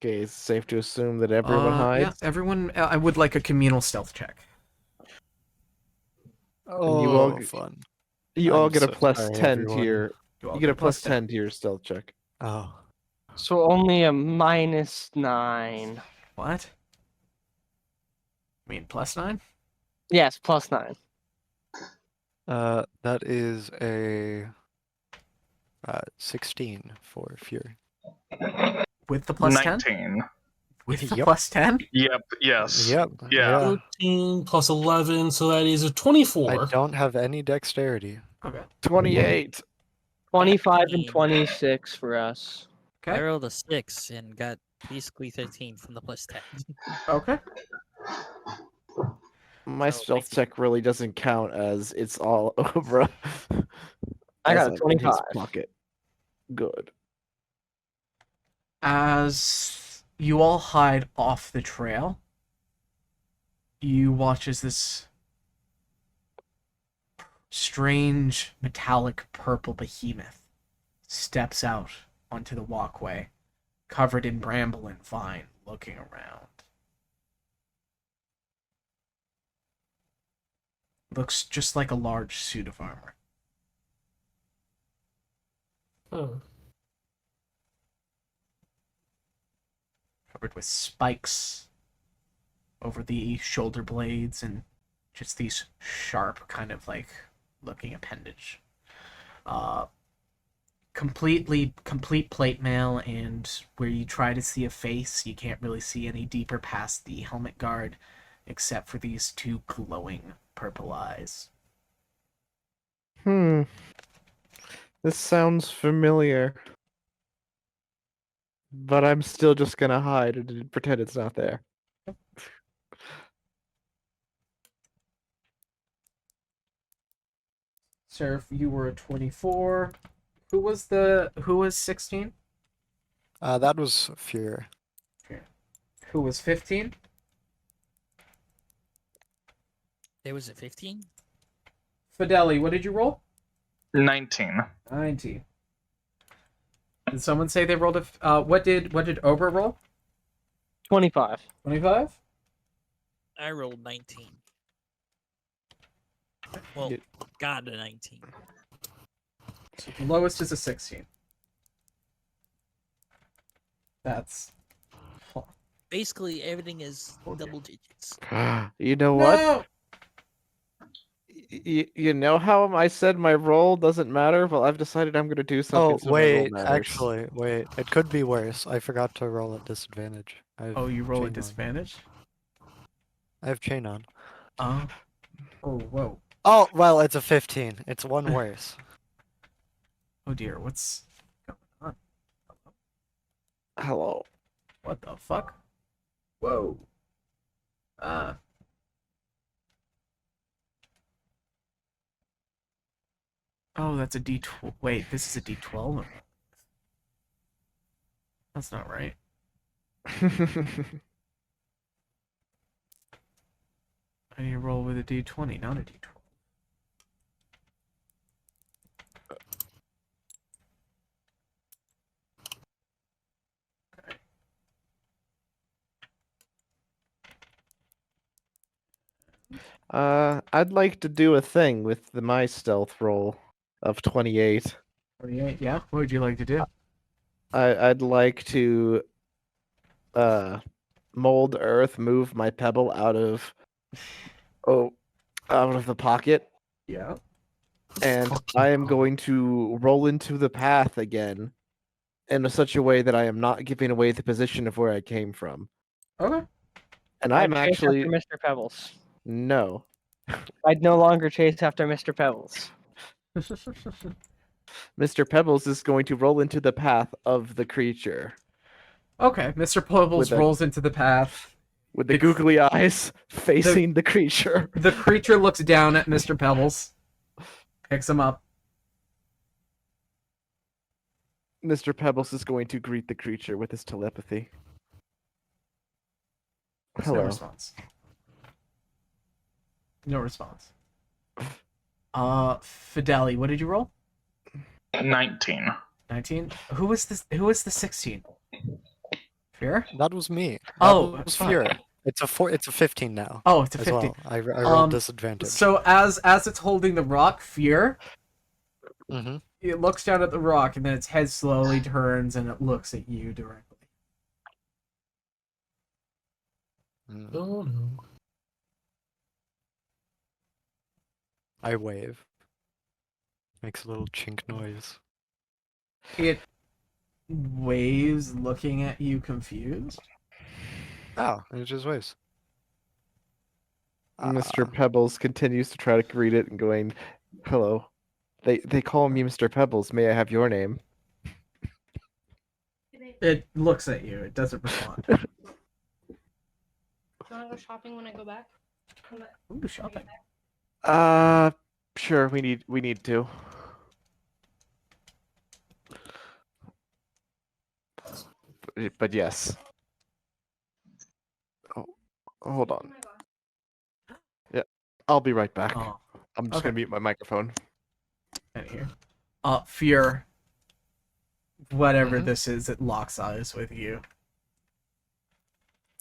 Okay, it's safe to assume that everyone Yeah, hides. everyone. I would like a communal stealth check. And you all Oh, fun. You all I'm get a so plus sorry, 10 to everyone. your. You get a plus 10 to your stealth check. Oh. So only a -9. What? I mean, +9? Yes, +9. That is a 16 for Fury. With the plus 10? 19. With the Yep. plus 10? Yep. Yes. Yep. Yeah. 13 plus 11, so that is a 24. I don't have any dexterity. Okay. 28. 25 and 26 for us. I rolled a 6 and got basically 13 from the plus 10. Okay. My So, stealth check really doesn't count as it's all over. I got As a I'm in his 25. pocket. Good. As you all hide off the trail, you watch as this strange metallic purple behemoth steps out onto the walkway, covered in bramble and vine, looking around. Looks just like a large suit of armor. Oh. Covered with spikes over the shoulder blades and just these sharp kind of like looking appendage. Complete plate mail, and where you try to see a face, you can't really see any deeper past the helmet guard, except for these two glowing purple eyes. This sounds familiar. But I'm still just gonna hide and pretend it's not there. Seraph, you were a 24. Who was 16? That was Fury. Who was 15? There was a 15? Fideli, what did you roll? 19. 19. Did someone say they rolled a what did Ober roll? 25. 25? I rolled 19. Well, got a 19. So the lowest is a 16. That's Basically, everything is double digits. You know what? No! You know how I said my roll doesn't matter? Well, I've decided I'm gonna do something Oh, so my roll wait, matters. actually, wait. It could be worse. I forgot to roll at disadvantage. Oh, you roll at chain on. disadvantage? I have chain on. Oh. Oh, whoa. Oh, well, it's a 15. It's one worse. Oh dear, what's going on? Hello. What the fuck? Whoa. Oh, that's a D12. Wait, this is a D12? That's not right. I need to roll with a D20, not a D12. I'd like to do a thing with my stealth roll of 28. 28, yeah? What would you like to do? I'd like to mold earth, move my pebble out of the pocket, Yeah. and I am going to roll into the path again in such a way that I am not giving away the position of where I came from. Okay. And I'd I'm chase actually after Mr. Pebbles. no. I'd no longer chase after Mr. Pebbles. Mr. Pebbles is going to roll into the path of the creature Okay, Mr. Pebbles With a- rolls into the path. with the The- googly eyes facing the creature. The creature looks down at Mr. Pebbles, picks him up. Mr. Pebbles is going to greet the creature with his telepathy. There's Hello. No response. No response. Fideli, what did you roll? 19. 19. Who was this? Who was the 16? Fear? That was me. That Oh, was fuck. Fear. It's a 15 now. Oh, it's a as 15. well. I rolled disadvantage. So as it's holding the rock, Fear, Mm-hmm. it looks down at the rock and then its head slowly turns and it looks at you directly. Oh no. I wave. Makes a little chink noise. It waves, looking at you confused. Oh, it just waves. Mr. Pebbles continues to try to greet it and going, "Hello." They call me Mr. Pebbles. May I have your name? It looks at you. It doesn't respond. Do you want to go shopping when I go back? Ooh, shopping. Sure. We need to. But yes. Oh, hold on. Yeah, I'll be right back. Oh, I'm just okay. gonna mute my microphone. Right here. Fear. Whatever Mhm. this is, it locks eyes with you.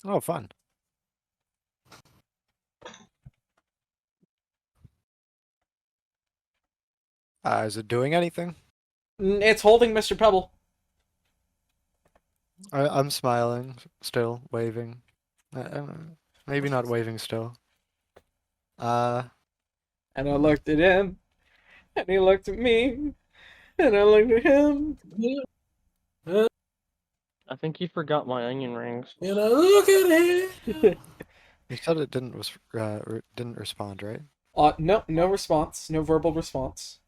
Oh, fun. Is it doing anything? It's holding Mr. Pebble. I'm smiling, still waving. Maybe not waving still. And I looked at him, and he looked at me, and I looked at him. I think you forgot my onion rings. And I look at him. You said it didn't didn't respond, right? No response, no verbal response.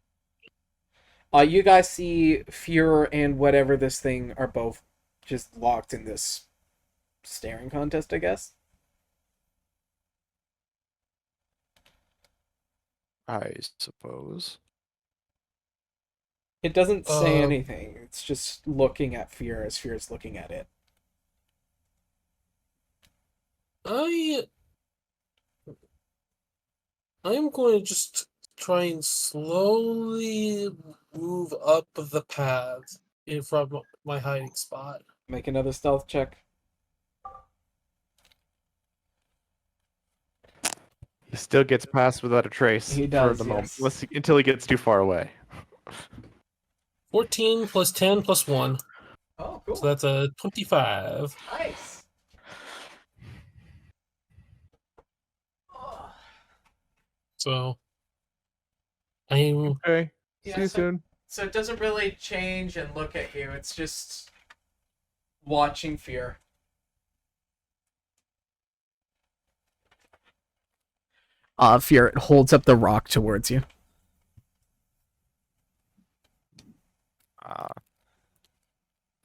You guys see Fear and whatever this thing are both just locked in this staring contest, I guess. I suppose. It doesn't say Um, anything. It's just looking at Fear as Fear is looking at it. I'm going to just try and slowly move up the path in front of my hiding spot. Make another stealth check. He still gets past without a trace He for does, the moment, yes. until he gets too far away. 14 plus 10 plus 1. Oh, cool. So that's a 25. Nice. So I'm Okay. Yeah, See you so- soon. So it doesn't really change and look at you. It's just watching Fear. Fear, it holds up the rock towards you.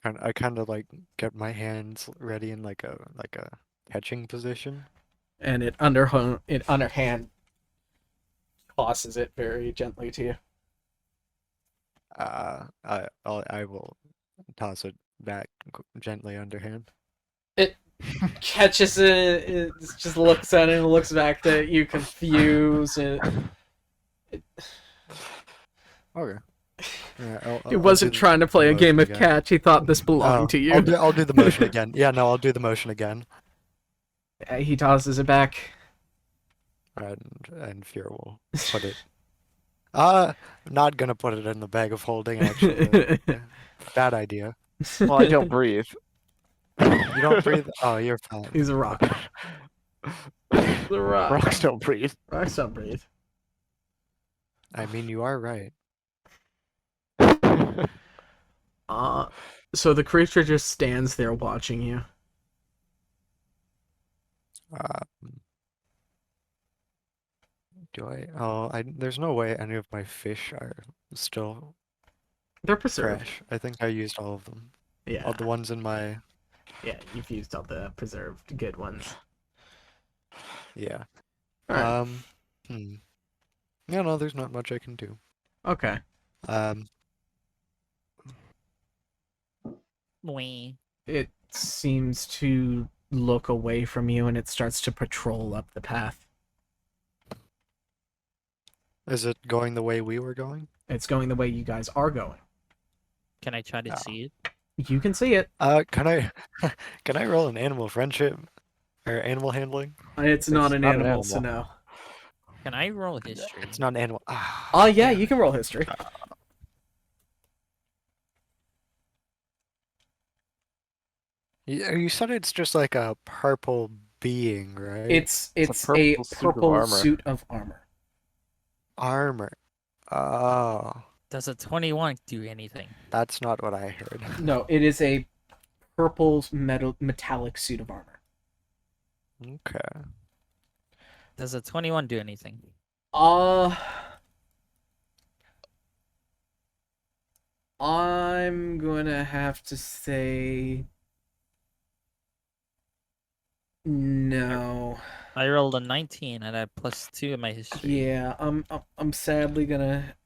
I kind of like get my hands ready in like a catching position. And it underhand tosses it very gently to you. I will toss it back gently underhand. It catches it, it just looks at it and looks back at you confused. And Okay. Yeah, he wasn't trying to play a game of catch. He thought this belonged to you. I'll do the motion again. Yeah, no, I'll do the motion again. He tosses it back. And Fear will put it. Not gonna put it in the bag of holding. Actually, bad idea. Well, I don't breathe. You don't breathe. Oh, you're fine. He's a rock. The rock. Rocks don't breathe. Rocks don't breathe. I mean, you are right. So the creature just stands there watching you. Do I? Oh, there's no way any of my fish are still They're preserved. fresh. I think I used all of them. Yeah. All the ones in my. Yeah, you've used all the preserved good ones. Yeah. All right. Yeah, no, there's not much I can do. Okay. It seems to look away from you, and it starts to patrol up the path. Is it going the way we were going? It's going the way you guys are going. Can I try to see it? You can see it. Can I can I roll an animal friendship or animal handling? It's not an animal, so no. Can I roll history? It's not an animal. Oh yeah, you can roll history. You said it's just like a purple being, right? It's a purple suit of armor. Armor. Oh. Does a 21 do anything? That's not what I heard. No, it is a purple metallic suit of armor. Okay. Does a 21 do anything? I'm gonna have to say no. I rolled a 19 and I had +2 in my history. Yeah, I'm sadly gonna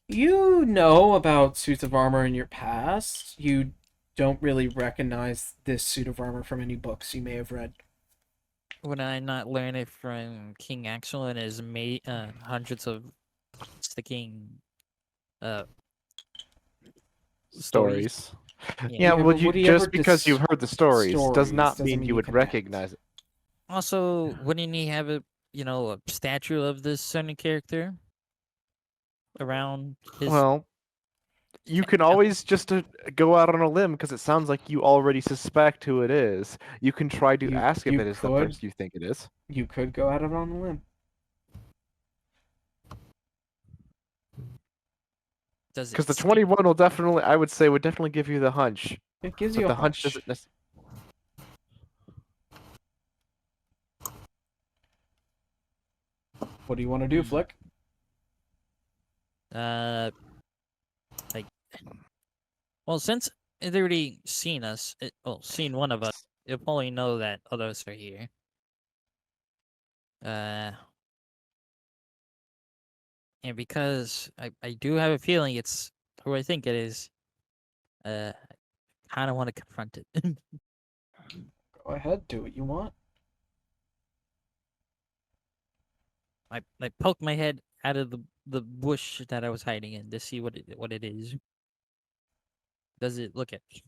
you know about suits of armor in your past. You don't really recognize this suit of armor from any books you may have read. Would I not learn it from King Axel and his hundreds of sticking Stories. Yeah, well, but would he just ever because you've heard the stories does not doesn't mean you would can recognize it. Also, wouldn't he have a statue of this certain character around his? Well, you can always just go out on a limb because it sounds like you already suspect who it is. You can try to ask if it is the person you think it is. You could go out on a limb. Because the 21 will definitely, I would say, would definitely give you the hunch. It gives but you a the hunch hunch. doesn't necessarily. What do you want to do, Flick? Like, well, since it already seen us, seen one of us, it'll probably know that others are here. And because I do have a feeling it's who I think it is, I kind of want to confront it. Go ahead, do what you want. I poke my head out of the bush that I was hiding in to see what it is. Does it look at me?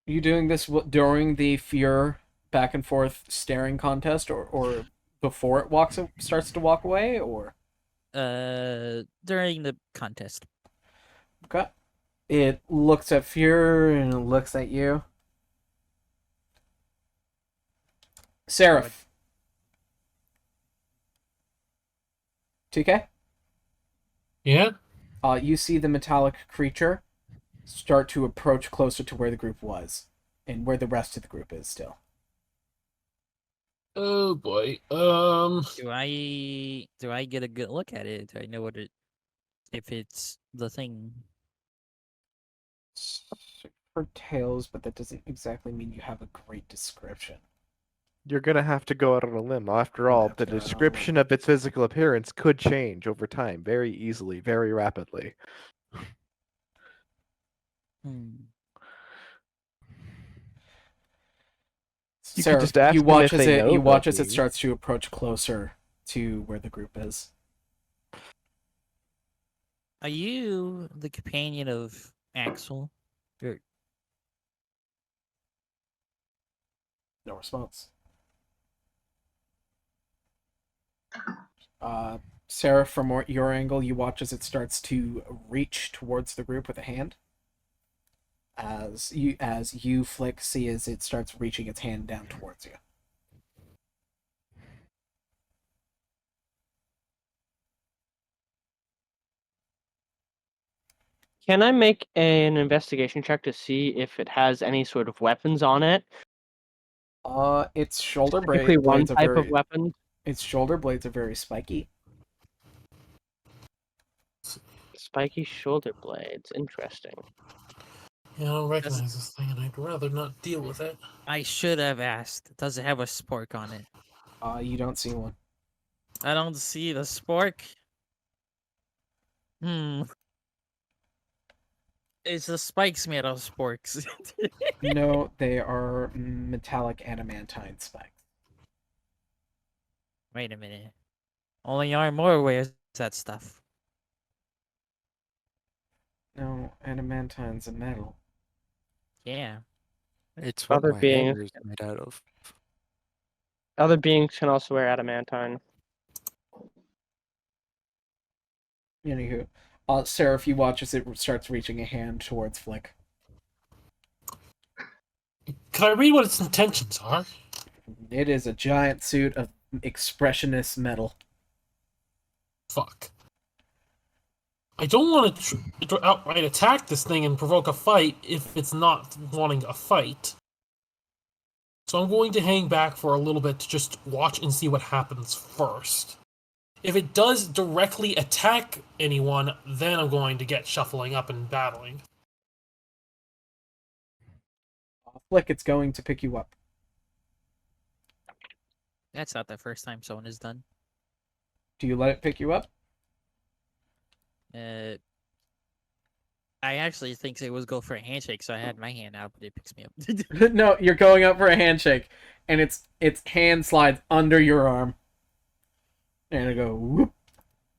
Are you doing this during the fear back and forth staring contest, or before it starts to walk away, or? During the contest. Okay. It looks at fear and it looks at you. Seraph. TK? Yeah? You see the metallic creature start to approach closer to where the group was, and where the rest of the group is still. Oh boy. Do I get a good look at it? Do I know if it's the thing? For tails, but that doesn't exactly mean you have a great description. You're gonna have to go out on a limb. After all, the description of its physical appearance could change over time, very easily, very rapidly. You Sarah, could just ask you them watch if they know you watch as it being. starts to approach closer to where the group is. Are you the companion of Axel? No response. Sarah, from your angle, you watch as it starts to reach towards the group with a hand. As you Flick, see as it starts reaching its hand down towards you. Can I make an investigation check to see if it has any sort of weapons on it? Its shoulder Specifically one blades are type of very. weapon. Its shoulder blades are very spiky. Spiky shoulder blades. Interesting. Yeah, I don't recognize this thing, and I'd rather not deal with it. I should have asked. Does it have a spork on it? You don't see one. I don't see the spork. Is the spikes made of sporks? No, they are metallic adamantine spikes. Wait a minute. Only Armor wears that stuff. No, adamantine's a metal. Yeah. It's what Other my beings. hammer is made out of. Other beings can also wear adamantine. Anywho, Seraph, you watch as it starts reaching a hand towards Flick. Can I read what its intentions are? It is a giant suit of expressionist metal. Fuck. I don't want to outright attack this thing and provoke a fight if it's not wanting a fight. So I'm going to hang back for a little bit to just watch and see what happens first. If it does directly attack anyone, then I'm going to get shuffling up and battling. Flick, it's going to pick you up. That's not the first time someone has done. Do you let it pick you up? I actually think it was go for a handshake, so I had my hand out, but it picks me up. No, you're going up for a handshake, and its hand slides under your arm, and it go whoop.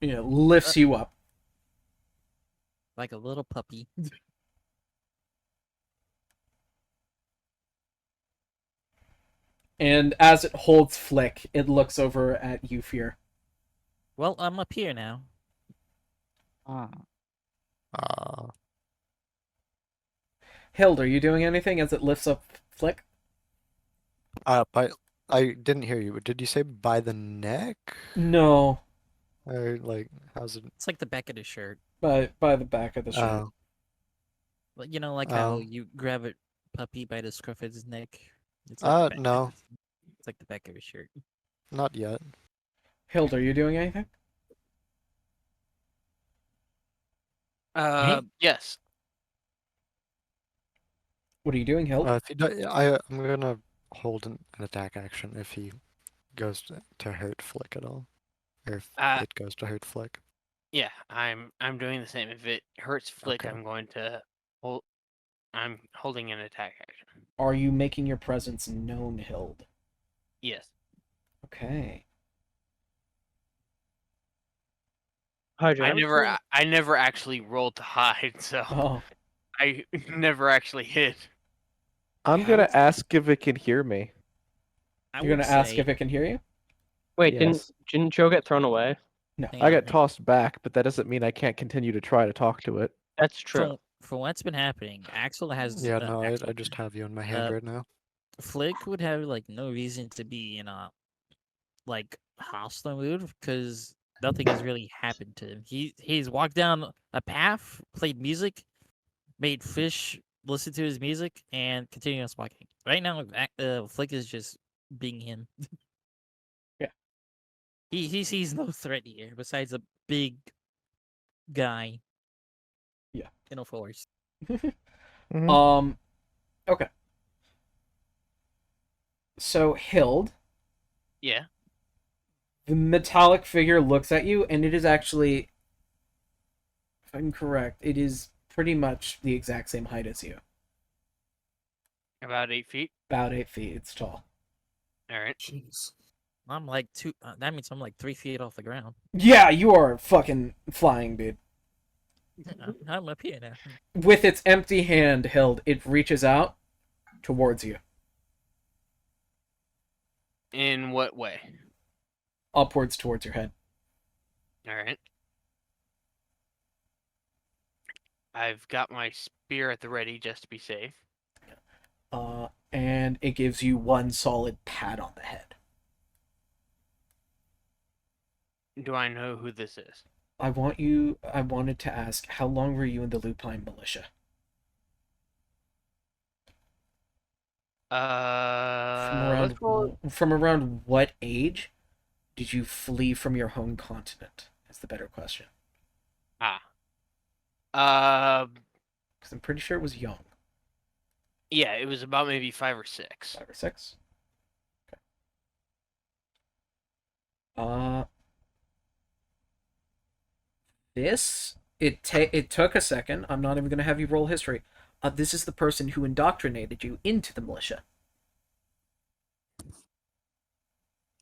It lifts you up. Like a little puppy. And as it holds Flick, it looks over at you, Fear. Well, I'm up here now. Hild, are you doing anything as it lifts up Flick? By I didn't hear you, but did you say by the neck? No. Or like, how's it? It's like the back of the shirt. By the back of the shirt. Oh. Like, you know, like how you grab a puppy by the scruff of his neck? It's No. It's like the back of his shirt. Not yet. Hild, are you doing anything? Yes. What are you doing, Hild? If he I'm gonna hold an attack action if he goes to hurt Flick at all, or if it goes to hurt Flick. Yeah, I'm doing the same. If it hurts Flick, Okay. I'm going to hold. I'm holding an attack action. Are you making your presence known, Hild? Yes. Okay. I never actually rolled to hide, so Oh. I never actually hit. I'm gonna ask if it can hear me. You're gonna ask if it can hear you? Wait, Yes. didn't Joe get thrown away? No. I got tossed back, but that doesn't mean I can't continue to try to talk to it. That's true. For what's been happening, Axel has. Yeah, no, I just have you in my hand right now. Flick would have like no reason to be in a like hostile mood because nothing has really happened to him. He's walked down a path, played music, made fish listen to his music, and continues walking. Right now, Flick is just being him. Yeah. He sees no threat here besides a big guy. Yeah. In a forest. Okay. So, Hild, Yeah. the metallic figure looks at you, and it is actually, if I'm correct, it is pretty much the exact same height as you. About 8 feet. About 8 feet. It's tall. All right. Jeez. I'm like that means I'm like 3 feet off the ground. Yeah, you are fucking flying, dude. I'm up here now. With its empty hand, Hild, it reaches out towards you. In what way? Upwards towards your head. All right. I've got my spear at the ready just to be safe. And it gives you one solid pat on the head. Do I know who this is? I wanted to ask, how long were you in the Lupine militia? Let's roll. From around what age did you flee from your home continent? Is the better question. Because I'm pretty sure it was young. Yeah, it was about maybe 5 or 6. 5 or 6. Okay. It took a second. I'm not even gonna have you roll history. This is the person who indoctrinated you into the militia.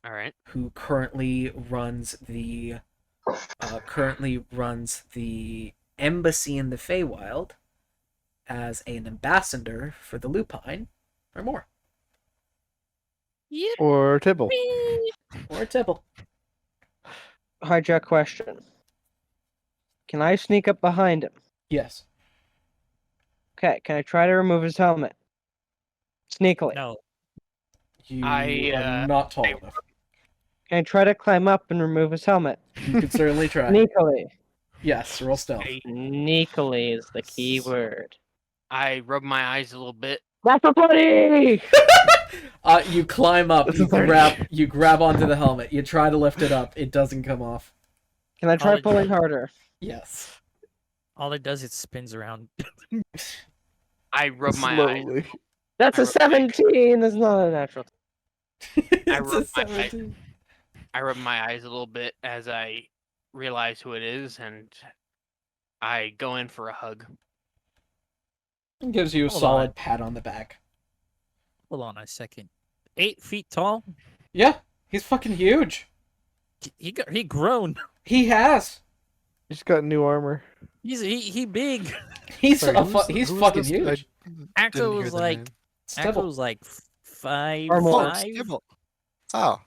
All right. Who currently runs the embassy in the Feywild as an ambassador for the Lupine, or more. Or Tibble. Or Tibble. Hijack question. Can I sneak up behind him? Yes. Okay, can I try to remove his helmet? Sneakily. No. You are not tall enough. Can I try to climb up and remove his helmet? You could certainly try. Sneakily. Yes, roll stealth. Sneakily is the key word. I rub my eyes a little bit. That's a buddy! You climb up, you grab onto the helmet, you try to lift it up, it doesn't come off. Can I try pulling harder? Yes. All it does is spins around. I rub my eyes. Slowly. That's a 17! That's not a natural. I rub my eyes a little bit as I realize who it is, and I go in for a hug. It gives you a solid pat on the back. Hold on a second. 8 feet tall? Yeah, he's fucking huge. He grown. He has. He's got new armor. He big. He's Who's fucking this? huge. Axel hear was the like name. Axel was like 5'5". Oh.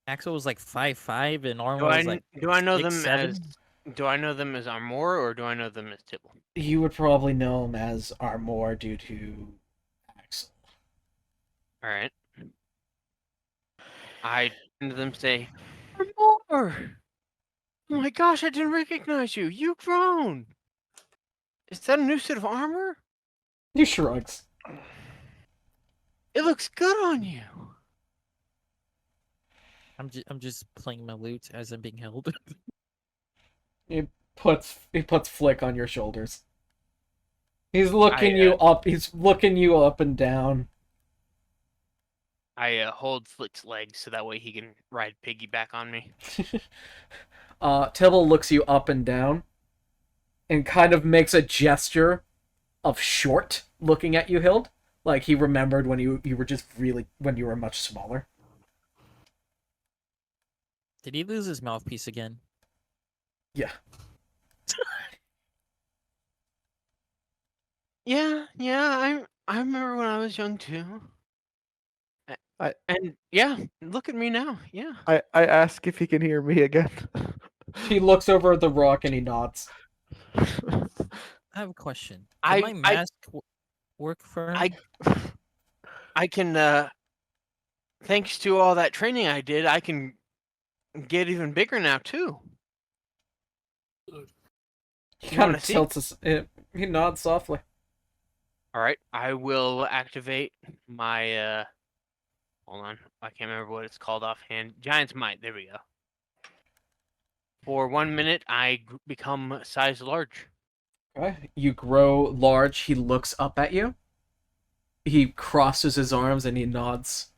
Axel was like 5'5", and Armor Do was I like know 6'7". them as Armor, or do I know them as Tibble? You would probably know him as Armor due to Axel. All right. I turn to them, say, Armor! Oh my gosh, I didn't recognize you. You've grown. Is that a new set of armor? He shrugs. It looks good on you. I'm just playing my lute as I'm being held. He puts Flick on your shoulders. He's looking you up. He's looking you up and down. I hold Flick's legs so that way he can ride piggyback on me. Tibble looks you up and down, and kind of makes a gesture of short, looking at you, Hild. Like he remembered when you were just when you were much smaller. Did he lose his mouthpiece again? Yeah. Yeah, I remember when I was young too. And yeah, look at me now. Yeah. I ask if he can hear me again. He looks over at the rock and he nods. I have a question. Can my mask work for him? I can thanks to all that training I did, I can get even bigger now too. He kind of tilts his. He nods softly. All right, I will activate my. Hold on, I can't remember what it's called offhand. Giant's Might. There we go. For 1 minute, I become size large. Okay. You grow large. He looks up at you. He crosses his arms and he nods.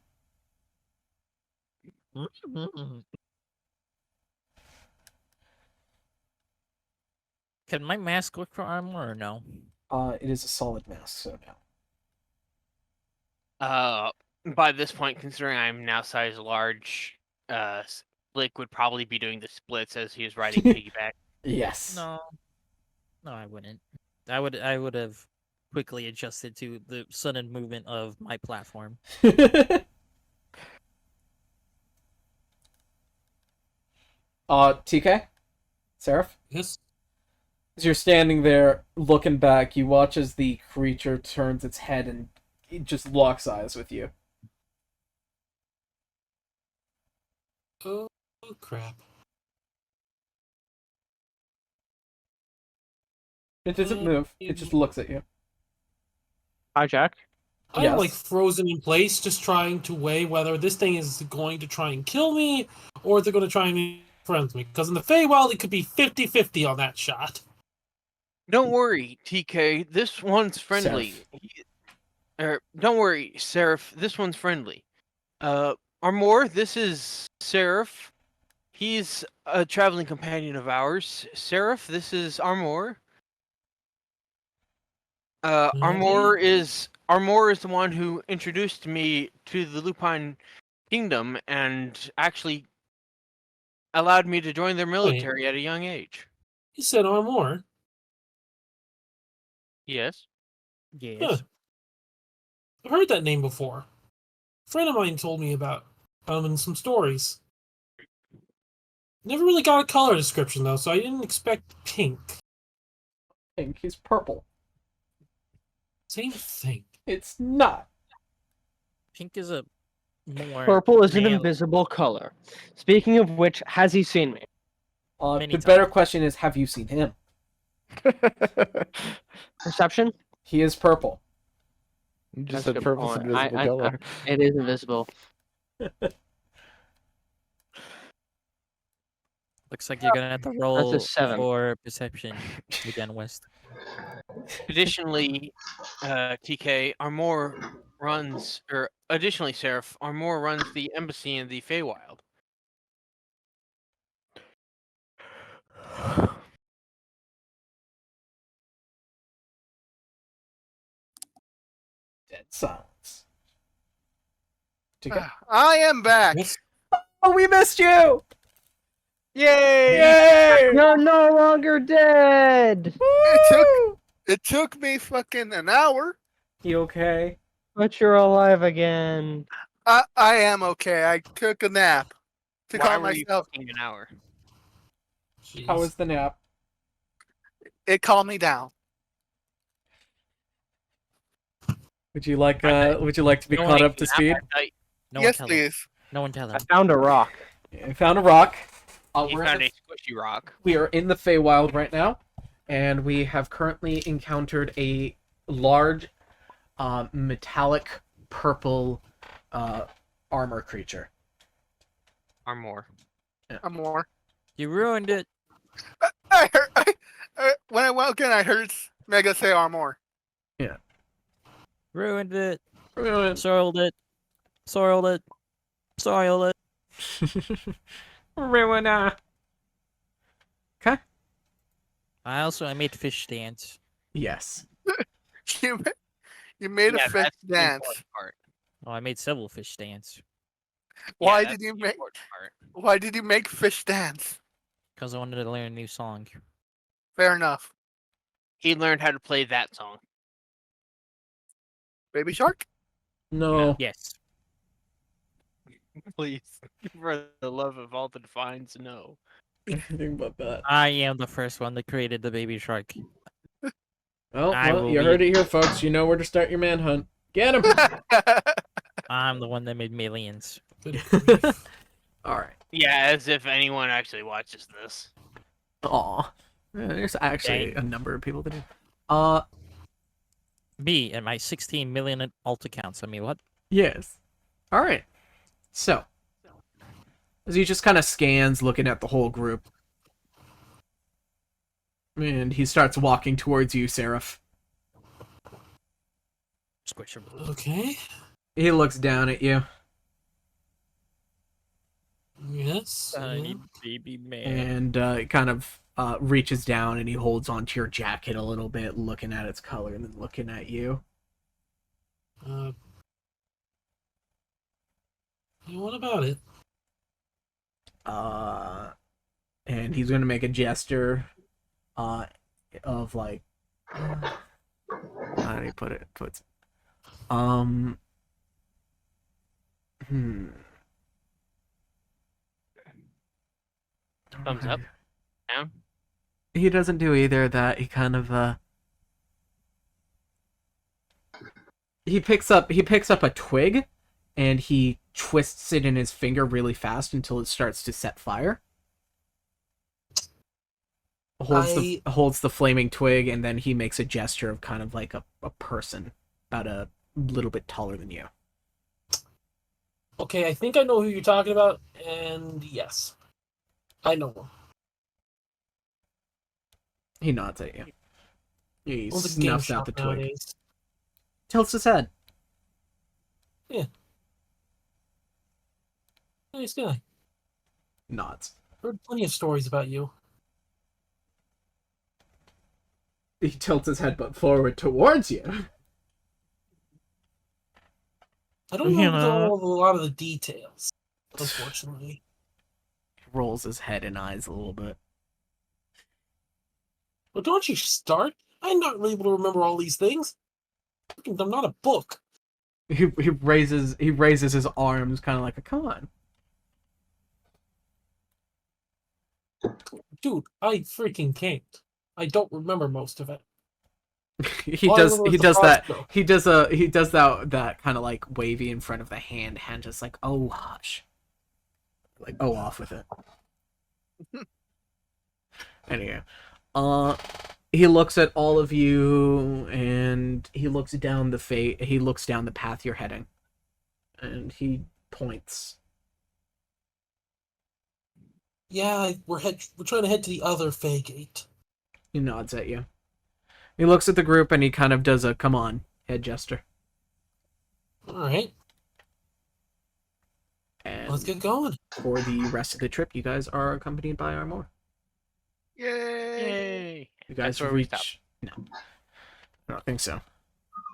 Can my mask work for armor or no? It is a solid mask, so no. By this point, considering I'm now size large, Slick would probably be doing the splits as he is riding piggyback. Yes. No, I wouldn't. I would have quickly adjusted to the sudden movement of my platform. TK? Seraph? Yes? As you're standing there looking back, you watch as the creature turns its head and it just locks eyes with you. Oh, crap. It doesn't move. It just looks at you. Hi, Jack. I'm Yes. like frozen in place, just trying to weigh whether this thing is going to try and kill me or they're going to try and make friends with me. Because in the Feywild, it could be 50-50 on that shot. Don't worry, TK. This one's friendly. Don't worry, Seraph. This one's friendly. Armor, this is Seraph. He's a traveling companion of ours. Seraph, this is Armor. Armor is the one who introduced me to the Lupine Kingdom and actually allowed me to join their military at a young age. You said Armor. Yes. Yes. Huh. I've heard that name before. A friend of mine told me about in some stories. Never really got a color description though, so I didn't expect pink. Pink. He's purple. Same thing. It's not. Pink is a more Purple is an male- invisible color. Speaking of which, has he seen me? The better question is, have you seen him? Perception? He is purple. You That's just a said good purple's point. invisible color. It is invisible. Looks like you're gonna have to roll That's a 7. for perception again, West. Additionally, TK, additionally, Seraph, Armor runs the embassy in the Feywild. Dead silence. TK? I am back. Oh, we missed you! Yay! Yay! You're no longer dead! It took me fucking an hour. You okay? But you're alive again. I am okay. I took a nap to Why calm were you myself. fucking an hour? How was the nap? It calmed me down. Would you like to be No caught one up to speed? No Yes, one tell him. please. No one tell I him. found a rock. I found a rock. You We're found in a squishy rock. we are in the Feywild right now, and we have currently encountered a large, metallic purple, armor creature. Armor. More. You ruined it. I heard. When I walked in, I heard Mega say armor. Ruined it. Ruined. Soiled it. Soiled it. Soiled it. Ruiner. Okay. I made fish dance. Yes. You made a Yeah, fish that's the dance. important part. Oh, I made several fish dance. Why Yeah, did that's you the make? important part. Why did you make fish dance? Because I wanted to learn a new song. Fair enough. He learned how to play that song. Baby shark. No. Yes. Please, for the love of all the divines, no. Anything about that. I am the first one that created the baby shark. Well, you heard it here, folks. You know where to start your manhunt. Get him. I'm the one that made millions. All right. Yeah, as if anyone actually watches this. Aw. Yeah, there's actually Dang. a number of people that do. Me and my 16 million alt accounts. I mean, what? Yes. All right. So, as he just kind of scans, looking at the whole group, and he starts walking towards you, Seraph. Squish him. Okay. He looks down at you, Yes. Tiny baby man. and kind of reaches down, and he holds onto your jacket a little bit, looking at its color, and then looking at you. What about it? And he's gonna make a gesture, of like, how do you put it? Thumbs up, down. He doesn't do either of that. He kind of he picks up a twig, and he twists it in his finger really fast until it starts to set fire. holds the flaming twig, and then he makes a gesture of kind of like a person about a little bit taller than you. Okay, I think I know who you're talking about, and yes, I know him. He nods at you. He Owns a game snuffs out shop the twig. nowadays. Tilts his head. Yeah. Nice guy. Nods. Heard plenty of stories about you. He tilts his head but forward towards you. I don't remember a lot of the details, unfortunately. Rolls his head and eyes a little bit. But don't you start? I'm not able to remember all these things. I'm not a book. He raises his arms, kind of like a come on. Dude, I freaking can't. I don't remember most of it. He All I does remember he is the does that frog he does that kind of like wavy in front of the hand just like, oh hush, like, oh, off with it. Anyway, he looks at all of you and he looks down the path you're heading, and he points. Yeah, we're trying to head to the other Fey Gate. He nods at you. He looks at the group and he kind of does a come on head gesture. Alright. And let's get going. For the rest of the trip, you guys are accompanied by Armor. Yay! You guys That's where we stop. reach. No, I don't think so.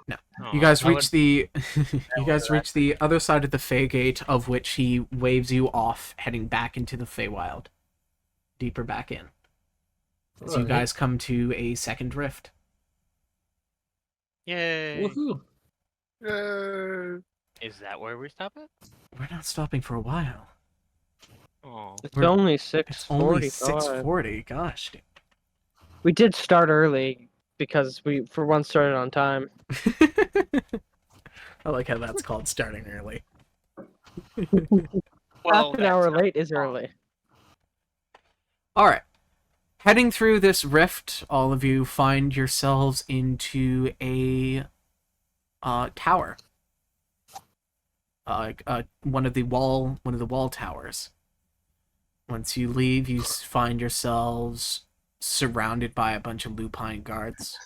No, Aw, you guys I reach would- the. You guys reach the other side of the Fey Gate, of which he waves you off, heading back into the Feywild, deeper back in. As you Alright. guys come to a second rift. Yay! Woohoo! Is that where we stop it? We're not stopping for a while. Oh, It's We're- only It's 6:45. only 6:40. Gosh. Dude. We did start early because we, for once, started on time. I like how that's called starting early. Half an hour late is early. All right. Heading through this rift, all of you find yourselves into a tower. One of the wall towers. Once you leave, you find yourselves surrounded by a bunch of lupine guards.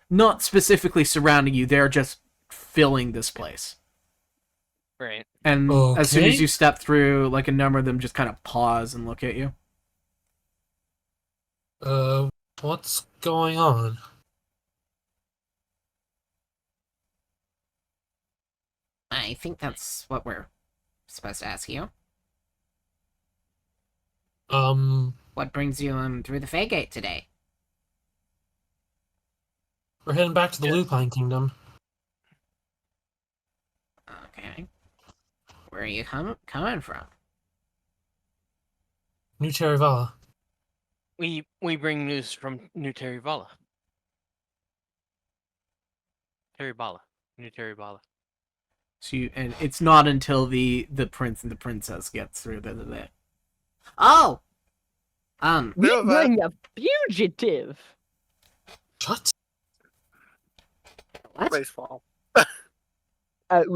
Not specifically surrounding you, they're just filling this place. right. And as soon as Okay. you step through, like, a number of them just kind of pause and look at you. What's going on? I think that's what we're supposed to ask you. What brings you through the Fey Gate today? We're heading back to the Lupine Kingdom. Okay. Where are you coming from? New Terivala. We bring news from New Terivala. New Terivala. So and it's not until the prince and the princess gets through that. Oh! We bring a fugitive. What? What? Baseball. That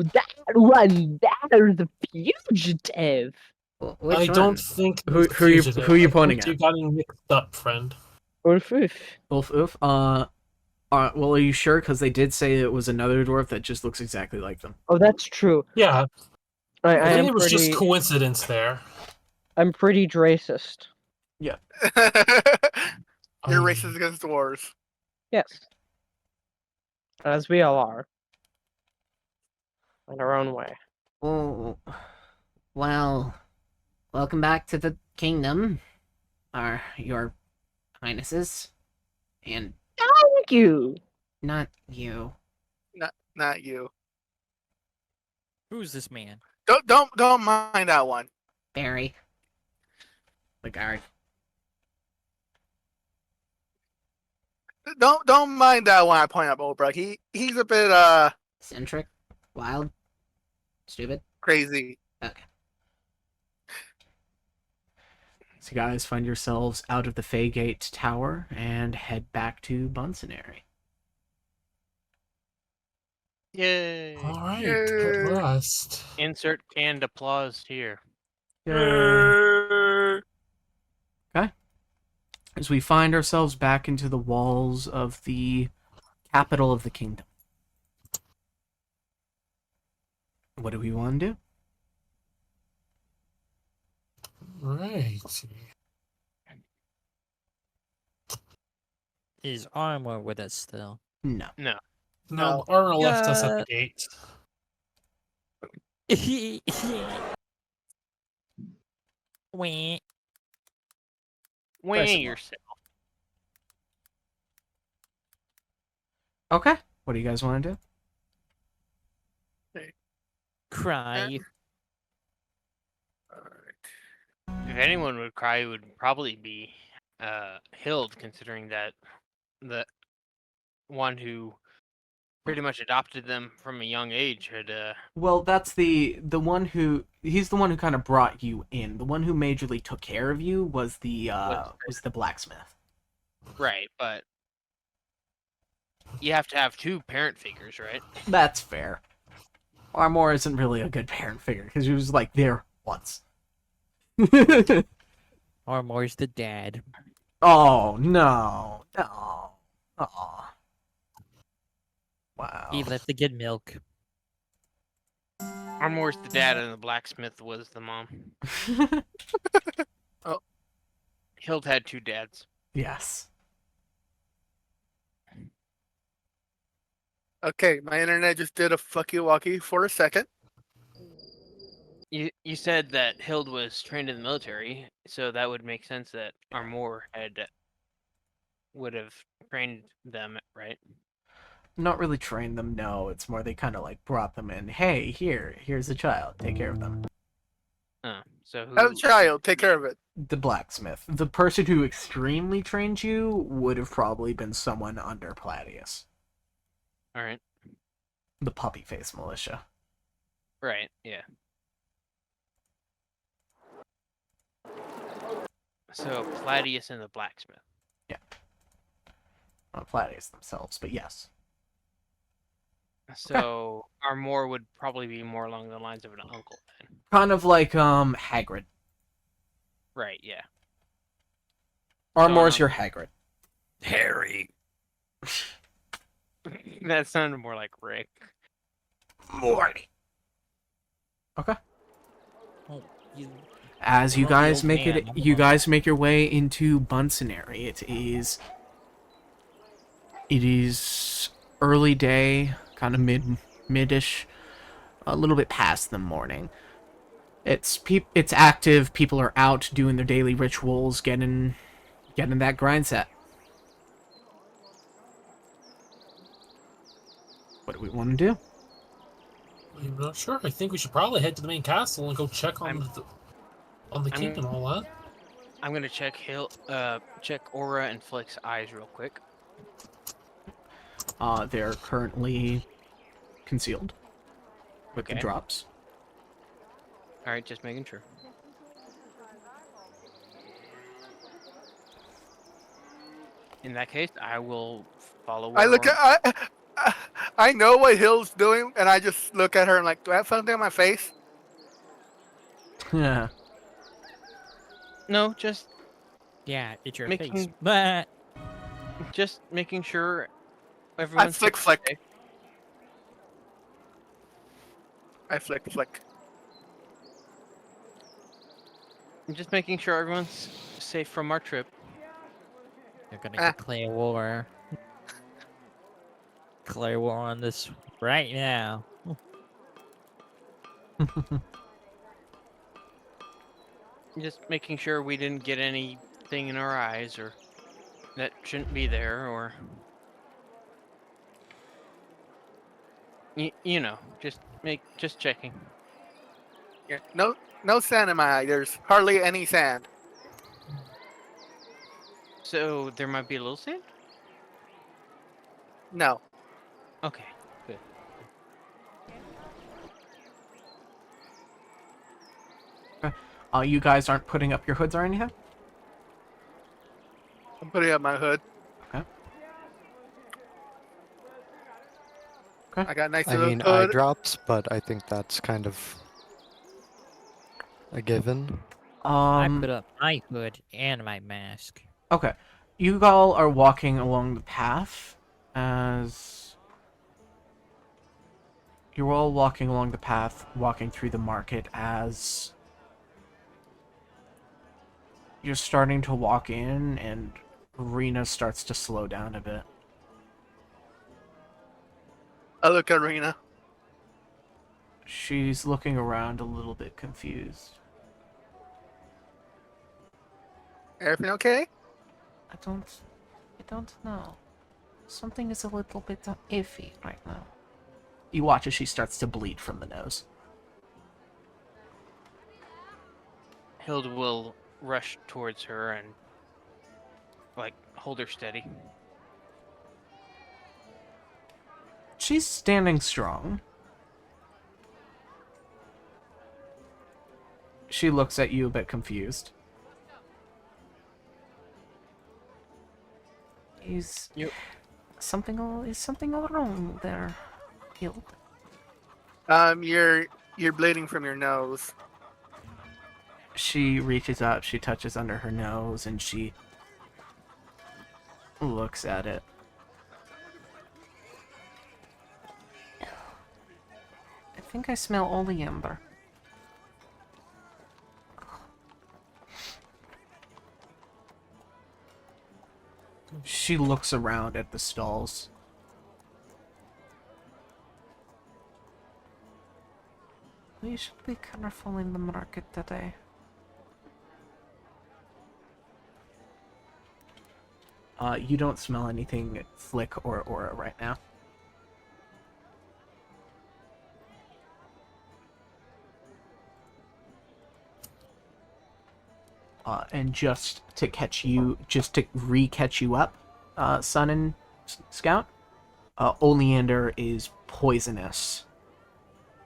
one, there's a fugitive. Which I one? don't think. Who it's are you fugitive. pointing I think at? You got it mixed up, friend. Oof, oof. Oof. Well, are you sure? Because they did say it was another dwarf that just looks exactly like them. Oh, that's true. Yeah, I I think am it was pretty. just coincidence there. I'm pretty racist. Yeah. You're racist against dwarves. Yes. As we all are. In our own way. Oh, well, welcome back to the kingdom, your highnesses, and Thank you. not you. Not you. Who's this man? Don't mind that one. Barry. The guard. Don't mind that one. I point out Obrecht. He's a bit Eccentric? Wild? Stupid? crazy. Okay. So you guys find yourselves out of the Faygate Tower and head back to Bunsonary. Yay! All right, at last. Insert canned applause here. Okay. As we find ourselves back into the walls of the capital of the kingdom. What do we want to do? Right. Is Armor with us still? No. No. No, Armor left us at the gate. Wait. Wing yourself. Okay. What do you guys want to do? Cry. If anyone would cry, it would probably be Hild, considering that the one who pretty much adopted them from a young age had Well, that's the one who he's the one who kind of brought you in. The one who majorly took care of you was the blacksmith. right, but you have to have two parent figures, right? That's fair. Armor isn't really a good parent figure because he was like there once. Armor's the dad. Oh no. No. Aw. Wow. He left to get milk. Armor's the dad, and the blacksmith was the mom. Oh. Hild had two dads. Yes. Okay, my internet just did a fucky walkie for a second. You said that Hild was trained in the military, so that would make sense that Armor would have trained them, right? Not really trained them, no. It's more they kind of like brought them in. Hey, here's a child. Take care of them. So who... Have a child, take care of it. The blacksmith. The person who extremely trained you would have probably been someone under Platius. Alright. The puppy face militia. Right, yeah. So Platius and the blacksmith. Yeah. Not Platius themselves, but yes. So Armor would probably be more along the lines of an uncle then. Kind of like Hagrid. Right, yeah. Armor's your Hagrid. Harry. That sounded more like Rick. Morty. Okay. Oh, As you Well, the guys old make man, it, you guys make your way into Bunsonary. It is early day, kind of midish, a little bit past the morning. It's active. People are out doing their daily rituals, getting that grind set. What do we want to do? I'm not sure. I think we should probably head to the main castle and go check on the king and all that. I'm gonna check check Aura and Flick's eyes real quick. They're currently concealed with the drops. Alright, just making sure. In that case, I will follow. I know what Hill's doing, and I just look at her and like, do I have something on my face? Yeah. No, just yeah, it's your making, face. But just making sure everyone's flick. I flick. I'm just making sure everyone's safe from our trip. you're gonna declare war. Declare war on this right now. Just making sure we didn't get anything in our eyes or that shouldn't be there, or you know, just checking. Yeah, no sand in my eye. There's hardly any sand. So there might be a little sand? No. Okay, good. You guys aren't putting up your hoods or anything? I'm putting up my hood. Okay. I got a nice I little mean, eye hood. drops, but I think that's kind of a given. I put up my hood and my mask. Okay. You all are walking along the path as... You're all walking along the path, walking through the market as... You're starting to walk in, and Rena starts to slow down a bit. I look at Rena. She's looking around a little bit confused. Everything okay? I don't know. Something is a little bit iffy right now. You watch as she starts to bleed from the nose. Hilda will rush towards her and, like, hold her steady. She's standing strong. She looks at you a bit confused. Is something all wrong there, Hild? You're bleeding from your nose. She reaches up, she touches under her nose, and she looks at it. I think I smell oleander. She looks around at the stalls. We should be careful in the market today. You don't smell anything Flick or Aura right now. And just to re-catch you up, Sun and Scout, Oleander is poisonous.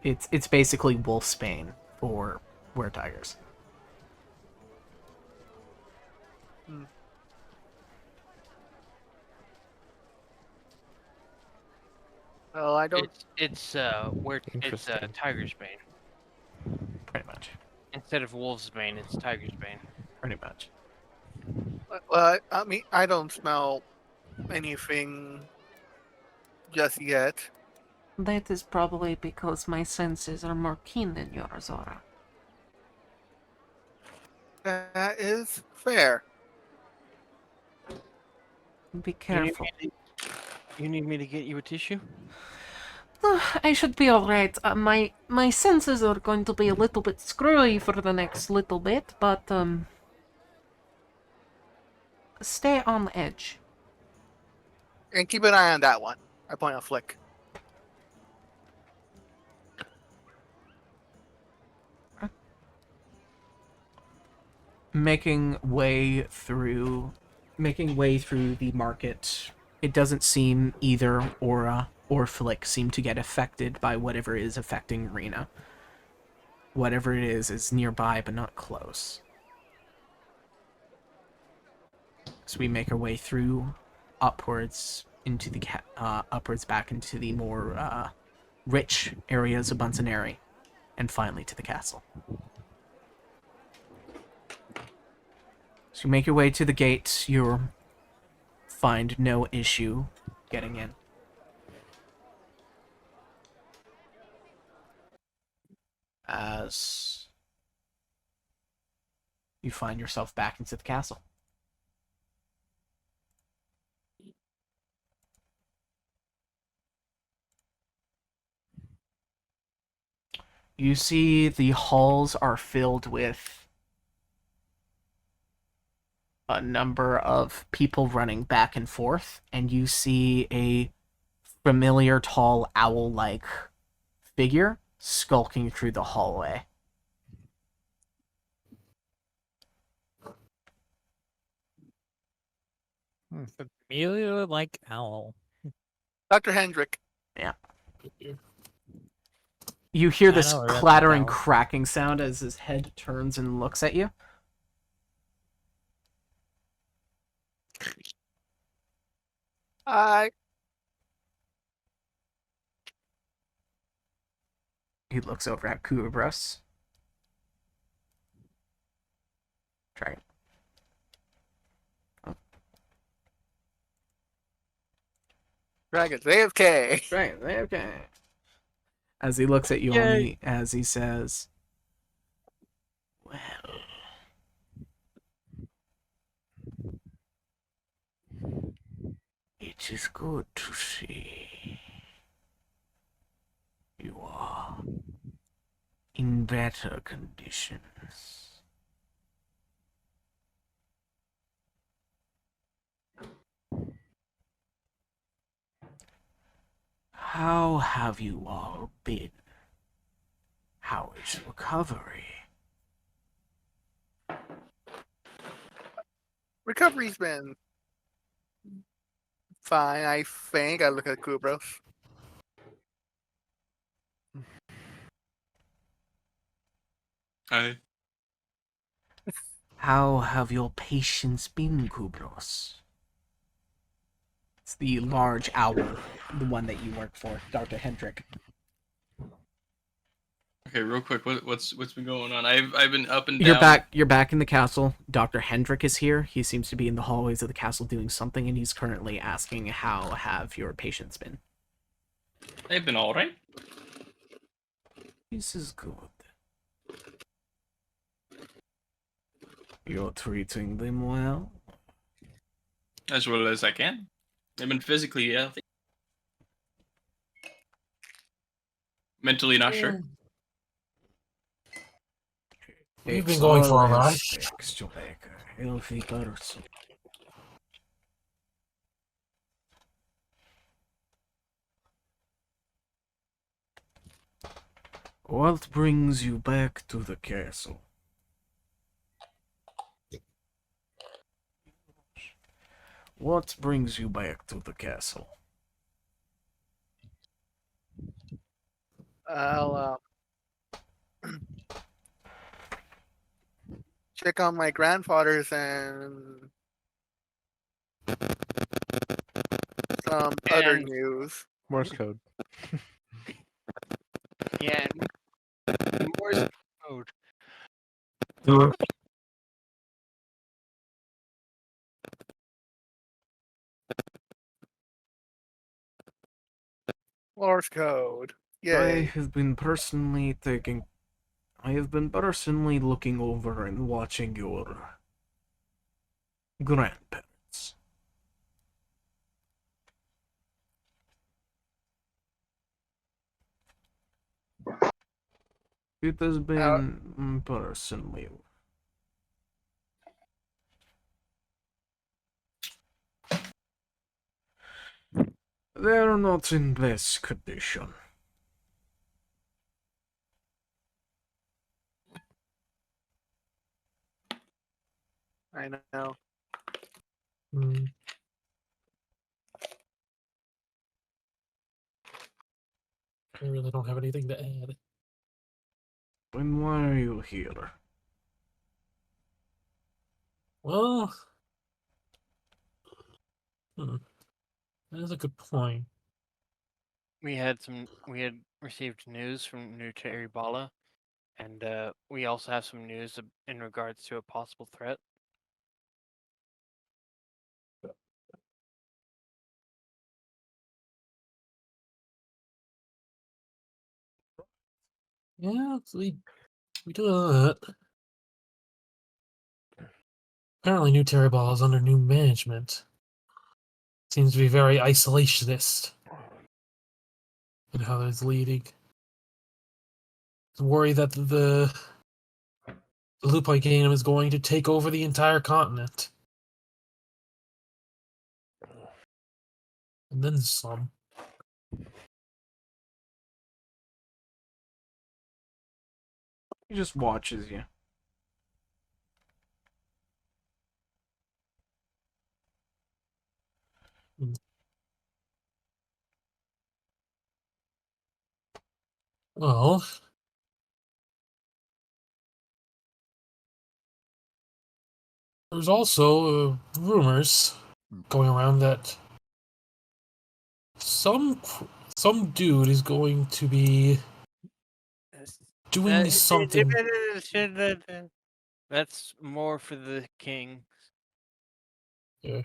It's basically wolfsbane for were-tigers. Well, I don't. It's tiger's bane. Pretty much. Instead of wolf's bane, it's tiger's bane. Pretty much. Well, I mean, I don't smell anything just yet. That is probably because my senses are more keen than yours, Aura. That is fair. Be careful. You need me to get you a tissue? I should be alright. My senses are going to be a little bit screwy for the next little bit, but stay on edge. And keep an eye on that one. I point out Flick. Making way through the market, it doesn't seem either Aura or Flick seem to get affected by whatever is affecting Rena. Whatever it is nearby but not close. So we make our way through upwards into the upwards back into the more rich areas of Bunsaneri, and finally to the castle. So you make your way to the gate. You find no issue getting in. As you find yourself back into the castle. You see the halls are filled with a number of people running back and forth, and you see a familiar tall owl-like figure skulking through the hallway. Familiar like owl. Dr. Hendrick. Yeah. You hear I this know, I read that clattering, owl. cracking sound as his head turns and looks at you. I He looks over at Kubras. Try it. Dragons AFK. Right, okay. As he looks at Yomi, as he says, "Well, it is good to see you are in better conditions. How have you all been? How is recovery?" Recovery's been fine, I think. I look at Kubros. Hi. How have your patients been, Kubros? It's the large owl, the one that you work for, Dr. Hendrick. Okay, real quick, what's been going on? I've been up and down. You're back in the castle. Dr. Hendrick is here. He seems to be in the hallways of the castle doing something, and he's currently asking how have your patients been. They've been alright. This is good. You're treating them well? As well as I can. They've been physically healthy. Mentally not sure. We've been going for a ride. To make a healthy person. What brings you back to the castle? What brings you back to the castle? I'll check on my grandfathers and some other And- news. Morse code. Yeah, and Morse code. Morse code. I Yay. have been personally looking over and watching your grandparents. It has been personally. They're not in best condition. I know. I really don't have anything to add. Then why are you here? Well, that is a good point. We had received news from New Teribala, and we also have some news in regards to a possible threat. Yeah, we do that. Apparently, New Teraball is under new management. Seems to be very isolationist in how it's leading. Worry that the Lupai Kingdom is going to take over the entire continent. And then some. He just watches you. Well, there's also rumors going around that some dude is going to be doing something. That's more for the king. Yeah,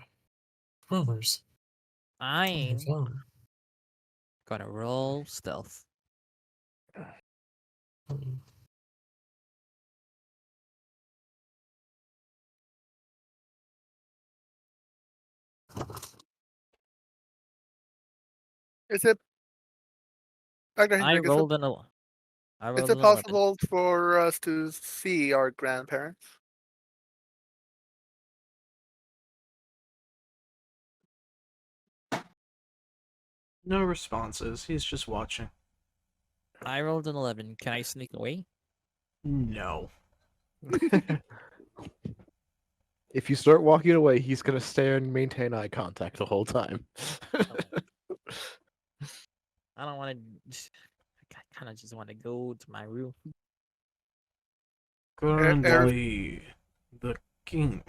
rumors. I'm Fun. gonna roll stealth. Is it, Dr. I Hendrick, rolled an el- I is rolled it an 11. possible for us to see our grandparents? No responses. He's just watching. I rolled an 11. Can I sneak away? No. If you start walking away, he's gonna stare and maintain eye contact the whole time. I don't want to. I kind of just want to go to my room. Currently, the king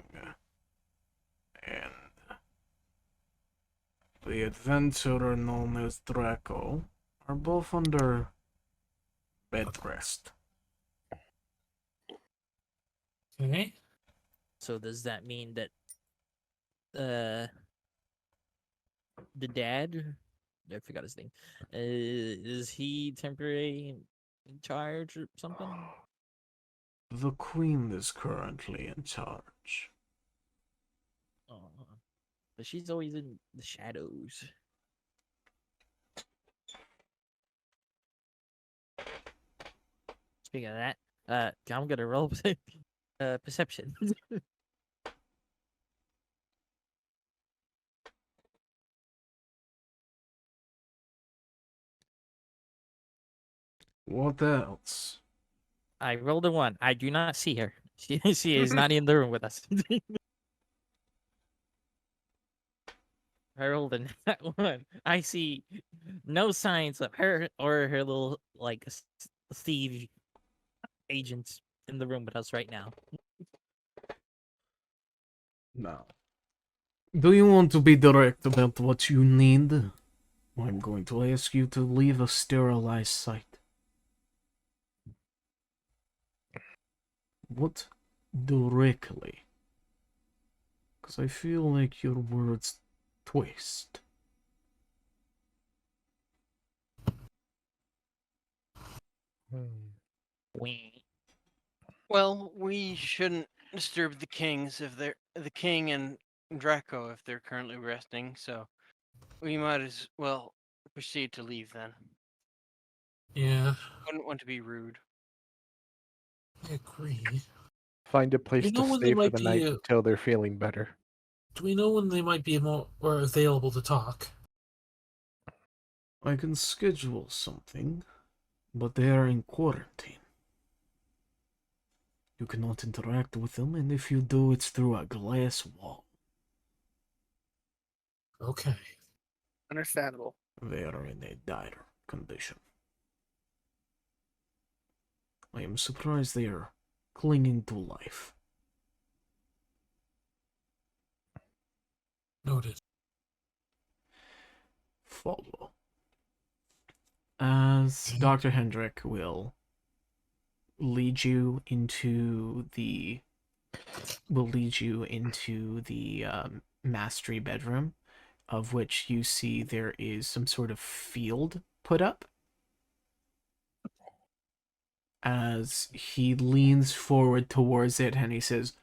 and the adventurer known as Draco are both under bed rest. Okay. So does that mean that the dad, I forgot his name, is he temporary in charge or something? The queen is currently in charge. Oh, but she's always in the shadows. Speaking of that, I'm gonna roll perception. What else? I rolled a 1. I do not see her. She is not in the room with us. I rolled a nat 1. I see no signs of her or her little like Steve agents in the room with us right now. No. Do you want to be direct about what you need? I'm going to ask you to leave a sterilized site. What directly? Because I feel like your words twist. Well, we shouldn't disturb the kings if they're the king and Draco if they're currently resting. So we might as well proceed to leave then. Yeah, Wouldn't want to be rude. I agree. Find a place You know to when they stay for might the be, night until they're feeling better. Do we know when they might be more or available to talk? I can schedule something, but they are in quarantine. You cannot interact with them, and if you do, it's through a glass wall. Okay. Understandable. They are in a dire condition. I am surprised they are clinging to life. Noted. Follow. As Dr. Hendrick will lead you into the mastery bedroom, of which you see there is some sort of field put up. As he leans forward towards it and he says,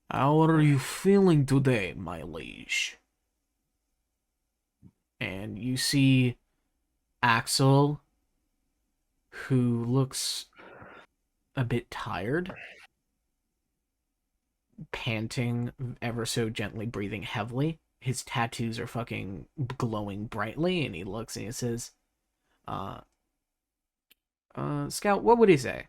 "How are you feeling today, my liege?" And you see Axel, who looks a bit tired, panting ever so gently, breathing heavily. His tattoos are fucking glowing brightly, and he looks and he says, Scout, what would he say?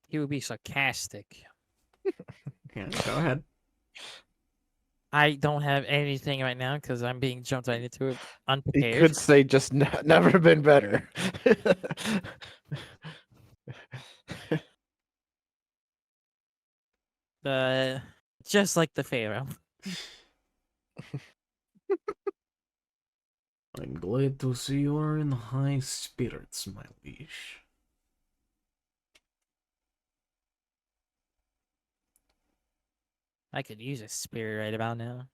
He would be sarcastic. Yeah, go ahead. I don't have anything right now because I'm being jumped right into it He unprepared. could say just never been better. Just like the Pharaoh. I'm glad to see you are in high spirits, my liege. I could use a spirit right about now.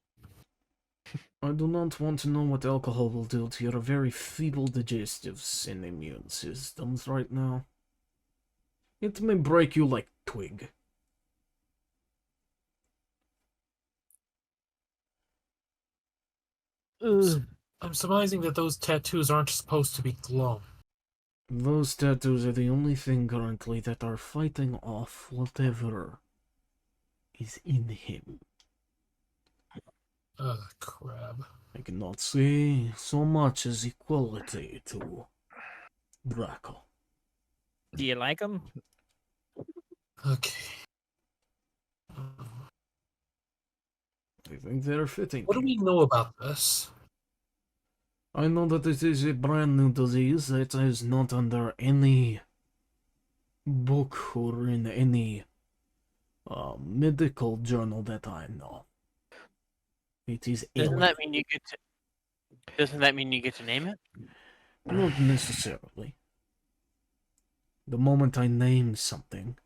I do not want to know what alcohol will do to your very feeble digestives and immune systems right now. It may break you like twig. I'm surmising that those tattoos aren't supposed to be glowing. Those tattoos are the only thing currently that are fighting off whatever is in him. Ugh, crab. I cannot say so much as equality to Draco. Do you like him? Okay. I think they're fitting. What do we know about this? I know that it is a brand new disease that is not under any book or in any medical journal that I know. It is Doesn't alien. that mean you get to? Doesn't that mean you get to name it? Not necessarily. The moment I name something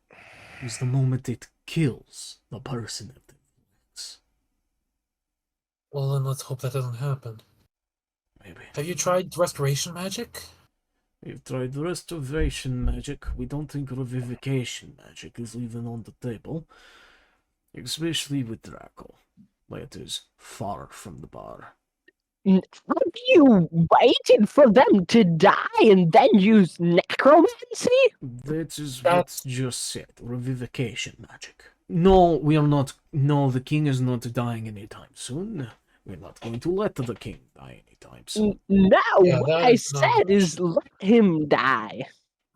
is the moment it kills the person it affects. Well, then let's hope that doesn't happen. Maybe. Have you tried restoration magic? We've tried restoration magic. We don't think revivification magic is even on the table. Especially with Draco. That is far from the bar. Have you waited for them to die and then use necromancy? That is what's just said. Revivification magic. No, we are not. No, the king is not dying anytime soon. We're not going to let the king die anytime soon. No, Yeah, what that I is not- said is let him die.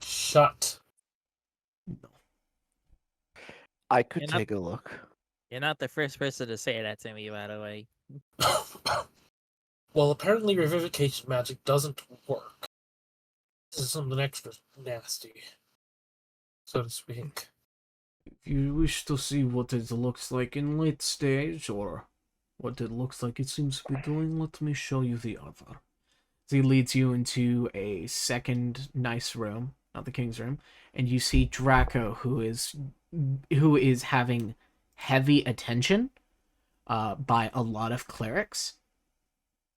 Shut. I could You're not- take a look. You're not the first person to say that to me, by the way. Well, apparently revivification magic doesn't work. This is something extra nasty, so to speak. If you wish to see what it looks like in late stage, or what it looks like it seems to be doing, let me show you the other. He leads you into a second nice room, not the king's room, and you see Draco, who is having heavy attention by a lot of clerics,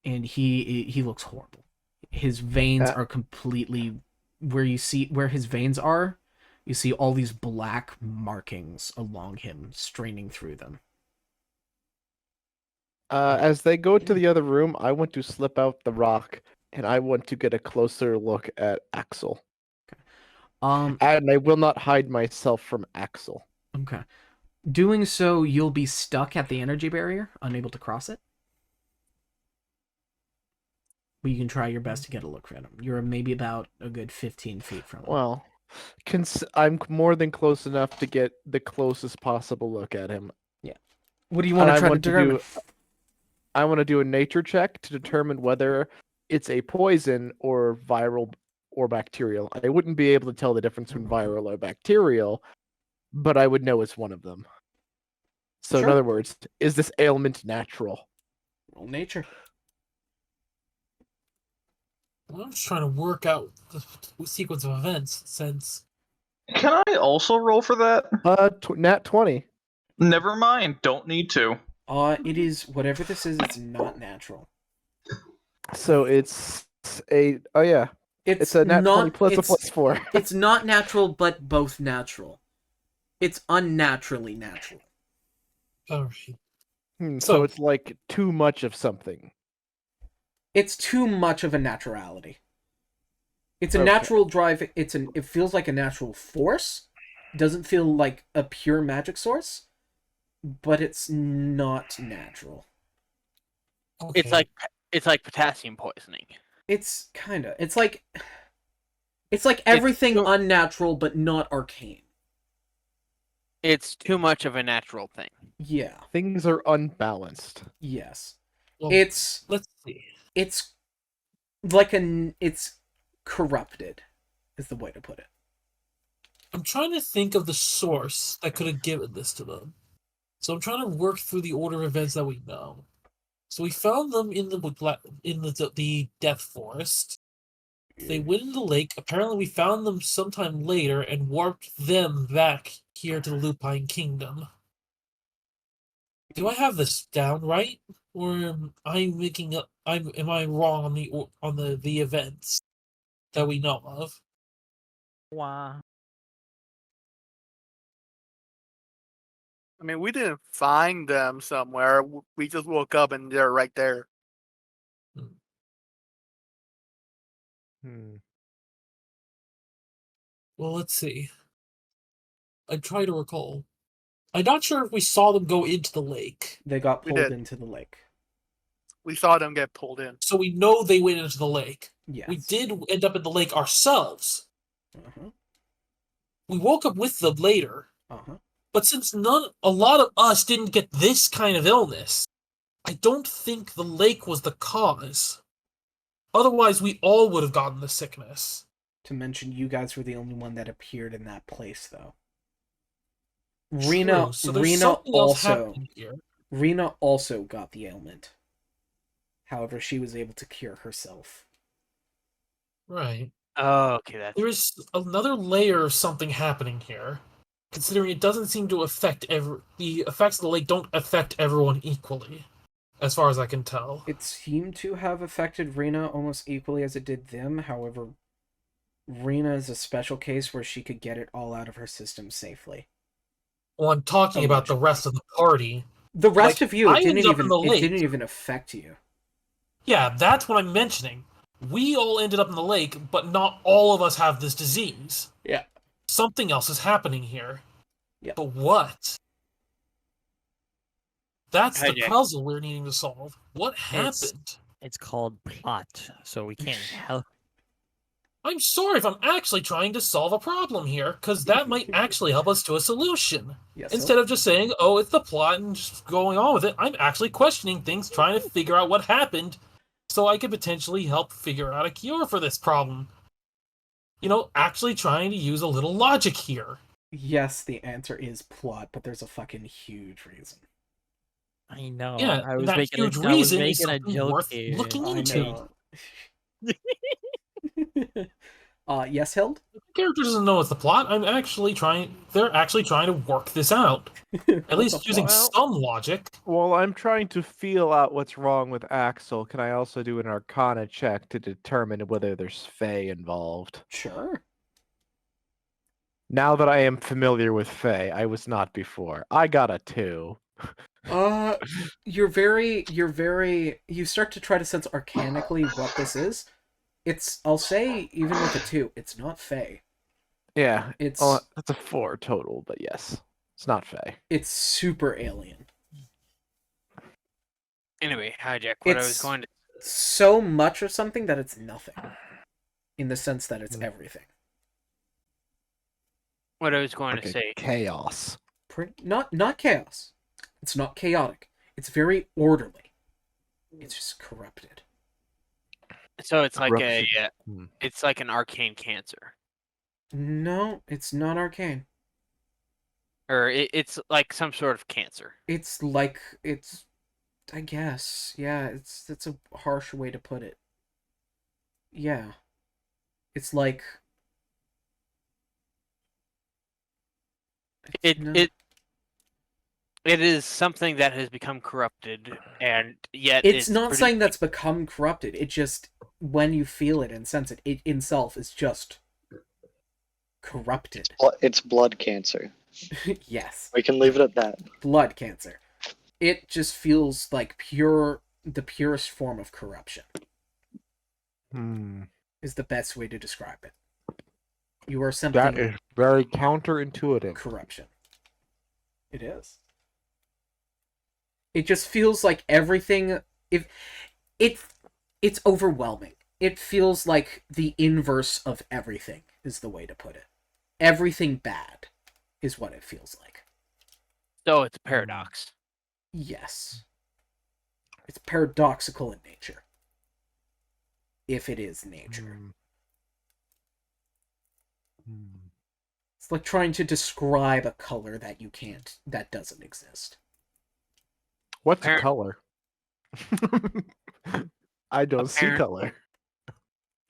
and he looks horrible. His veins are completely where his veins are. You see all these black markings along him, straining through them. As they go to the other room, I want to slip out the rock, and I want to get a closer look at Axel. And I will not hide myself from Axel. Okay. Doing so, you'll be stuck at the energy barrier, unable to cross it. But you can try your best to get a look at him. You're maybe about a good 15 feet from him. Well, I'm more than close enough to get the closest possible look at him. Yeah. What do you want to try to determine? I want to do a nature check to determine whether it's a poison or viral or bacterial. I wouldn't be able to tell the difference between viral or bacterial, but I would know it's one of them. So Sure. in other words, is this ailment natural? Roll nature. Well, I'm just trying to work out the sequence of events since. Can I also roll for that? Nat 20. Never mind. Don't need to. It is whatever this is. It's not natural. So it's a it's a nat 20 plus a plus 4. It's not natural, but both natural. It's unnaturally natural. Alright. So it's like too much of something. It's too much of a naturality. It's a natural drive. It feels like a natural force. Doesn't feel like a pure magic source, but it's not natural. Okay. It's like potassium poisoning. It's kinda. It's like everything unnatural but not arcane. It's too much of a natural thing. Yeah. Things are unbalanced. Yes. Well, let's see. It's like it's corrupted, is the way to put it. I'm trying to think of the source that could have given this to them. So I'm trying to work through the order of events that we know. So we found them in the Death Forest. They went in the lake. Apparently, we found them sometime later and warped them back here to the Lupine Kingdom. Do I have this down right, or am I making up? Am I wrong on the events that we know of? Wow. I mean, we didn't find them somewhere. We just woke up and they're right there. Well, let's see. I try to recall. I'm not sure if we saw them go into the lake. They got We pulled did. into the lake. We saw them get pulled in. So we know they went into the lake. Yes. We did end up in the lake ourselves. Uh-huh. We woke up with them later. Uh-huh. But since a lot of us didn't get this kind of illness, I don't think the lake was the cause. Otherwise, we all would have gotten the sickness. To mention, you guys were the only one that appeared in that place, though. True, so there's something else happening here. Rena also got the ailment. However, she was able to cure herself. Right. Oh, okay, that's... There's another layer of something happening here, considering it doesn't seem to affect the effects of the lake don't affect everyone equally, as far as I can tell. It seemed to have affected Rena almost equally as it did them. However, Rena is a special case where she could get it all out of her system safely. Well, I'm talking about the rest of the party. The rest of you, it didn't it didn't even affect you. Yeah, that's what I'm mentioning. We all ended up in the lake, but not all of us have this disease. Yeah. Something else is happening here. Yeah. But what? That's the Hijack. puzzle we're needing to solve. What happened? It's called plot, so we can't help. I'm sorry if I'm actually trying to solve a problem here, because that might actually help us to a solution. Yes, Instead of just saying, oh, it's the plot and just going on with it, I'm actually questioning things, trying to figure out what happened, so I could potentially help figure out a cure for this problem. You know, actually trying to use a little logic here. Yes, the answer is plot, but there's a fucking huge reason. I know. Yeah, I was that making huge I was reason is making a something joke worth here. looking I into. know. Yes, Hild? The character doesn't know it's the plot. They're actually trying to work this out. At least using some logic. Well, I'm trying to feel out what's wrong with Axel. Can I also do an Arcana check to determine whether there's Fae involved? Sure. Now that I am familiar with Fae, I was not before. I got a 2. You start to try to sense arcanically what this is. I'll say, even with a 2, it's not Fae. Yeah, it's that's a 4 total, but yes, it's not Fae. It's super alien. Anyway, Hijack, what I was going to... So much of something that it's nothing. In the sense that it's everything. What I was going Like to say... chaos. Not chaos. It's not chaotic. It's very orderly. It's just corrupted. So it's like Corruption. it's like an arcane cancer. No, it's not arcane. Or it's like some sort of cancer. I guess. Yeah, that's a harsh way to put it. Yeah. It's like... It is something that has become corrupted, and yet it's not saying that's become corrupted. It just, when you feel it and sense it, it in self is just corrupted. It's blood cancer. Yes. We can leave it at that. Blood cancer. It just feels like the purest form of corruption. Is the best way to describe it. You are simply... That is very counterintuitive. Corruption. It is. It just feels like everything... It's overwhelming. It feels like the inverse of everything, is the way to put it. Everything bad is what it feels like. So it's a paradox. Yes. It's paradoxical in nature. If it is nature. It's like trying to describe a color that that doesn't exist. What's a color? I don't see color.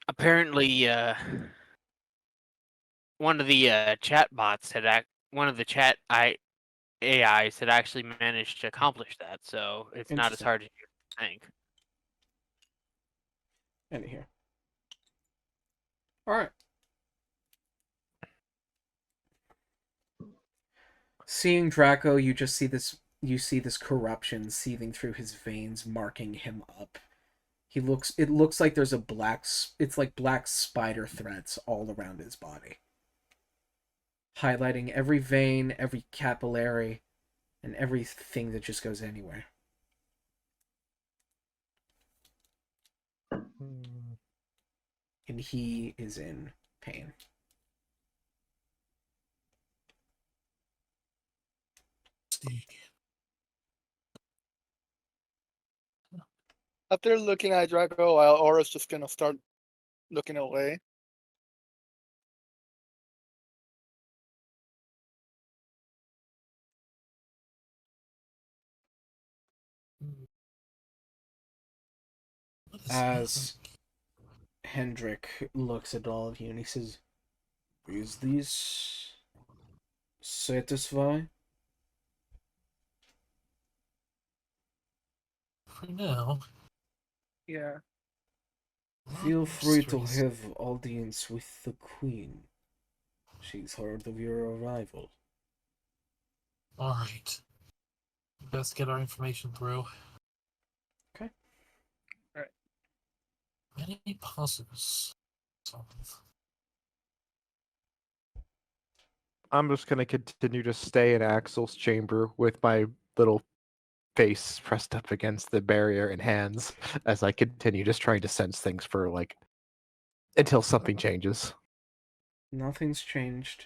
Apparently, one of the chat bots one of the chat AIs had actually managed to accomplish that, so it's not as Interesting. hard as you think. End it here. All right. Seeing Draco, you just see this. You see this corruption seething through his veins, marking him up. It looks like there's a it's like black spider threads all around his body, highlighting every vein, every capillary, and everything that just goes anywhere. And he is in pain. After looking at Draco, Aura's just gonna start looking away. As Hendrik looks at all of you and he says, "Is this satisfy?" For now. Yeah. Feel free to have audience with the queen. She's heard of your arrival. Alright. Best get our information through. Okay. Alright. Many positives. I'm just gonna continue to stay in Axel's chamber with my little face pressed up against the barrier and hands as I continue just trying to sense things for like until something changes. Nothing's changed.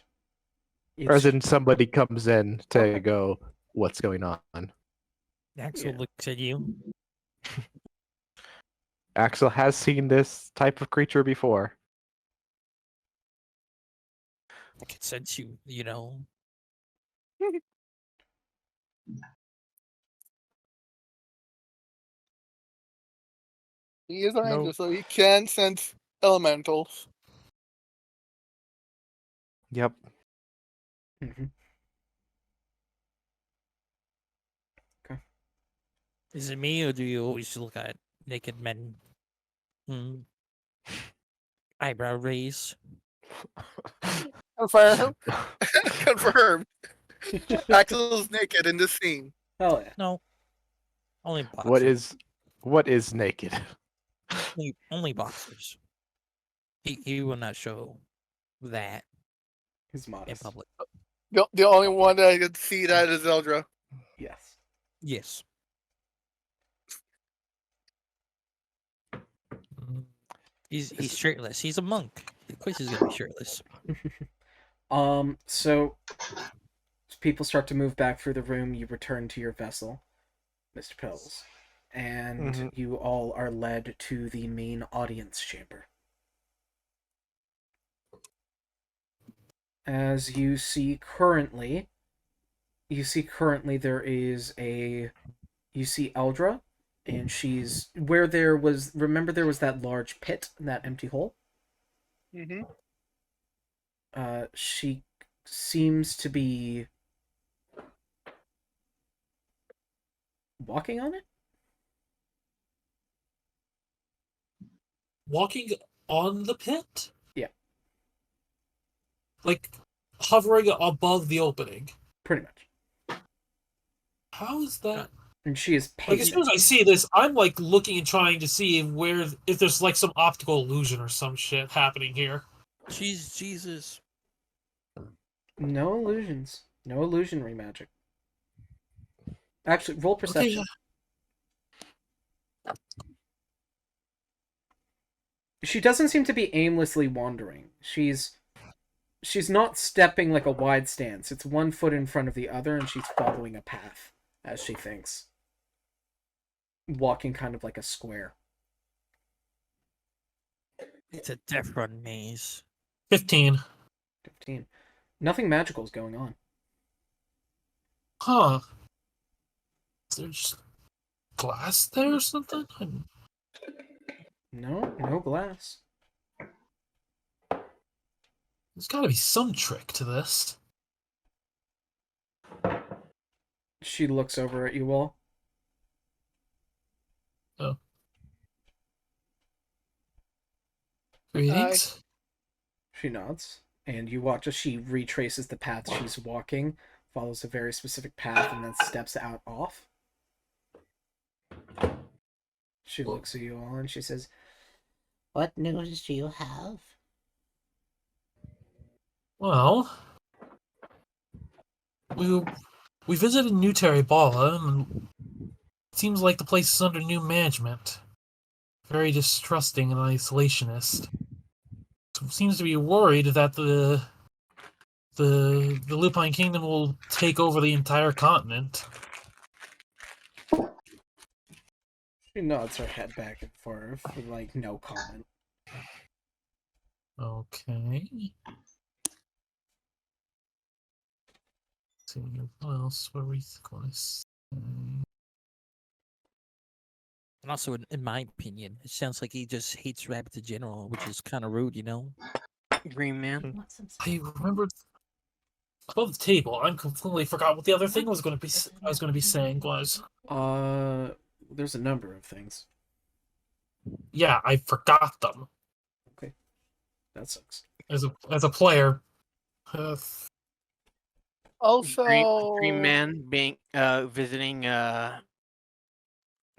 Or as in somebody comes in to go, what's going on? Axel looks at you. Axel has seen this type of creature before. I can sense you, you know. He is an No. angel, so he can sense elementals. Yep. Mm-hmm. Okay. Is it me, or do you always look at naked men? Eyebrow raise. Confirm. Confirmed. Axel's naked in this scene. Hell yeah. No. Only boxers. What is naked? Only boxers. He will not show that He's modest. in public. The only one that I could see that is Eldra. Yes. Yes. He's shirtless. He's a monk. Of course he's gonna be shirtless. So people start to move back through the room. You return to your vessel, Mr. Pills, and you all are led to the main audience chamber. As you see currently there is you see Eldra, and she's where there was that large pit, that empty hole? Mm-hmm. She seems to be walking on it? Walking on the pit? Yeah. Like, hovering above the opening. Pretty much. How is that? And she is Like, pacing. as soon as I see this, I'm, like, looking and trying to see if there's, like, some optical illusion or some shit happening here. Jesus. No illusions. No illusionary magic. Actually, roll perception. Okay. She doesn't seem to be aimlessly wandering. She's not stepping like a wide stance. It's 1 foot in front of the other, and she's following a path, as she thinks. Walking kind of like a square. It's a different maze. 15. 15. Nothing magical is going on. Huh. There's glass there or something? No, no glass. There's got to be some trick to this. She looks over at you all. Oh. Greetings. She nods, and you watch as she retraces the path she's walking, follows a very specific path, and then steps out off. She looks at you all and she says, "What news do you have?" Well, we visited New Teribala, and it seems like the place is under new management. Very distrusting and isolationist. Seems to be worried that the Lupine Kingdom will take over the entire continent. she nods her head back and forth, like no comment. Okay. Let's see, what else were we going to say? And also, in my opinion, it sounds like he just hates rabbits in general, which is kind of rude, you know? Green Man. I remembered above the table. I completely forgot what the other thing was going to be. I was going to be saying was. There's a number of things. Yeah, I forgot them. Okay, that sucks. As a player. Also, Green Man being visiting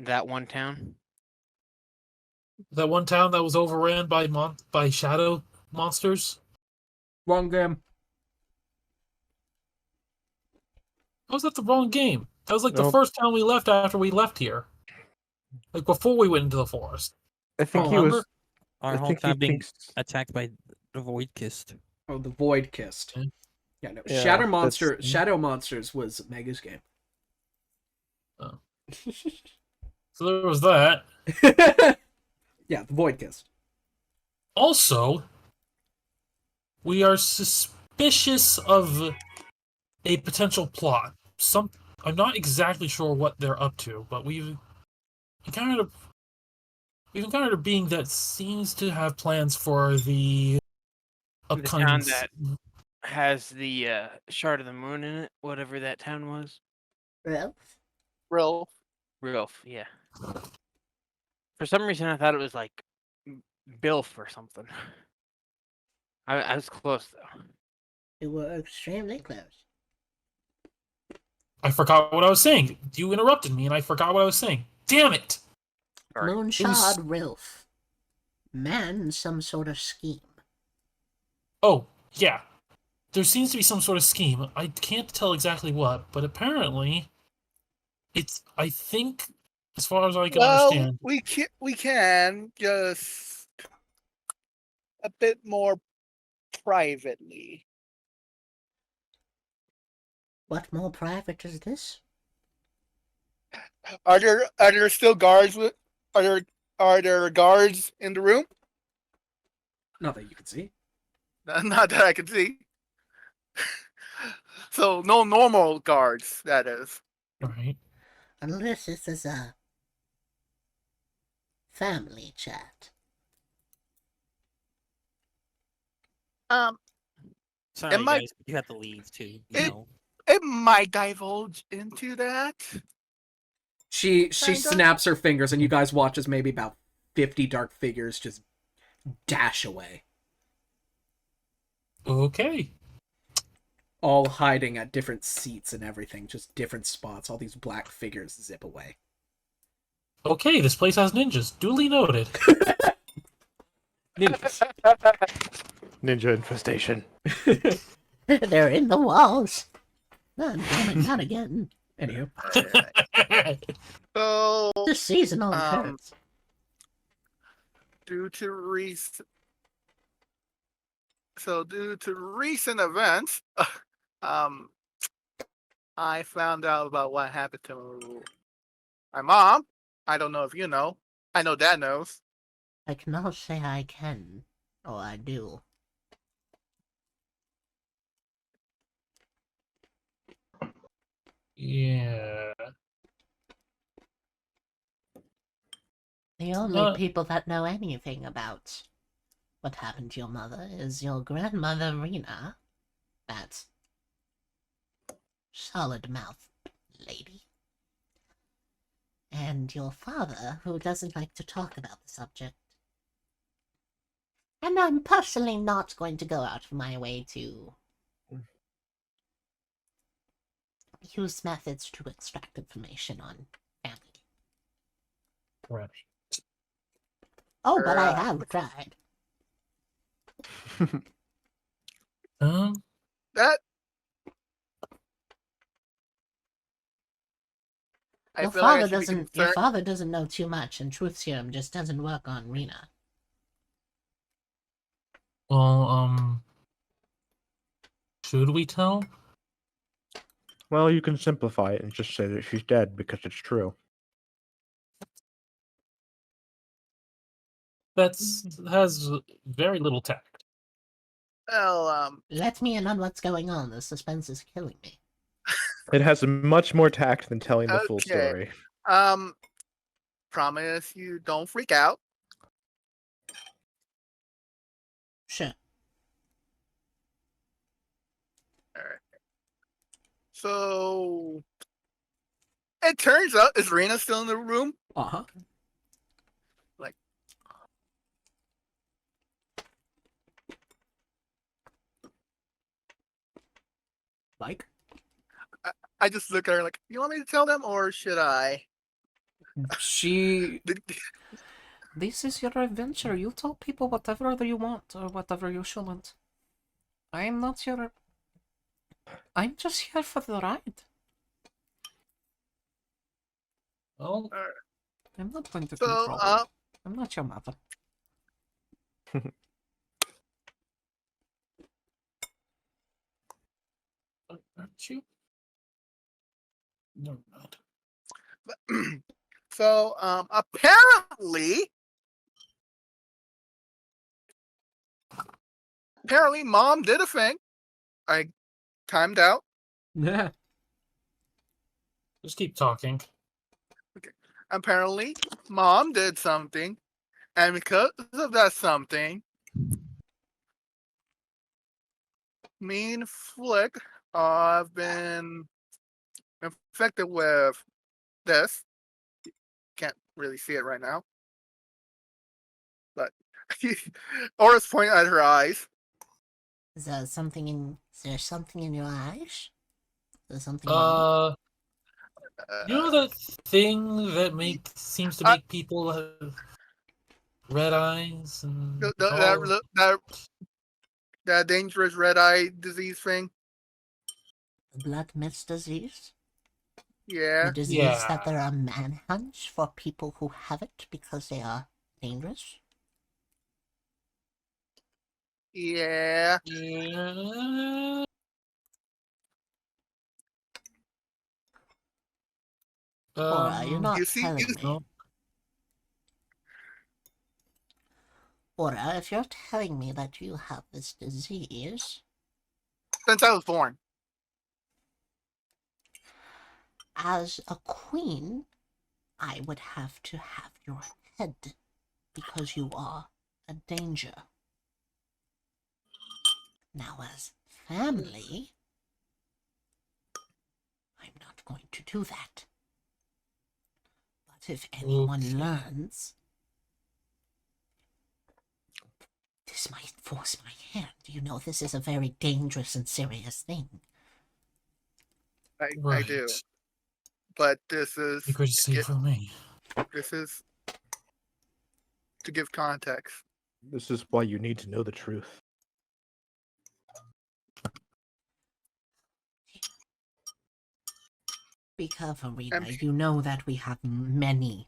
that one town. That one town that was overran by shadow monsters. Wrong game. How was that the wrong game? That was like the Nope. first town we left after we left here. Like before we went into the forest. I think he Remember? was. Our I whole think he time being thinks. attacked by the Void Kissed. Oh, the Void Kissed. Okay. Yeah, no. Yeah, Shadow Monsters was Mega's game. Oh. So there was that. Yeah, the Void Kissed. Also, we are suspicious of a potential plot. I'm not exactly sure what they're up to, but we've encountered a being that seems to have plans for the The upcoming. town that has the shard of the moon in it, whatever that town was. Ralph? Rilf, yeah. For some reason, I thought it was like Bilf or something. I was close though. You were extremely close. I forgot what I was saying. You interrupted me, and I forgot what I was saying. Damn it! Sorry. Moonshard Rilf. Man, some sort of scheme. Oh, yeah. There seems to be some sort of scheme. I can't tell exactly what, but apparently, it's. I think, as far as I can understand, we can just a bit more privately. What more private is this? Are there still guards with? Are there guards in the room? Not that you can see. Not that I can see. So no normal guards, that is. right? Unless this is a family chat. Sorry, Am I- guys, you have to leave too. You It- know. It might divulge into that. She Kinda. snaps her fingers, and you guys watch as maybe about 50 dark figures just dash away, Okay. all hiding at different seats and everything, just different spots. All these black figures zip away. Okay, this place has ninjas. Duly noted. Ninjas. Ninja infestation. They're in the walls. No, damn it, not again. Anywho. So This seasonal occurrence. due to recent events, I found out about what happened to my mom. I don't know if you know. I know Dad knows. I cannot say I can, or I do. Yeah. The only people that know anything about what happened to your mother is your grandmother, Rena. That solid mouth lady. And your father, who doesn't like to talk about the subject. And I'm personally not going to go out of my way to use methods to extract information on family. Right. Oh, but I have tried. That I Your feel like I father should be doesn't. concerned. Your father doesn't know too much, and truth serum just doesn't work on Rena. Well, should we tell? Well, you can simplify it and just say that she's dead because it's true. Has very little tact. Well, Let me in on what's going on. The suspense is killing me. It has much more tact than telling the full okay. story. Promise you don't freak out. Sure. Alright. So it turns out, is Rena still in the room? Uh-huh. Like, Like? I just look at her like, you want me to tell them or should I? She. This is your adventure. You tell people whatever you want or whatever you shouldn't. I'm not your. I'm just here for the ride. Oh. I'm not going to So, control you. I'm not your mother. Aren't you? No, not. So, apparently, Mom did a thing. I timed out. Yeah. Just keep talking. Okay. Apparently, Mom did something, and because of that something, me and Flick have been infected with this. Can't really see it right now, but Aura's pointing at her eyes. Is there something in your eyes? Is there something wrong? You know that thing that seems to make people have red eyes and that dangerous red eye disease thing. The blood mist disease? Yeah. The disease that there are manhunts for people who have it because they are dangerous? Yeah. Or you're not telling me. Or if you're telling me that you have this disease... Since I was born. As a queen, I would have to have your head, because you are a danger. Now, as family, I'm not going to do that. But if anyone learns, this might force my hand. You know, this is a very dangerous and serious thing. I do. But this is... Secrecy for me. This is to give context. This is why you need to know the truth. Be careful, Rita. You know that we have many,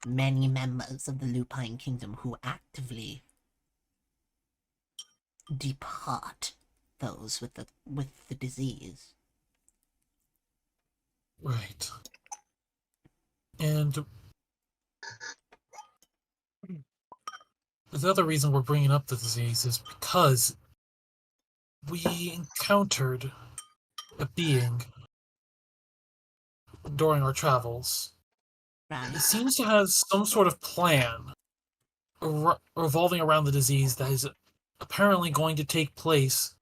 many members of the Lupine Kingdom who actively depart those with the disease. Right. And the other reason we're bringing up the disease is because we encountered a being during our travels. He seems to have some sort of plan revolving around the disease that is apparently going to take place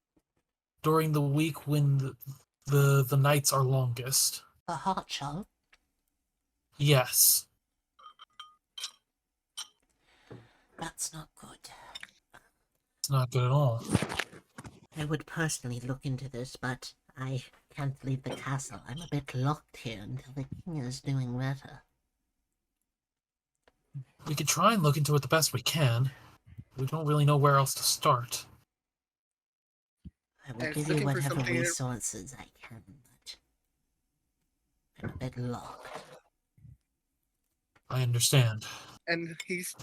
during the week when the nights are longest. A heart show? Yes. That's not good. It's not good at all. I would personally look into this, but I can't leave the castle. I'm a bit locked here until the king is doing better. We could try and look into it the best we can. We don't really know where else to start. I will And give you looking for whatever something- resources I can, but I'm a bit locked. I understand. And he's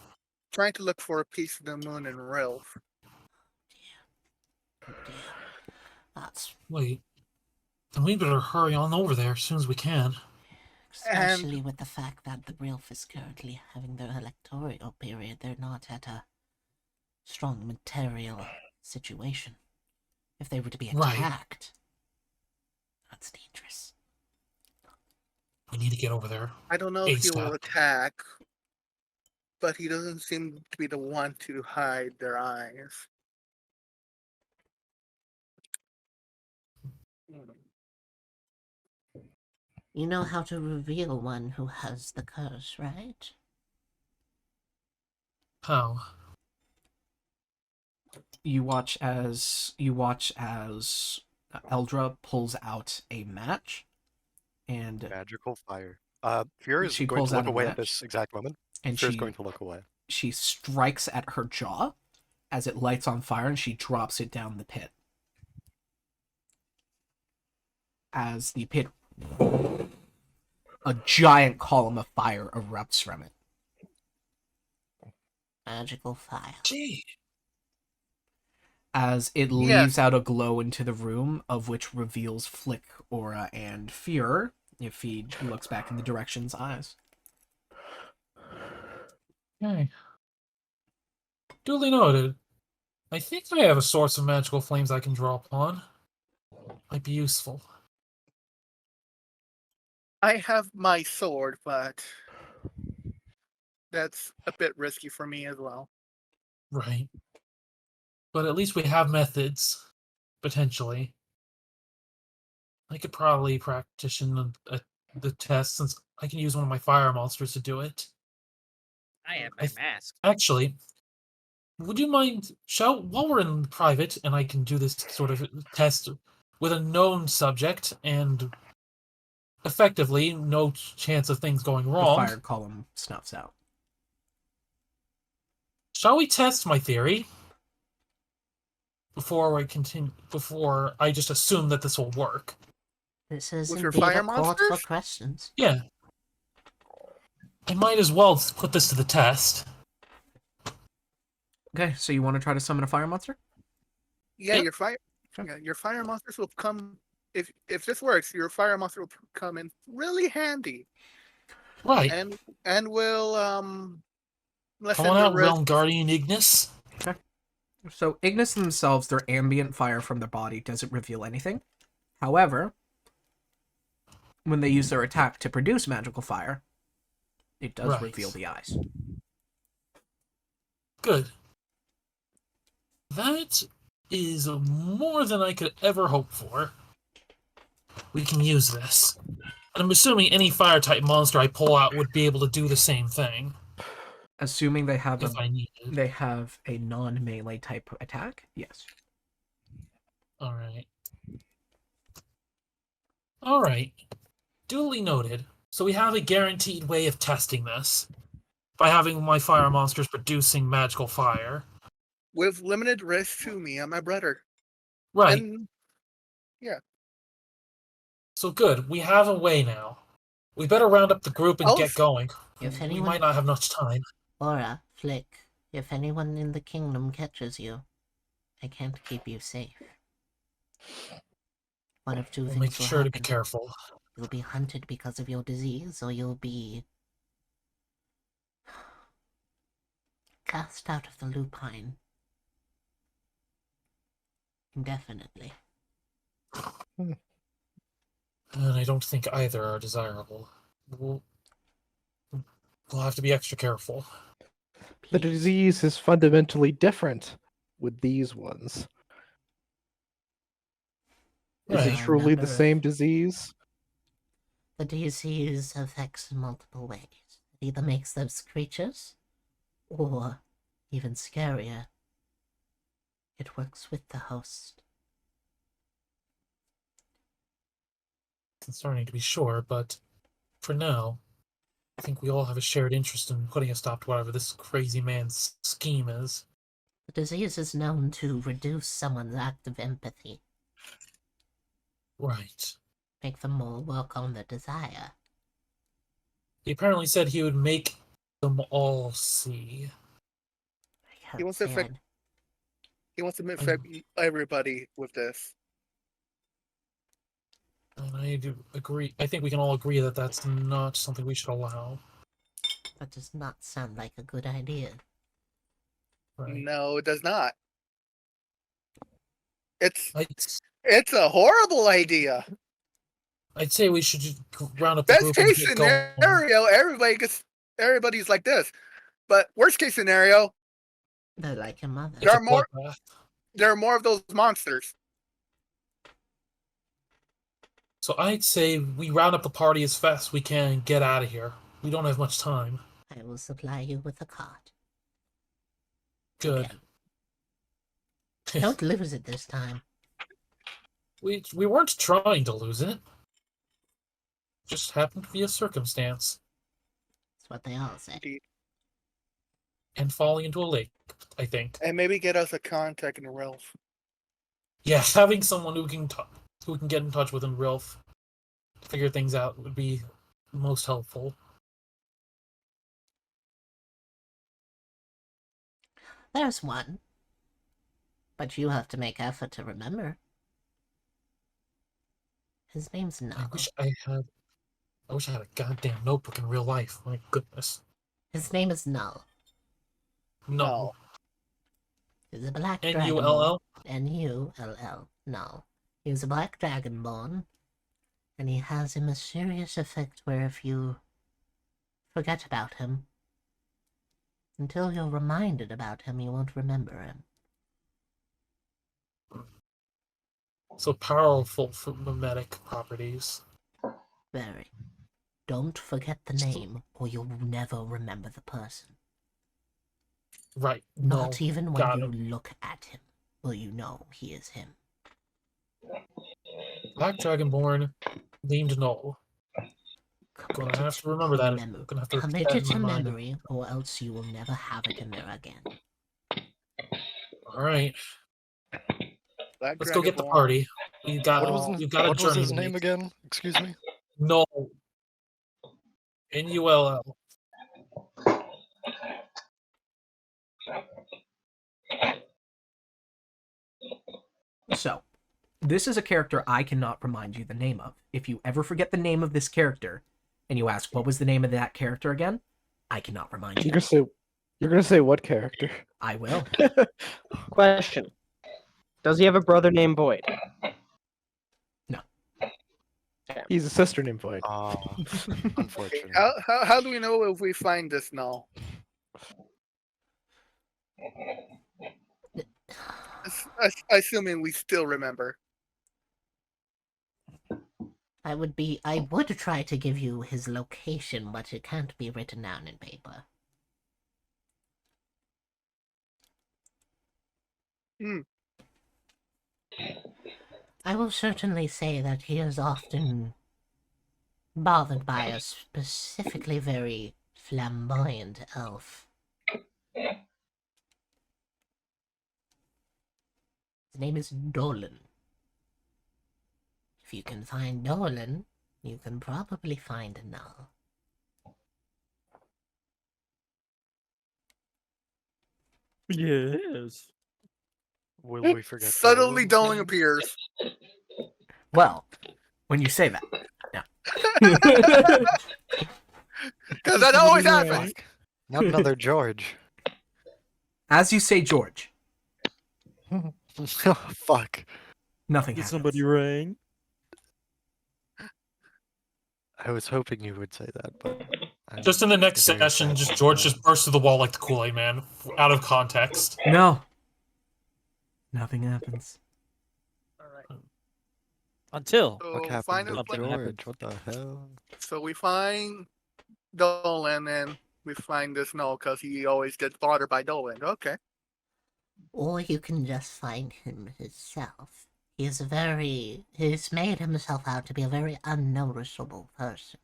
trying to look for a piece of the moon in Rilf. Oh dear. That's Wait. Then we better hurry on over there as soon as we can. especially with the fact that the Rilf is currently having their electoral period. They're not at a strong material situation. If they were to be Right. attacked, that's dangerous. We need to get over there. I don't know if he will ASAP. attack, but he doesn't seem to be the one to hide their eyes. You know how to reveal one who has the curse, right? How? You watch as Eldra pulls out a match, and Magical fire. Fear is she going pulls to look out a away match, at this exact moment. and Fear is she going to look away. she strikes at her jaw as it lights on fire, and she drops it down the pit. As the pit, a giant column of fire erupts from it. Magical fire. Gee. As it Yes. leaves out a glow into the room, of which reveals Flick, Aura, and Fear, if he looks back in the direction's eyes. Okay. Duly noted. I think I have a source of magical flames I can draw upon. Might be useful. I have my sword, but that's a bit risky for me as well. Right. But at least we have methods, potentially. I could probably practition the test since I can use one of my fire monsters to do it. I have my mask. Actually, would you mind, while we're in private and I can do this sort of test with a known subject and effectively no chance of things going The wrong, fire column snuffs out. shall we test my theory before I just assume that this will work? This is With your indeed fire a court for monsters? questions. Yeah. I might as well put this to the test. Okay, so you want to try to summon a fire monster? Yeah, Yep. your fire monsters will come if this works. Your fire monster will come in really handy, Right. and will lessen Come on the out, risk. Realm Guardian Ignis. Okay. So Ignis themselves, their ambient fire from their body doesn't reveal anything. However, when they use their attack to produce magical fire, it does Right. reveal the eyes. Good. That is more than I could ever hope for. We can use this. And I'm assuming any fire type monster I pull out would be able to do the same thing. Assuming they have If I needed. they have a non-melee type attack, yes. Alright. Alright. Duly noted. So we have a guaranteed way of testing this. By having my fire monsters producing magical fire. With limited risk to me and my brother. Right. And, yeah. So good. We have a way now. We better round up the group and get going. If We anyone, might not have much time. Aura, Flick, if anyone in the kingdom catches you, I can't keep you safe. One of two We'll things make will sure to happen. be careful. You'll be hunted because of your disease, or you'll be cast out of the lupine indefinitely. And I don't think either are desirable. We'll have to be extra careful. The disease is fundamentally different with these ones. Is it There are a truly the number same of- disease? The disease affects in multiple ways. It either makes those creatures, or, even scarier, it works with the host. Concerning to be sure, but for now, I think we all have a shared interest in putting a stop to whatever this crazy man's scheme is. The disease is known to reduce someone's active empathy. Right. Make them more work on their desire. He apparently said he would make them all see. He wants to infect. He wants to infect everybody with this. And I do agree. I think we can all agree that that's not something we should allow. That does not sound like a good idea. Right. No, it does not. It's a horrible idea. I'd say we should just round up the Best group and case get going. scenario, everybody's like this. But worst case scenario, they're like your mother. There are more of those monsters. So I'd say we round up the party as fast as we can and get out of here. We don't have much time. I will supply you with a cart. Good. Don't lose it this time. We weren't trying to lose it. Just happened to be a circumstance. That's what they all say. Indeed. And falling into a lake, I think. And maybe get us a contact in Ralph. Yeah, having someone who can get in touch with in Rilf, figure things out would be most helpful. There's one. But you have to make effort to remember. His name's Null. I wish I had a goddamn notebook in real life. My goodness. His name is Null. No. He's a black N-U-L-L? dragonborn. N-U-L-L. Null. He's a black dragonborn. And he has a mysterious effect where if you forget about him, until you're reminded about him, you won't remember him. So powerful for mimetic properties. Very. Don't forget the name, or you'll never remember the person. Right. Not No. even when Got you it. look at him will you know he is him. Black Dragonborn named Null. Gonna have to remember that. Gonna have to Commit keep it that to in my mind. memory, or else you will never have it in there again. Alright. Black Let's go get the Dragonborn. party. We've got a What was journey his to name make. again? Excuse me? No. N-U-L-L. So, this is a character I cannot remind you the name of. If you ever forget the name of this character, and you ask what was the name of that character again, I cannot remind you. You're gonna say what character? I will. Question. Does he have a brother named Boyd? He's a sister named Void. Unfortunate. How do we know if we find this now? Assuming we still remember. I would try to give you his location, but it can't be written down in paper. I will certainly say that he is often bothered by a specifically very flamboyant elf. His name is Dolan. If you can find Dolan, you can probably find Null. Yes. Will we forget? Suddenly Dolan's Dolan name? appears. Well, when you say that. No. Because that always happens. Not another George. As you say, George, Fuck. nothing Did happens. somebody ring? I was hoping you would say that, but Just in the next very session, sad just about George that. just bursts through the wall like the Kool-Aid Man, out of context. No. Nothing happens. Until So What happened final to something plan. happens. George? What the hell? So we find Dolan and we find the snow because he always gets bothered by Dolan. Okay. Or you can just find him himself. He's made himself out to be a very unnoticeable person.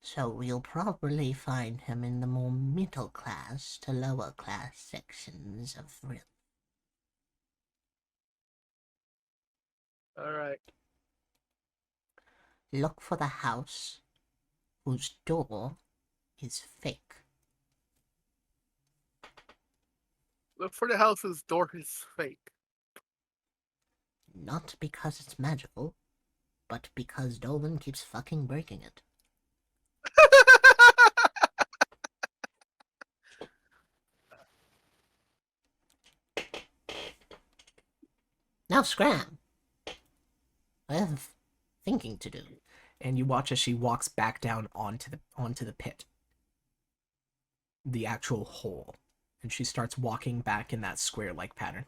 So you'll probably find him in the more middle class to lower class sections of Rill. Alright. Look for the house whose door is fake. Look for the house's door is fake. Not because it's magical, but because Dolan keeps fucking breaking it. Now scram! I have thinking to do. And you watch as she walks back down onto the pit. The actual hole. And she starts walking back in that square-like pattern.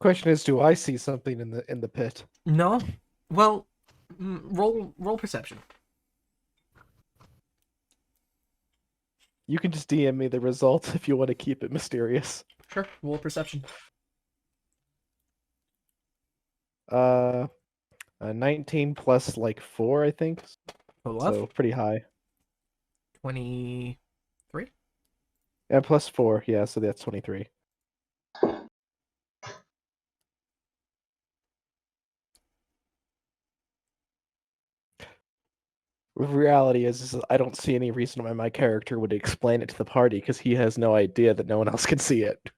Question is, do I see something in the pit? No? Well, roll perception. You can just DM me the results if you want to keep it mysterious. Sure, roll perception. 19 plus like 4, I think. So pretty high. 23? Yeah, plus 4. Yeah, so that's 23. Reality is I don't see any reason why my character would explain it to the party because he has no idea that no one else can see it.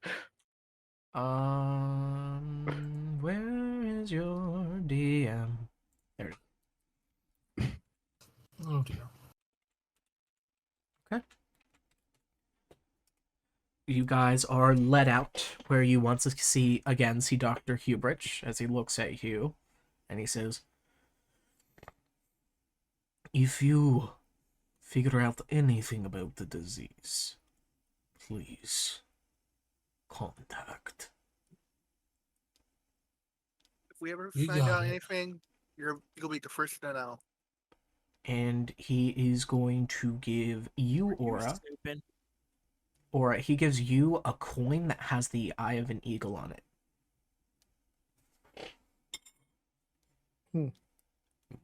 Where is your DM? There. Oh dear. Okay. You guys are led out where you want to see Dr. Hubrich as he looks at you, and he says, "If you figure out anything about the disease, please contact." If we ever You find got out it. anything, you'll be the first to know. And he is going to give you, Aura. Stupid. Aura, he gives you a coin that has the eye of an eagle on it.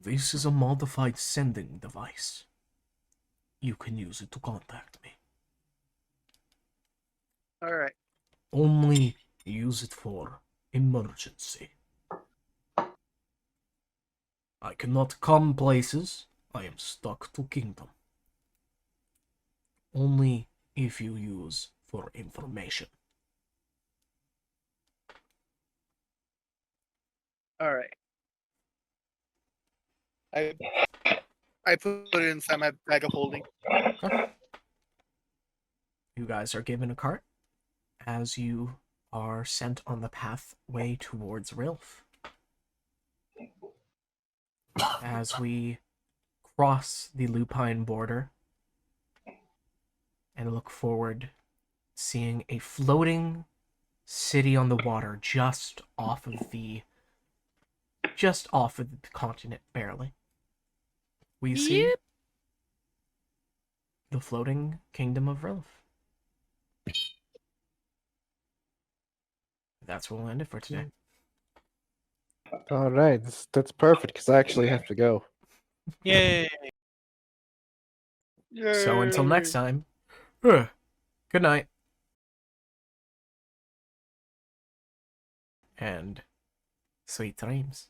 This is a modified sending device. You can use it to contact me. Alright. Only use it for emergency. I cannot come places. I am stuck to kingdom. Only if you use for information. Alright. I put it inside my bag of holding. You guys are given a cart as you are sent on the pathway towards Rilf. As we cross the Lupine border and look forward, seeing a floating city on the water just off of the continent, barely. We see the floating kingdom of Rilf. That's where we'll end it for today. All right, that's perfect because I actually have to go. Yay! So until next time, good night. And sweet dreams.